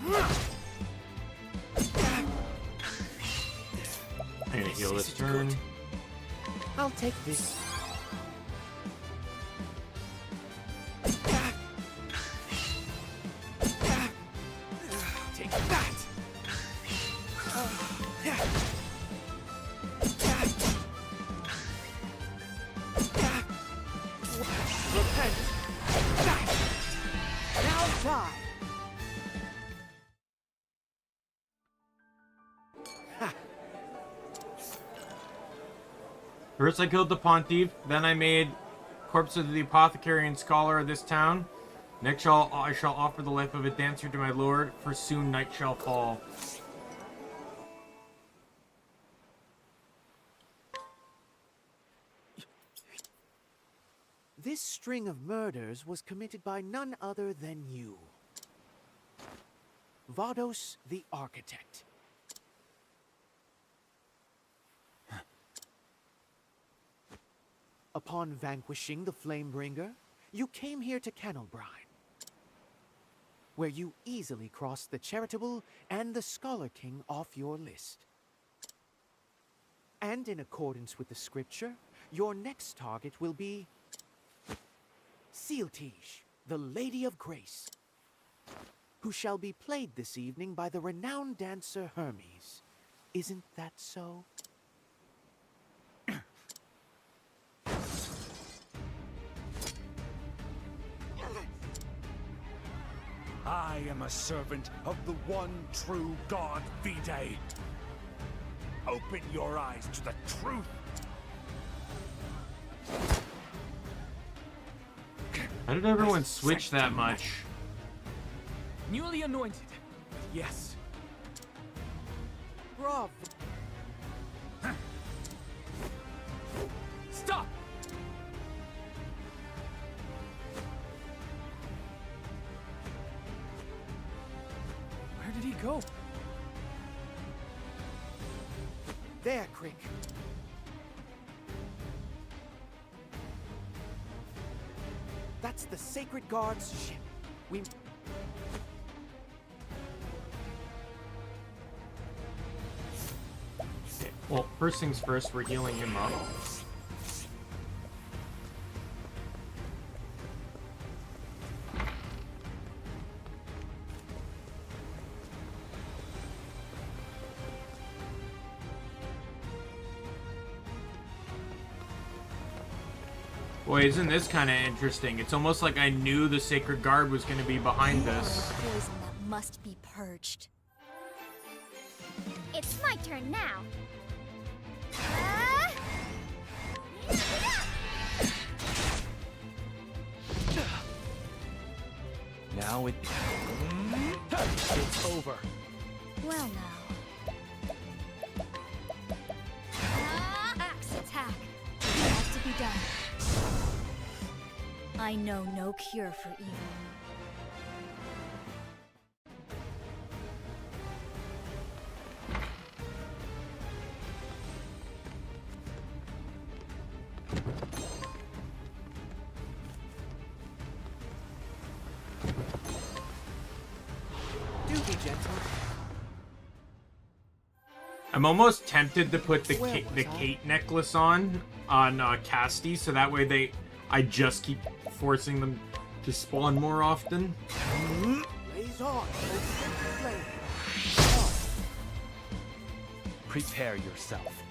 I'm gonna heal this turn. I'll take this. Take that. Repent. Now die. First I killed the Pontiff, then I made corpse of the apothecary and scholar of this town. Next I shall offer the life of a dancer to my lord, for soon night shall fall. This string of murders was committed by none other than you. Vados the Architect. Upon vanquishing the Flamebringer, you came here to Kennelbrine, where you easily crossed the Charitable and the Scholar King off your list. And in accordance with the scripture, your next target will be Sealtige, the Lady of Grace, who shall be played this evening by the renowned dancer Hermes. Isn't that so? I am a servant of the one true God, Vide. Open your eyes to the truth. How did everyone switch that much? Newly anointed. Yes. Bravo. Stop! Where did he go? There, Crick. That's the Sacred Guard's ship. We... Well, first things first, we're healing him up. Boy, isn't this kind of interesting? It's almost like I knew the Sacred Guard was going to be behind this. Poison that must be purged. It's my turn now. Now it's over. Well now. Axe attack. It has to be done. I know no cure for evil. Do be gentle. I'm almost tempted to put the Kate necklace on Casti, so that way I just keep forcing them to spawn more often. Blaze on, flame. Prepare yourself.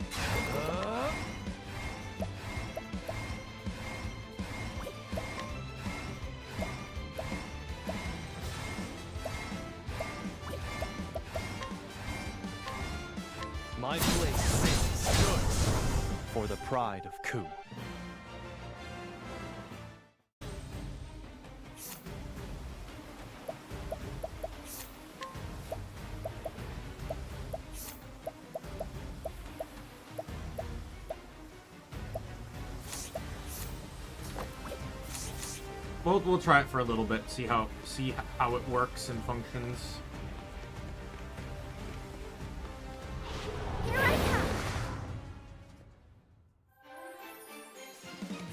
My blade sings good for the pride of Ku. We'll try it for a little bit, see how it works and functions. Here I come.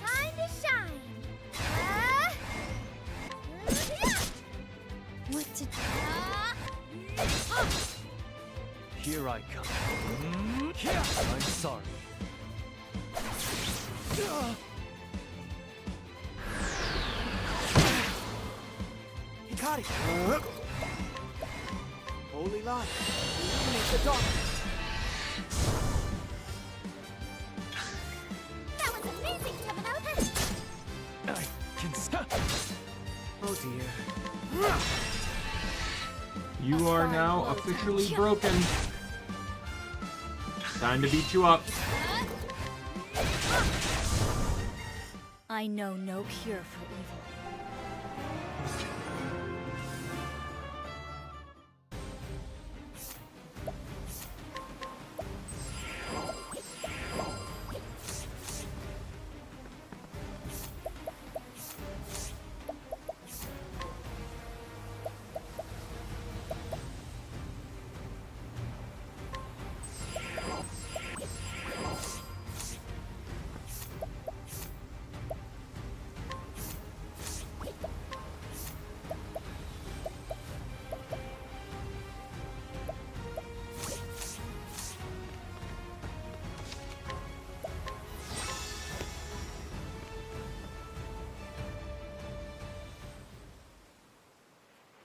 Time to shine. What to do? Here I come. I'm sorry. He caught it. Holy light, illuminate the darkness. That was amazing, Daimien. I can stop. Oh dear. You are now officially broken. Time to beat you up. I know no cure for evil.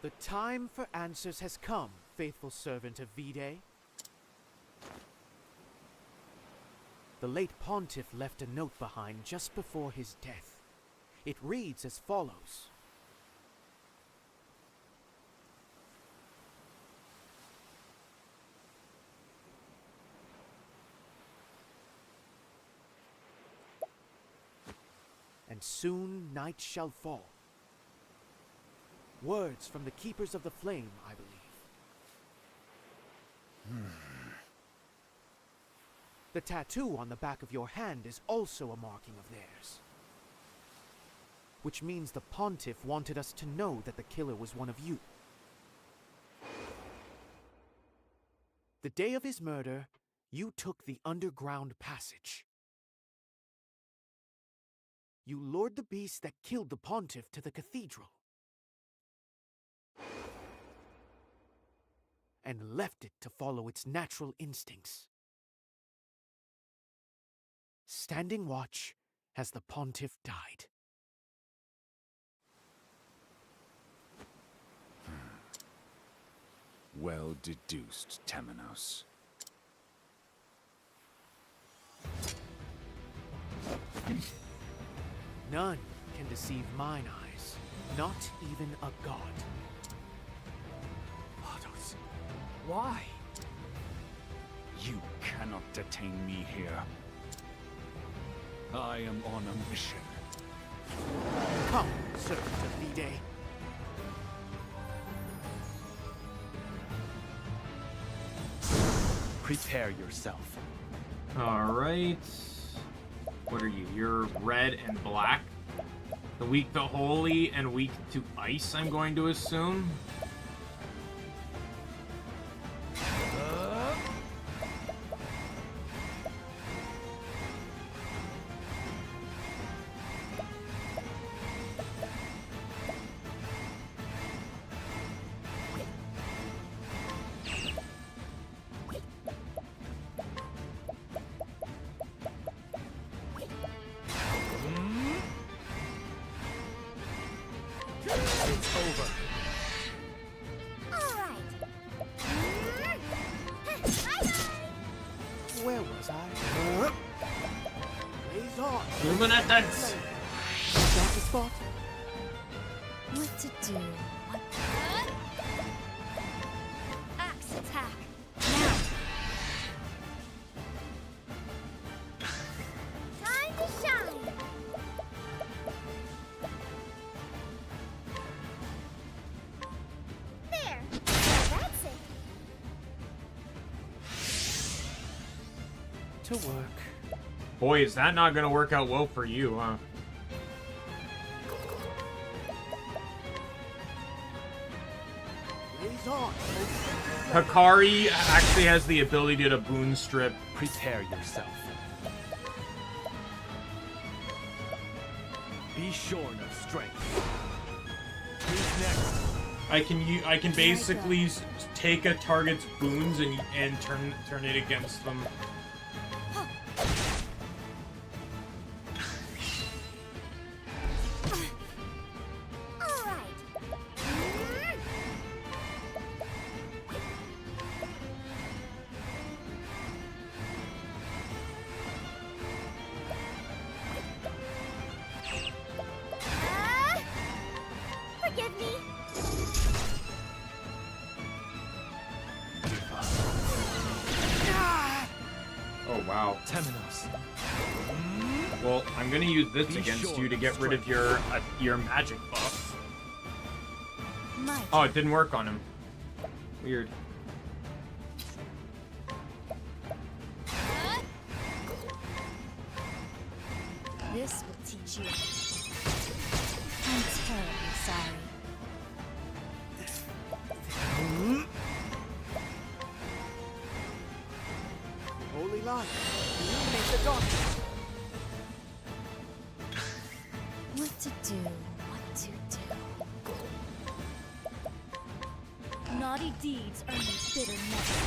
The time for answers has come, faithful servant of Vide. The late pontiff left a note behind just before his death. It reads as follows. And soon night shall fall. Words from the Keepers of the Flame, I believe. The tattoo on the back of your hand is also a marking of theirs. Which means the Pontiff wanted us to know that the killer was one of you. The day of his murder, you took the underground passage. You lured the beast that killed the Pontiff to the cathedral. And left it to follow its natural instincts. Standing watch as the Pontiff died. Well deduced, Temenos. None can deceive mine eyes, not even a god. Why? You cannot detain me here. I am on a mission. Come, servant of Vide. Prepare yourself. Alright. What are you? You're red and black. The weak to holy and weak to ice, I'm going to assume. It's over. Where was I? Blaze on. Illuminates. Got the spot? What to do? What? Axe attack. Now. Time to shine. There. That's it. To work. Boy, is that not gonna work out well for you, huh? Blaze on. Hikari actually has the ability to boon strip. Prepare yourself. Be shorn of strength. Who's next? I can basically take a target's boons and turn it against them. Forgive me. Oh wow. Temenos. Well, I'm gonna use this against you to get rid of your magic buff. Oh, it didn't work on him. Weird. This will teach you. I'm terribly sorry. Holy light. Illuminate the darkness. What to do? What to do? Naughty deeds earn you bitter never.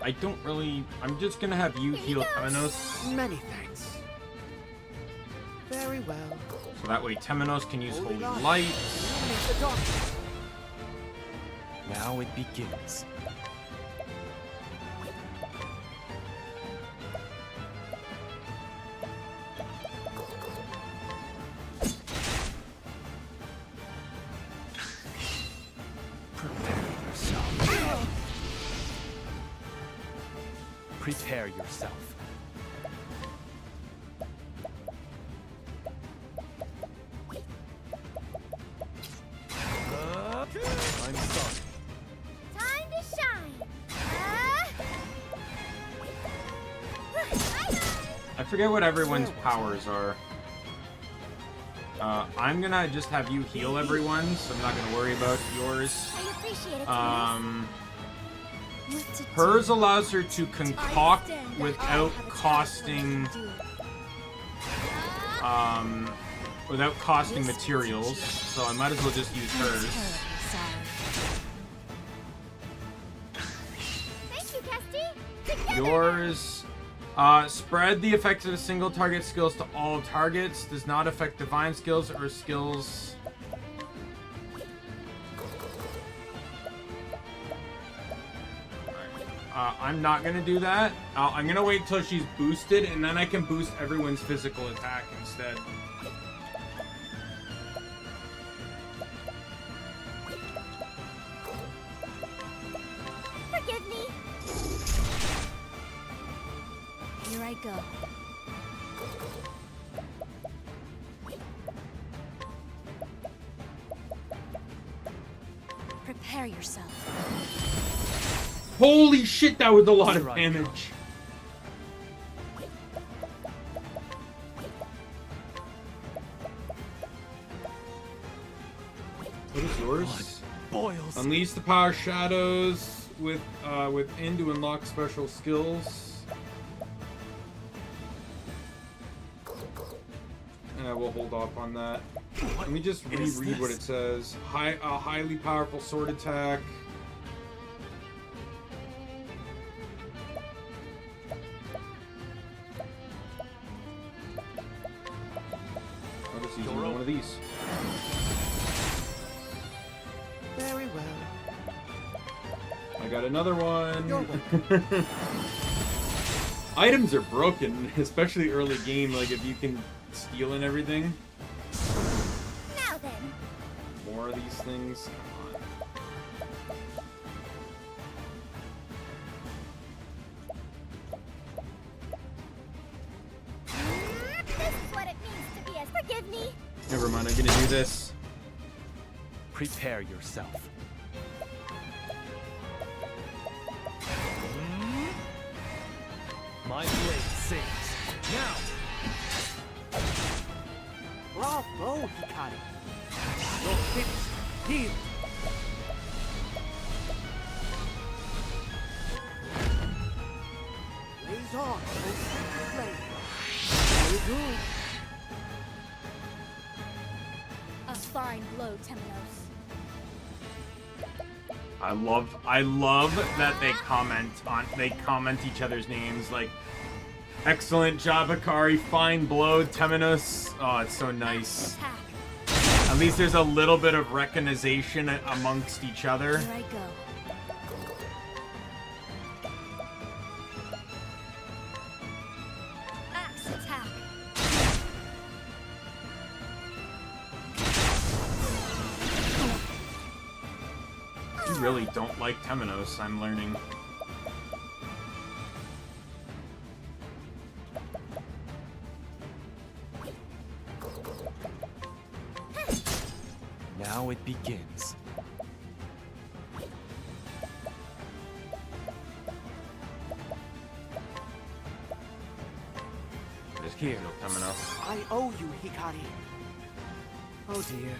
I don't really... I'm just gonna have you heal Temenos. Many thanks. Very well. So that way Temenos can use Holy Light. Illuminate the darkness. Now it begins. Prepare yourself. I'm sorry. Time to shine. I forget what everyone's powers are. I'm gonna just have you heal everyone, so I'm not gonna worry about yours. I appreciate it. Hers allows her to concoct without costing materials, so I might as well just use hers. Thank you, Kesty. Yours, spread the effects of a single target skills to all targets. Does not affect divine skills or skills. I'm not gonna do that. I'm gonna wait till she's boosted, and then I can boost everyone's physical attack instead. Forgive me. Here I go. Prepare yourself. Holy shit, that was a lot of damage. What is yours? Boils. Unleash the power of shadows within to unlock special skills. And I will hold off on that. Let me just reread what it says. Highly powerful sword attack. Let's use one of these. Very well. I got another one. Items are broken, especially early game. Like if you can steal and everything. Now then. More of these things. This is what it means to be a... Forgive me. Never mind, I'm gonna do this. Prepare yourself. My blade sings. Now! Bravo, Hikari. You're finished. Heal. Blaze on, O sacred flame. Very good. A fine blow, Temenos. I love that they comment each other's names, like excellent job, Hikari, fine blow, Temenos. Oh, it's so nice. At least there's a little bit of recognition amongst each other. Here I go. Axe attack. You really don't like Temenos, I'm learning. Now it begins. Just here, no Temenos. I owe you, Hikari. Oh dear.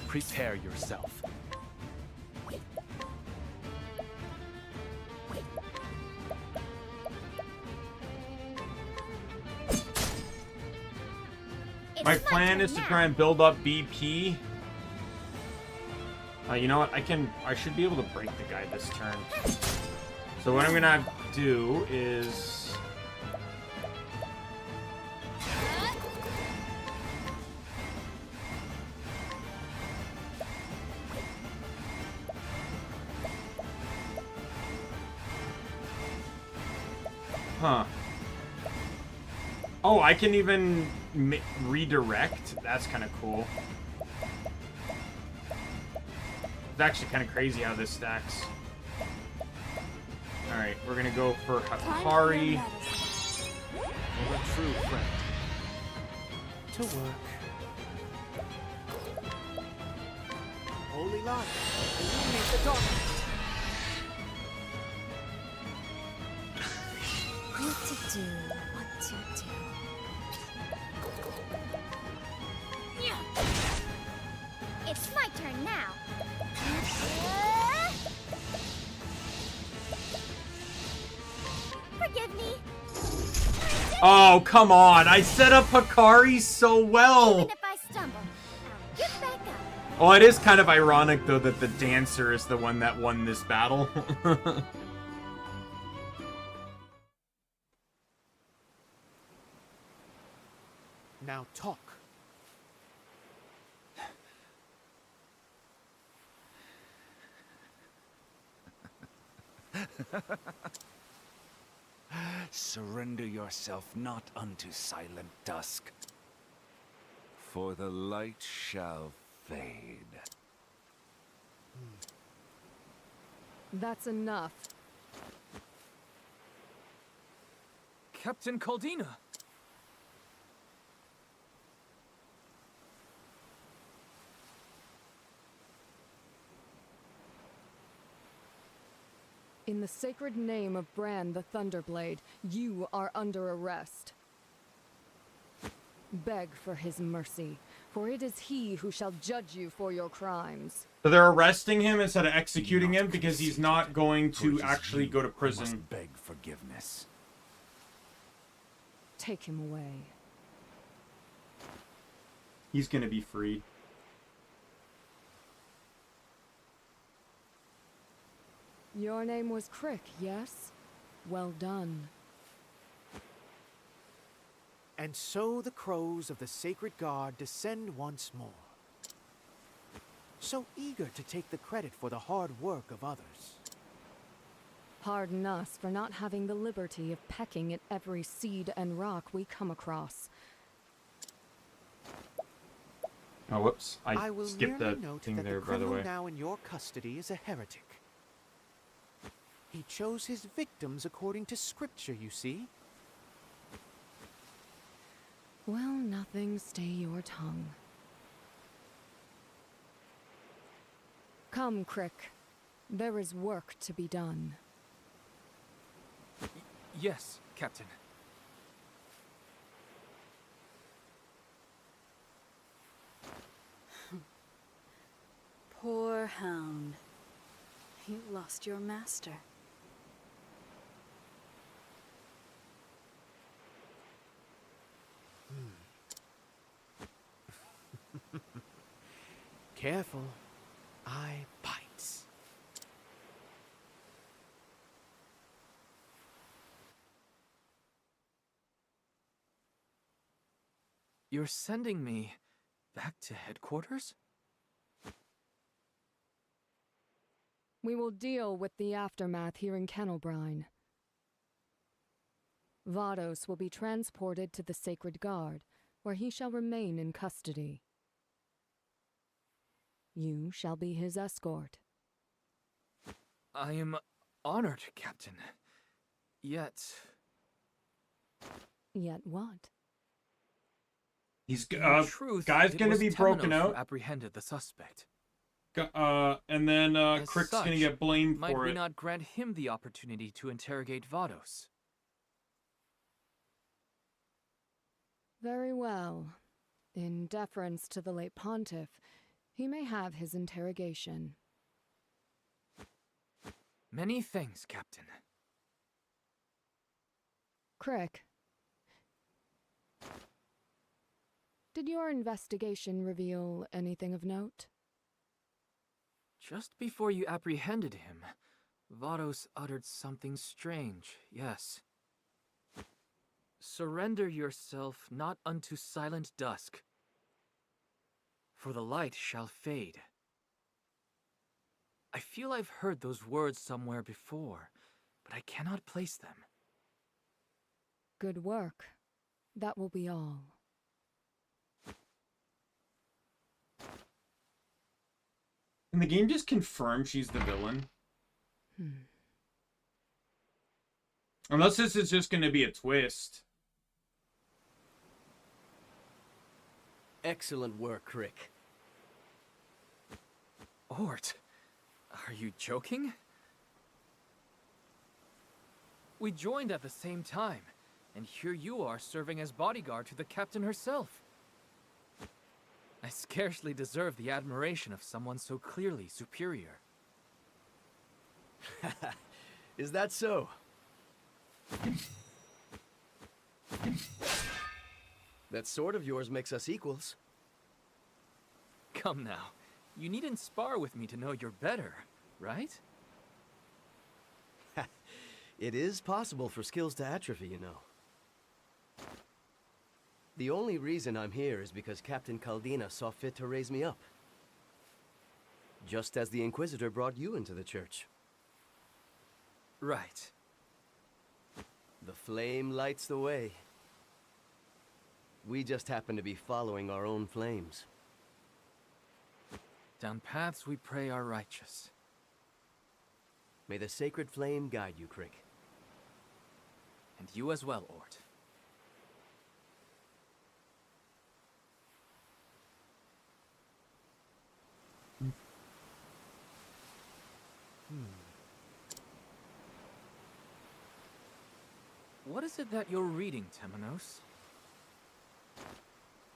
Prepare yourself. My plan is to try and build up BP. You know what? I should be able to break the guy this turn. So what I'm gonna have to do is... Huh. Oh, I can even redirect? That's kind of cool. It's actually kind of crazy how this stacks. Alright, we're gonna go for Hikari. You're a true friend. To work. Holy light, illuminate the darkness. What to do, what to do. It's my turn now. Forgive me. Oh, come on! I set up Hikari so well! Even if I stumble, I'll get back up. Oh, it is kind of ironic, though, that the dancer is the one that won this battle. Now talk. Surrender yourself not unto silent dusk, for the light shall fade. That's enough. Captain Caldina! In the sacred name of Bran the Thunderblade, you are under arrest. Beg for his mercy, for it is he who shall judge you for your crimes. So they're arresting him instead of executing him because he's not going to actually go to prison. Must beg forgiveness. Take him away. He's gonna be freed. Your name was Crick, yes? Well done. And so the crows of the sacred guard descend once more. So eager to take the credit for the hard work of others. Pardon us for not having the liberty of pecking at every seed and rock we come across. Oh, whoops. I will skipped merely that note thing that there, the by the criminal way. now in your custody is a heretic. He chose his victims according to scripture, you see. Well, nothing stay your tongue. Come, Crick. There is work to be done. Yes, Captain. Poor hound. You lost your master. Careful. I bites. You're sending me back to headquarters? We will deal with the aftermath here in Kennelbrine. Vados will be transported to the Sacred Guard, where he shall remain in custody. You shall be his escort. I am honored, Captain. Yet what? He's in truth, guy's it gonna was be broken Temenos who out. apprehended the suspect. And then As Crick's such, gonna get blamed might for we it. not grant him the opportunity to interrogate Vados? Very well. In deference to the late pontiff, he may have his interrogation. Many thanks, Captain. Crick. Did your investigation reveal anything of note? Just before you apprehended him, Vados uttered something strange, yes. Surrender yourself not unto silent dusk, for the light shall fade. I feel I've heard those words somewhere before, but I cannot place them. Good work. That will be all. Can the game just confirm she's the villain? Unless this is just gonna be a twist. Excellent work, Crick. Ort, are you joking? We joined at the same time, and here you are serving as bodyguard to the captain herself. I scarcely deserve the admiration of someone so clearly superior. Is that so? That sword of yours makes us equals. Come now, you needn't spar with me to know you're better, right? It is possible for skills to atrophy, you know. The only reason I'm here is because Captain Caldina saw fit to raise me up. Just as the Inquisitor brought you into the church. Right. The flame lights the way. We just happen to be following our own flames. Down paths we pray are righteous. May the sacred flame guide you, Crick. And you as well, Ort. What is it that you're reading, Temenos?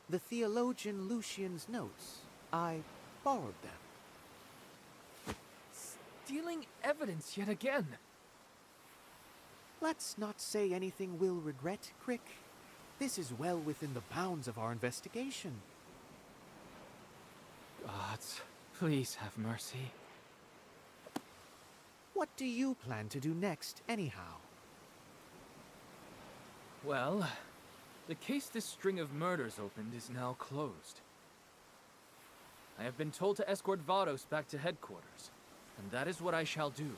The theologian Lucian's notes. I borrowed them. Stealing evidence yet again. Let's not say anything we'll regret, Crick. This is well within the bounds of our investigation. Gods, please have mercy. What do you plan to do next, anyhow? Well, the case this string of murders opened is now closed. I have been told to escort Vados back to headquarters, and that is what I shall do.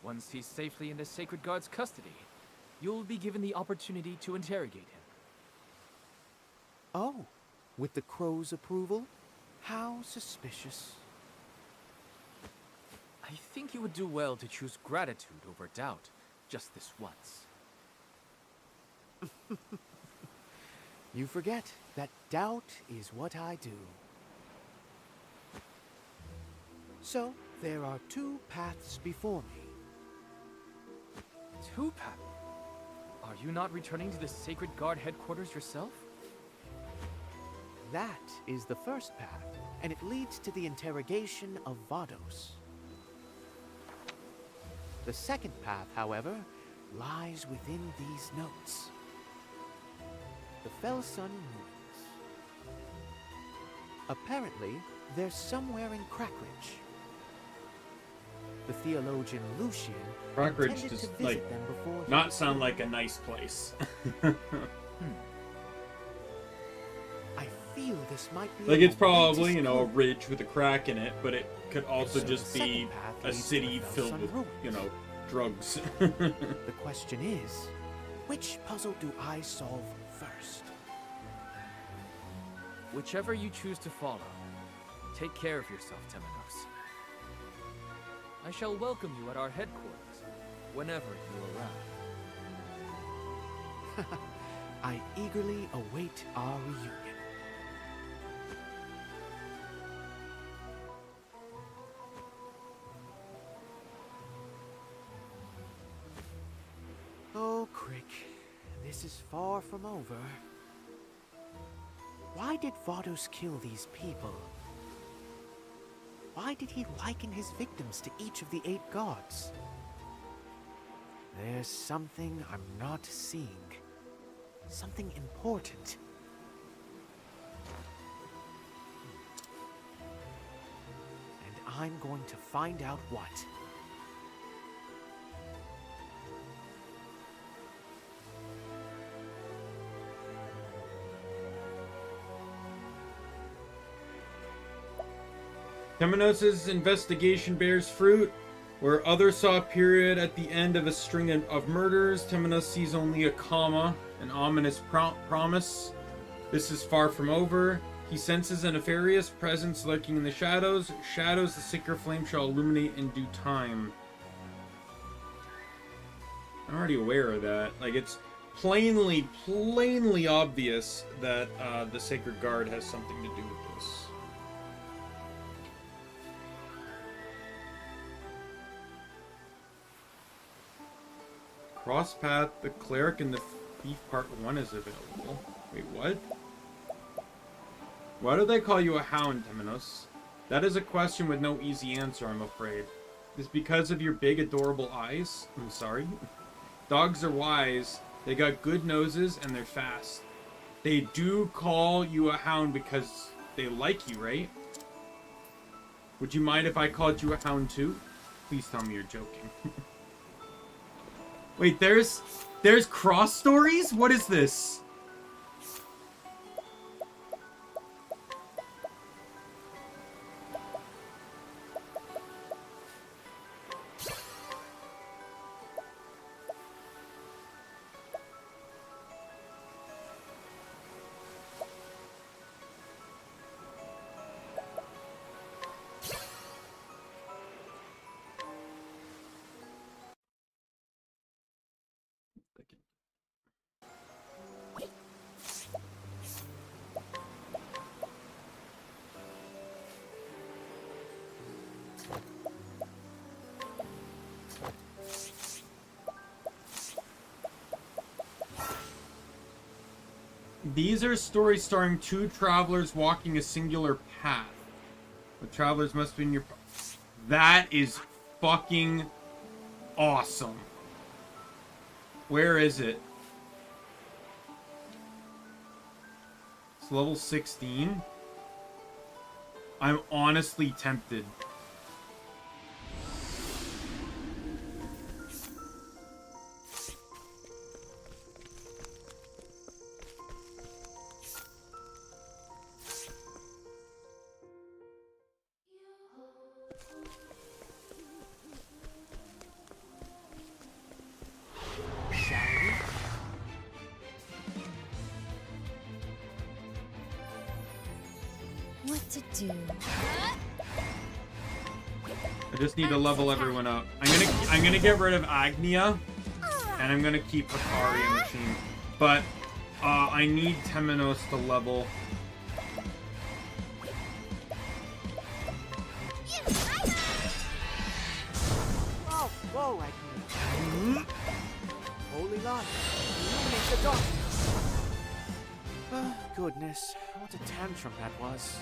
Once he's safely in the Sacred Guard's custody, you'll be given the opportunity to interrogate him. Oh, with the Crow's approval? How suspicious. I think you would do well to choose gratitude over doubt, just this once. You forget that doubt is what I do. So, there are two paths before me. Two paths? Are you not returning to the Sacred Guard headquarters yourself? That is the first path, and it leads to the interrogation of Vados. The second path, however, lies within these notes. The Felsun ruins. Apparently, they're somewhere in Crackridge. The theologian Lucian Crackridge intended does, to visit like, them before he not was sound killed. like a nice place. I feel this might be Like, a it's probably, momentous you know, a coup. be with a crack in it, but it could also So just the be second path a leads to city the filled Felsun with, ruins. you know, drugs. The question is, which puzzle do I solve first? Whichever you choose to follow, take care of yourself, Temenos. I shall welcome you at our headquarters, whenever you arrive. I eagerly await our reunion. Oh, Crick, this is far from over. Why did Vados kill these people? Why did he liken his victims to each of the 8 gods? There's something I'm not seeing. Something important. And I'm going to find out what. Temenos' investigation bears fruit. Where others saw a period at the end of a string of murders, Temenos sees only a comma, an ominous promise. This is far from over. He senses a nefarious presence lurking in the shadows. Shadows the sacred flame shall illuminate in due time. I'm already aware of that. Like, it's plainly obvious that the Sacred Guard has something to do with this. Cross path, the cleric and the thief part 1 is available. Wait, what? Why do they call you a hound, Temenos? That is a question with no easy answer, I'm afraid. Is it because of your big, adorable eyes? I'm sorry. Dogs are wise. They got good noses and they're fast. They do call you a hound because they like you, right? Would you mind if I called you a hound too? Please tell me you're joking. Wait, there's cross stories? What is this? These are stories starring 2 travelers walking a singular path. The travelers must be in your... That is fucking awesome. Where is it? It's level 16. I'm honestly tempted. do. I just need to level everyone up. I'm gonna get rid of Agnia, and I'm gonna keep Akari in the team. But I need Temenos to level. Whoa, whoa, Agni. Holy light, illuminate the darkness. Oh, goodness, what a tantrum that was.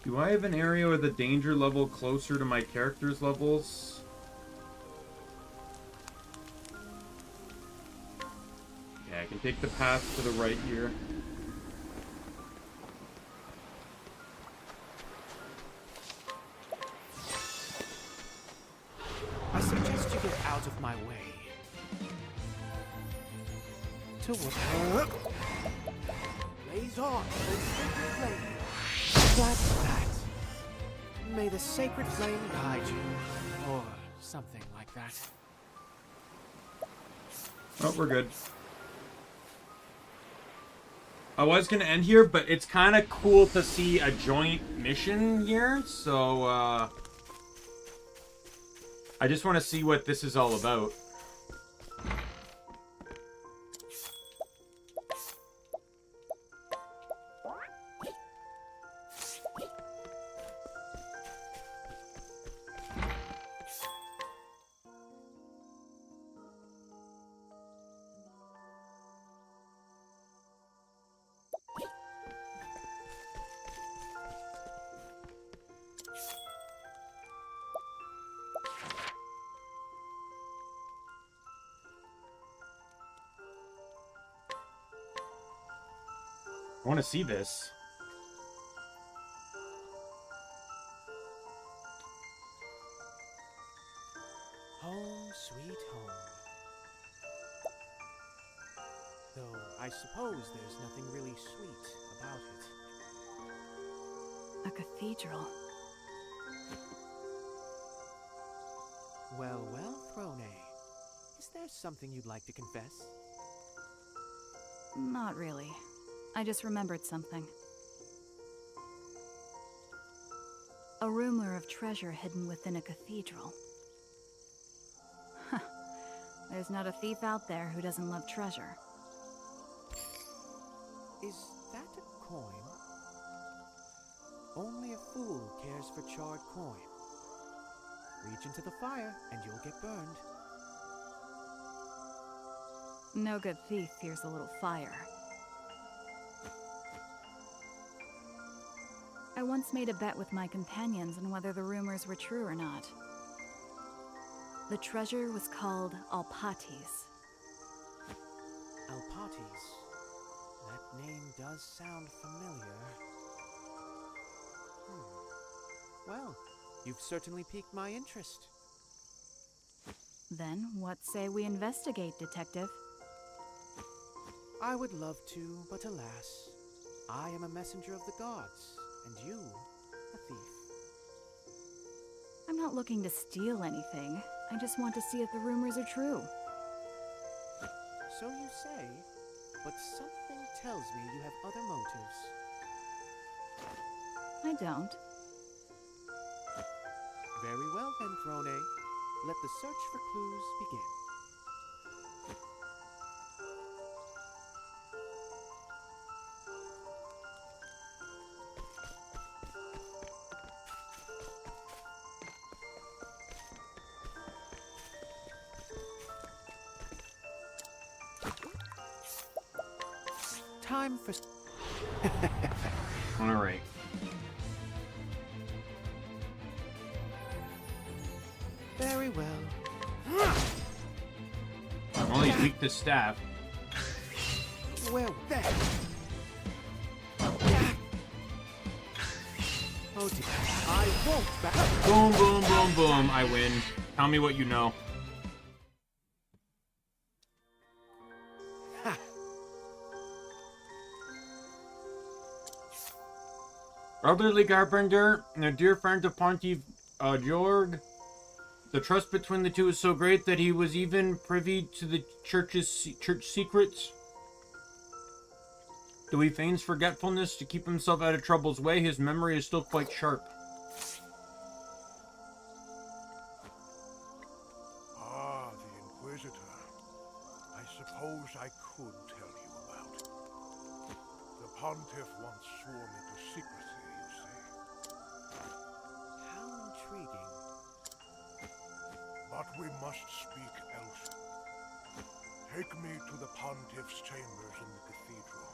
Do I have an area with a danger level closer to my character's levels? Yeah, I can take the path to the right here. I suggest you get out of my way. To what? Blaze on, the sacred flame. That's that. May the sacred flame guide you, or something like that. Oh, we're good. I was gonna end here, but it's kind of cool to see a joint mission here, so I just want to see what this is all about. I want to see this. Home, sweet home. Though I suppose there's nothing really sweet about it. A cathedral. Well, well, Throne. Is there something you'd like to confess? Not really. I just remembered something. A rumor of treasure hidden within a cathedral. Huh. There's not a thief out there who doesn't love treasure. Is that a coin? Only a fool cares for charred coin. Reach into the fire and you'll get burned. No good thief fears a little fire. I once made a bet with my companions on whether the rumors were true or not. The treasure was called Alpatis. Alpatis. That name does sound familiar. Well, you've certainly piqued my interest. Then, what say we investigate, Detective? I would love to, but alas, I am a messenger of the gods, and you, a thief. I'm not looking to steal anything. I just want to see if the rumors are true. So you say, but something tells me you have other motives. I don't. Very well then, Throne. Let the search for clues begin. Time for... All right. Very well. Well, he's weak to staff. Well, then. Oh dear. I won't back. Boom, boom, boom, boom. I win. Tell me what you know. Elderly carpenter and a dear friend of Pontiff Georg. The trust between the two is so great that he was even privy to the church secrets. Though he feigns forgetfulness to keep himself out of trouble's way, his memory is still quite sharp. Ah, the Inquisitor. I suppose I could tell you about it. The Pontiff once swore me to secrecy, you see. How intriguing. But we must speak elsewhere. Take me to the Pontiff's chambers in the cathedral.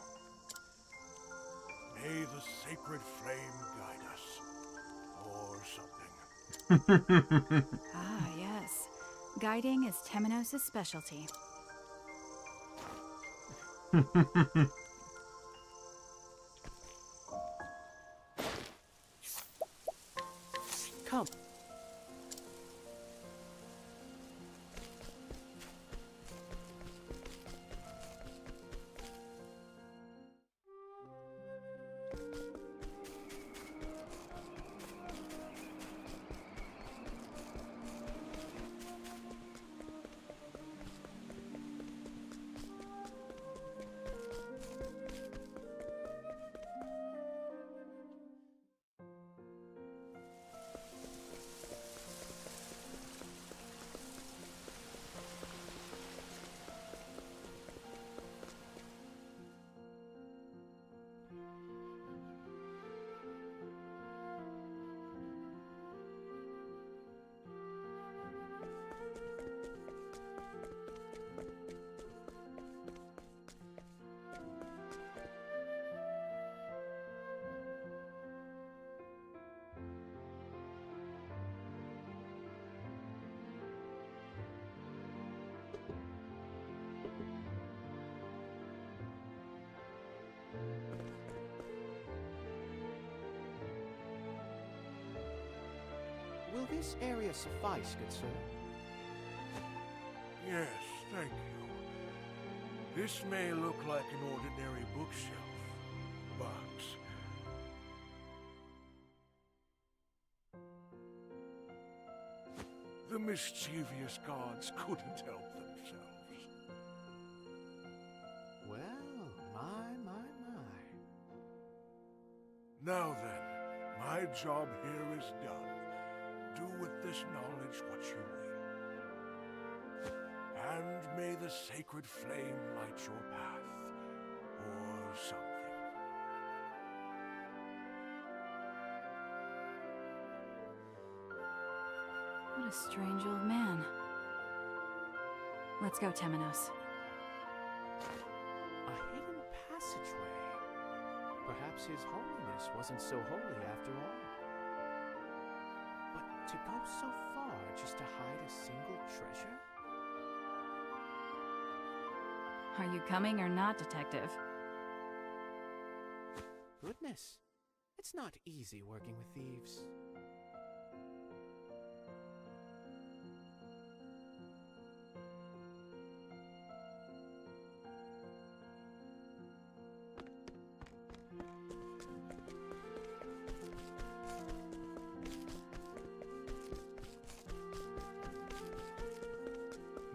May the sacred flame guide us. Or something. Ah, yes. Guiding is Temenos' specialty. Come. Will this area suffice, good sir? Yes, thank you. This may look like an ordinary bookshelf, but... the mischievous gods couldn't help themselves. Well, my. Now then, my job here is done. Do with this knowledge what you will. And may the sacred flame light your path, or something. What a strange old man. Let's go, Temenos. A hidden passageway. Perhaps His Holiness wasn't so holy after all. But to go so far just to hide a single treasure? Are you coming or not, Detective? Goodness. It's not easy working with thieves.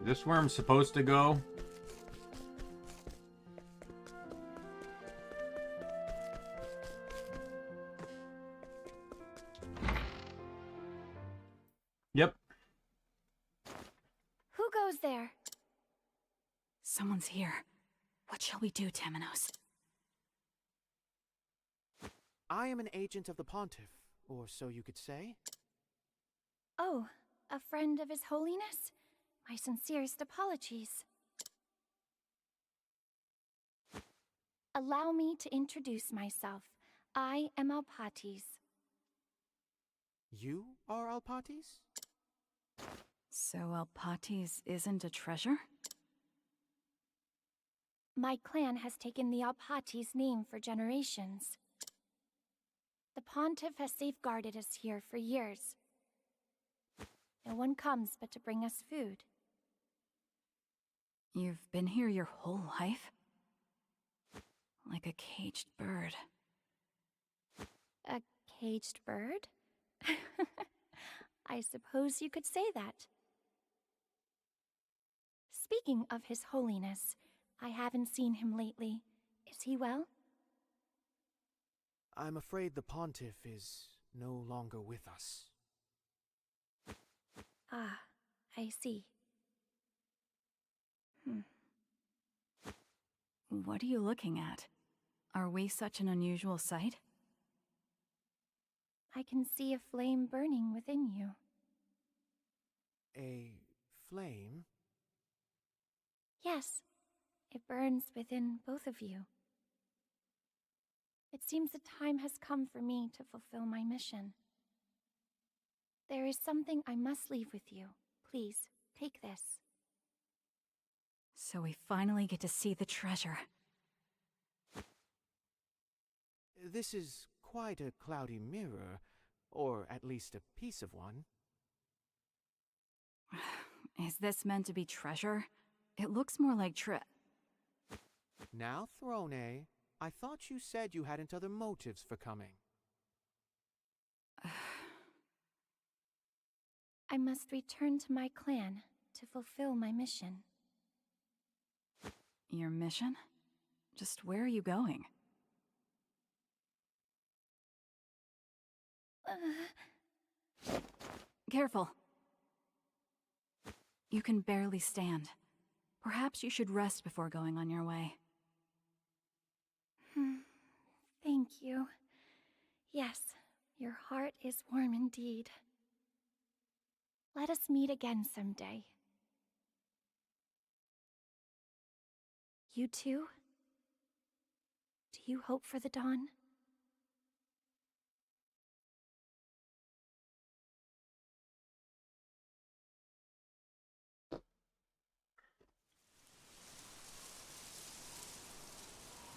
Is this where I'm supposed to go? Yep. Who goes there? Someone's here. What shall we do, Temenos? I am an agent of the Pontiff, or so you could say. Oh, a friend of His Holiness? My sincerest apologies. Allow me to introduce myself. I am Alpatis. You are Alpatis? So Alpatis isn't a treasure? My clan has taken the Alpatis name for generations. The Pontiff has safeguarded us here for years. No one comes but to bring us food. You've been here your whole life? Like a caged bird. A caged bird? I suppose you could say that. Speaking of His Holiness, I haven't seen him lately. Is he well? I'm afraid the Pontiff is no longer with us. Ah, I see. What are you looking at? Are we such an unusual sight? I can see a flame burning within you. A flame? Yes, it burns within both of you. It seems the time has come for me to fulfill my mission. There is something I must leave with you. Please, take this. So we finally get to see the treasure. This is quite a cloudy mirror, or at least a piece of one. Is this meant to be treasure? It looks more like Now, Throne, I thought you said you hadn't other motives for coming. I must return to my clan to fulfill my mission. Your mission? Just where are you going? Careful. You can barely stand. Perhaps you should rest before going on your way. Thank you. Yes, your heart is warm indeed. Let us meet again someday. You too? Do you hope for the dawn?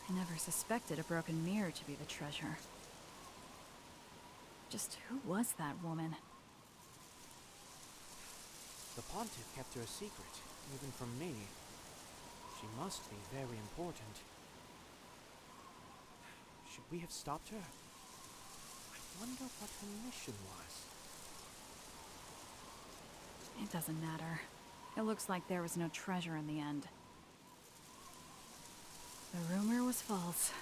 I never suspected a broken mirror to be the treasure. Just who was that woman? The Pontiff kept her a secret, even from me. She must be very important. Should we have stopped her? I wonder what her mission was. It doesn't matter. It looks like there was no treasure in the end. The rumor was false.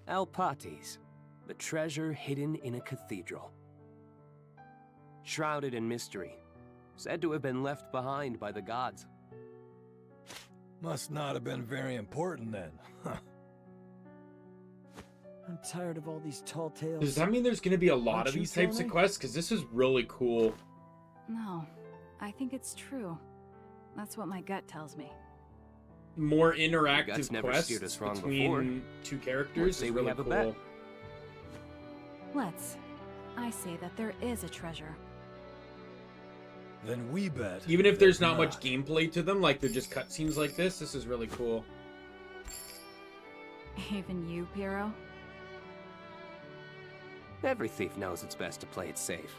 Alpates, the treasure hidden in a cathedral. Shrouded in mystery, said to have been left behind by the gods. Must not have been very important then, huh? I'm tired of all these tall tales. Does that mean there's going to be a lot Aren't of you, these types of Tony? quests? Because this is really cool. No, I think it's true. That's what my gut tells me. More Your interactive guts never quests steered us wrong between before. two Let's characters say is we really have a cool. bet. Let's. I say that there is a treasure. Then we bet. Even if there's there's not much gameplay to them, like they're just cutscenes like this is really cool. Even you, Piero? Every thief knows it's best to play it safe.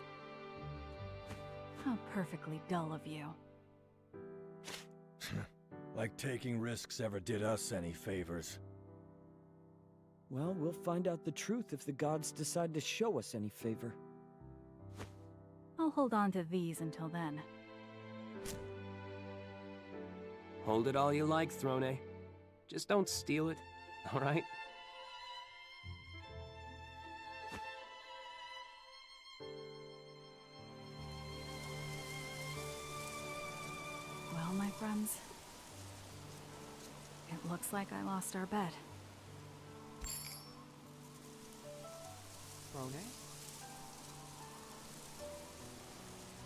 How perfectly dull of you. Like taking risks ever did us any favors. Well, we'll find out the truth if the gods decide to show us any favor. I'll hold on to these until then. Hold it all you like, Throne. Just don't steal it, all right? Well, my friends, it looks like I lost our bet. Throne?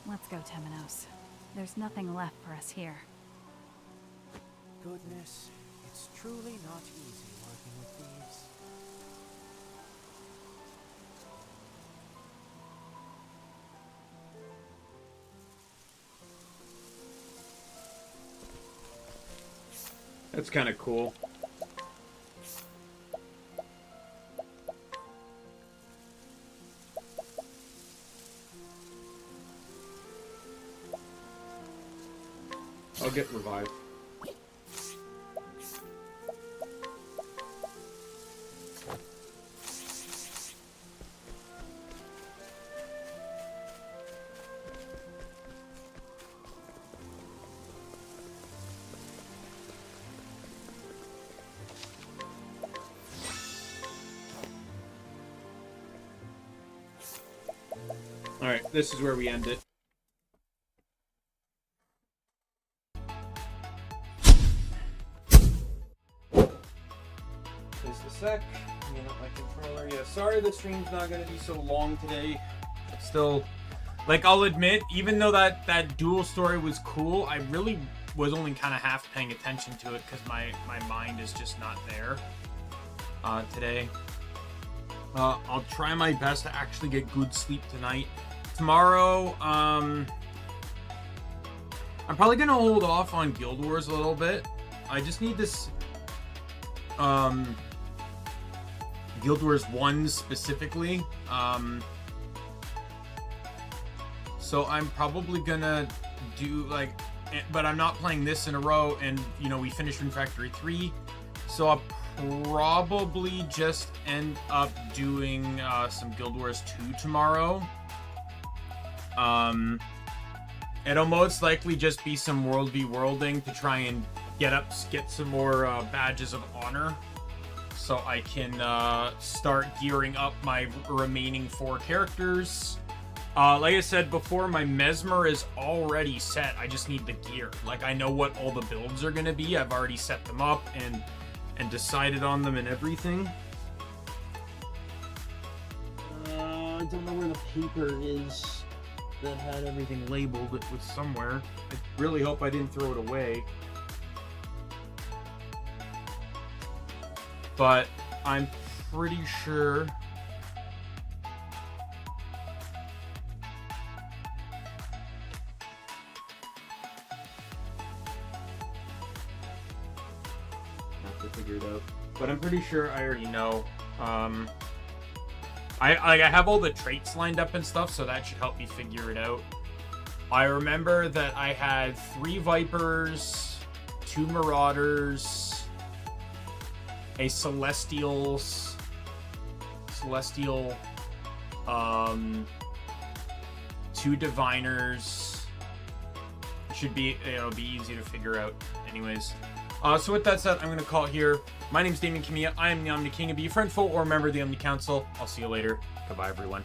Let's go, Temenos. There's nothing left for us here. Goodness, it's truly not easy working with thieves. That's kind of cool. I'll get revived. Alright, this is where we end it. Just a sec. Clean up my controller. Yeah, sorry the stream's not gonna be so long today. Still, like, I'll admit, even though that duel story was cool, I really was only kind of half paying attention to it because my mind is just not there today. I'll try my best to actually get good sleep tonight. Tomorrow, I'm probably gonna hold off on Guild Wars a little bit. I just need this Guild Wars 1 specifically. So I'm probably gonna do like, but I'm not playing this in a row, and you know, we finished Rune Factory 3, so I'll probably just end up doing some Guild Wars 2 tomorrow. It'll most likely just be some World v Worlding to try and get some more badges of honor, so I can start gearing up my remaining 4 characters. Like I said before, my Mesmer is already set. I just need the gear. Like, I know what all the builds are gonna be. I've already set them up and decided on them and everything. I don't know where the paper is that had everything labeled. It was somewhere. I really hope I didn't throw it away. But I'm pretty sure... have to figure it out. But I'm pretty sure I already know. I have all the traits lined up and stuff, so that should help me figure it out. I remember that I had 3 Vipers, 2 Marauders, a Celestial, 2 Diviners. It'll be easy to figure out anyways. So with that said, I'm going to call it here. My name's Daimien Kamiya. I am the Omni King. And be a friend, foe, or member of the Omni Council. I'll see you later. Goodbye, everyone.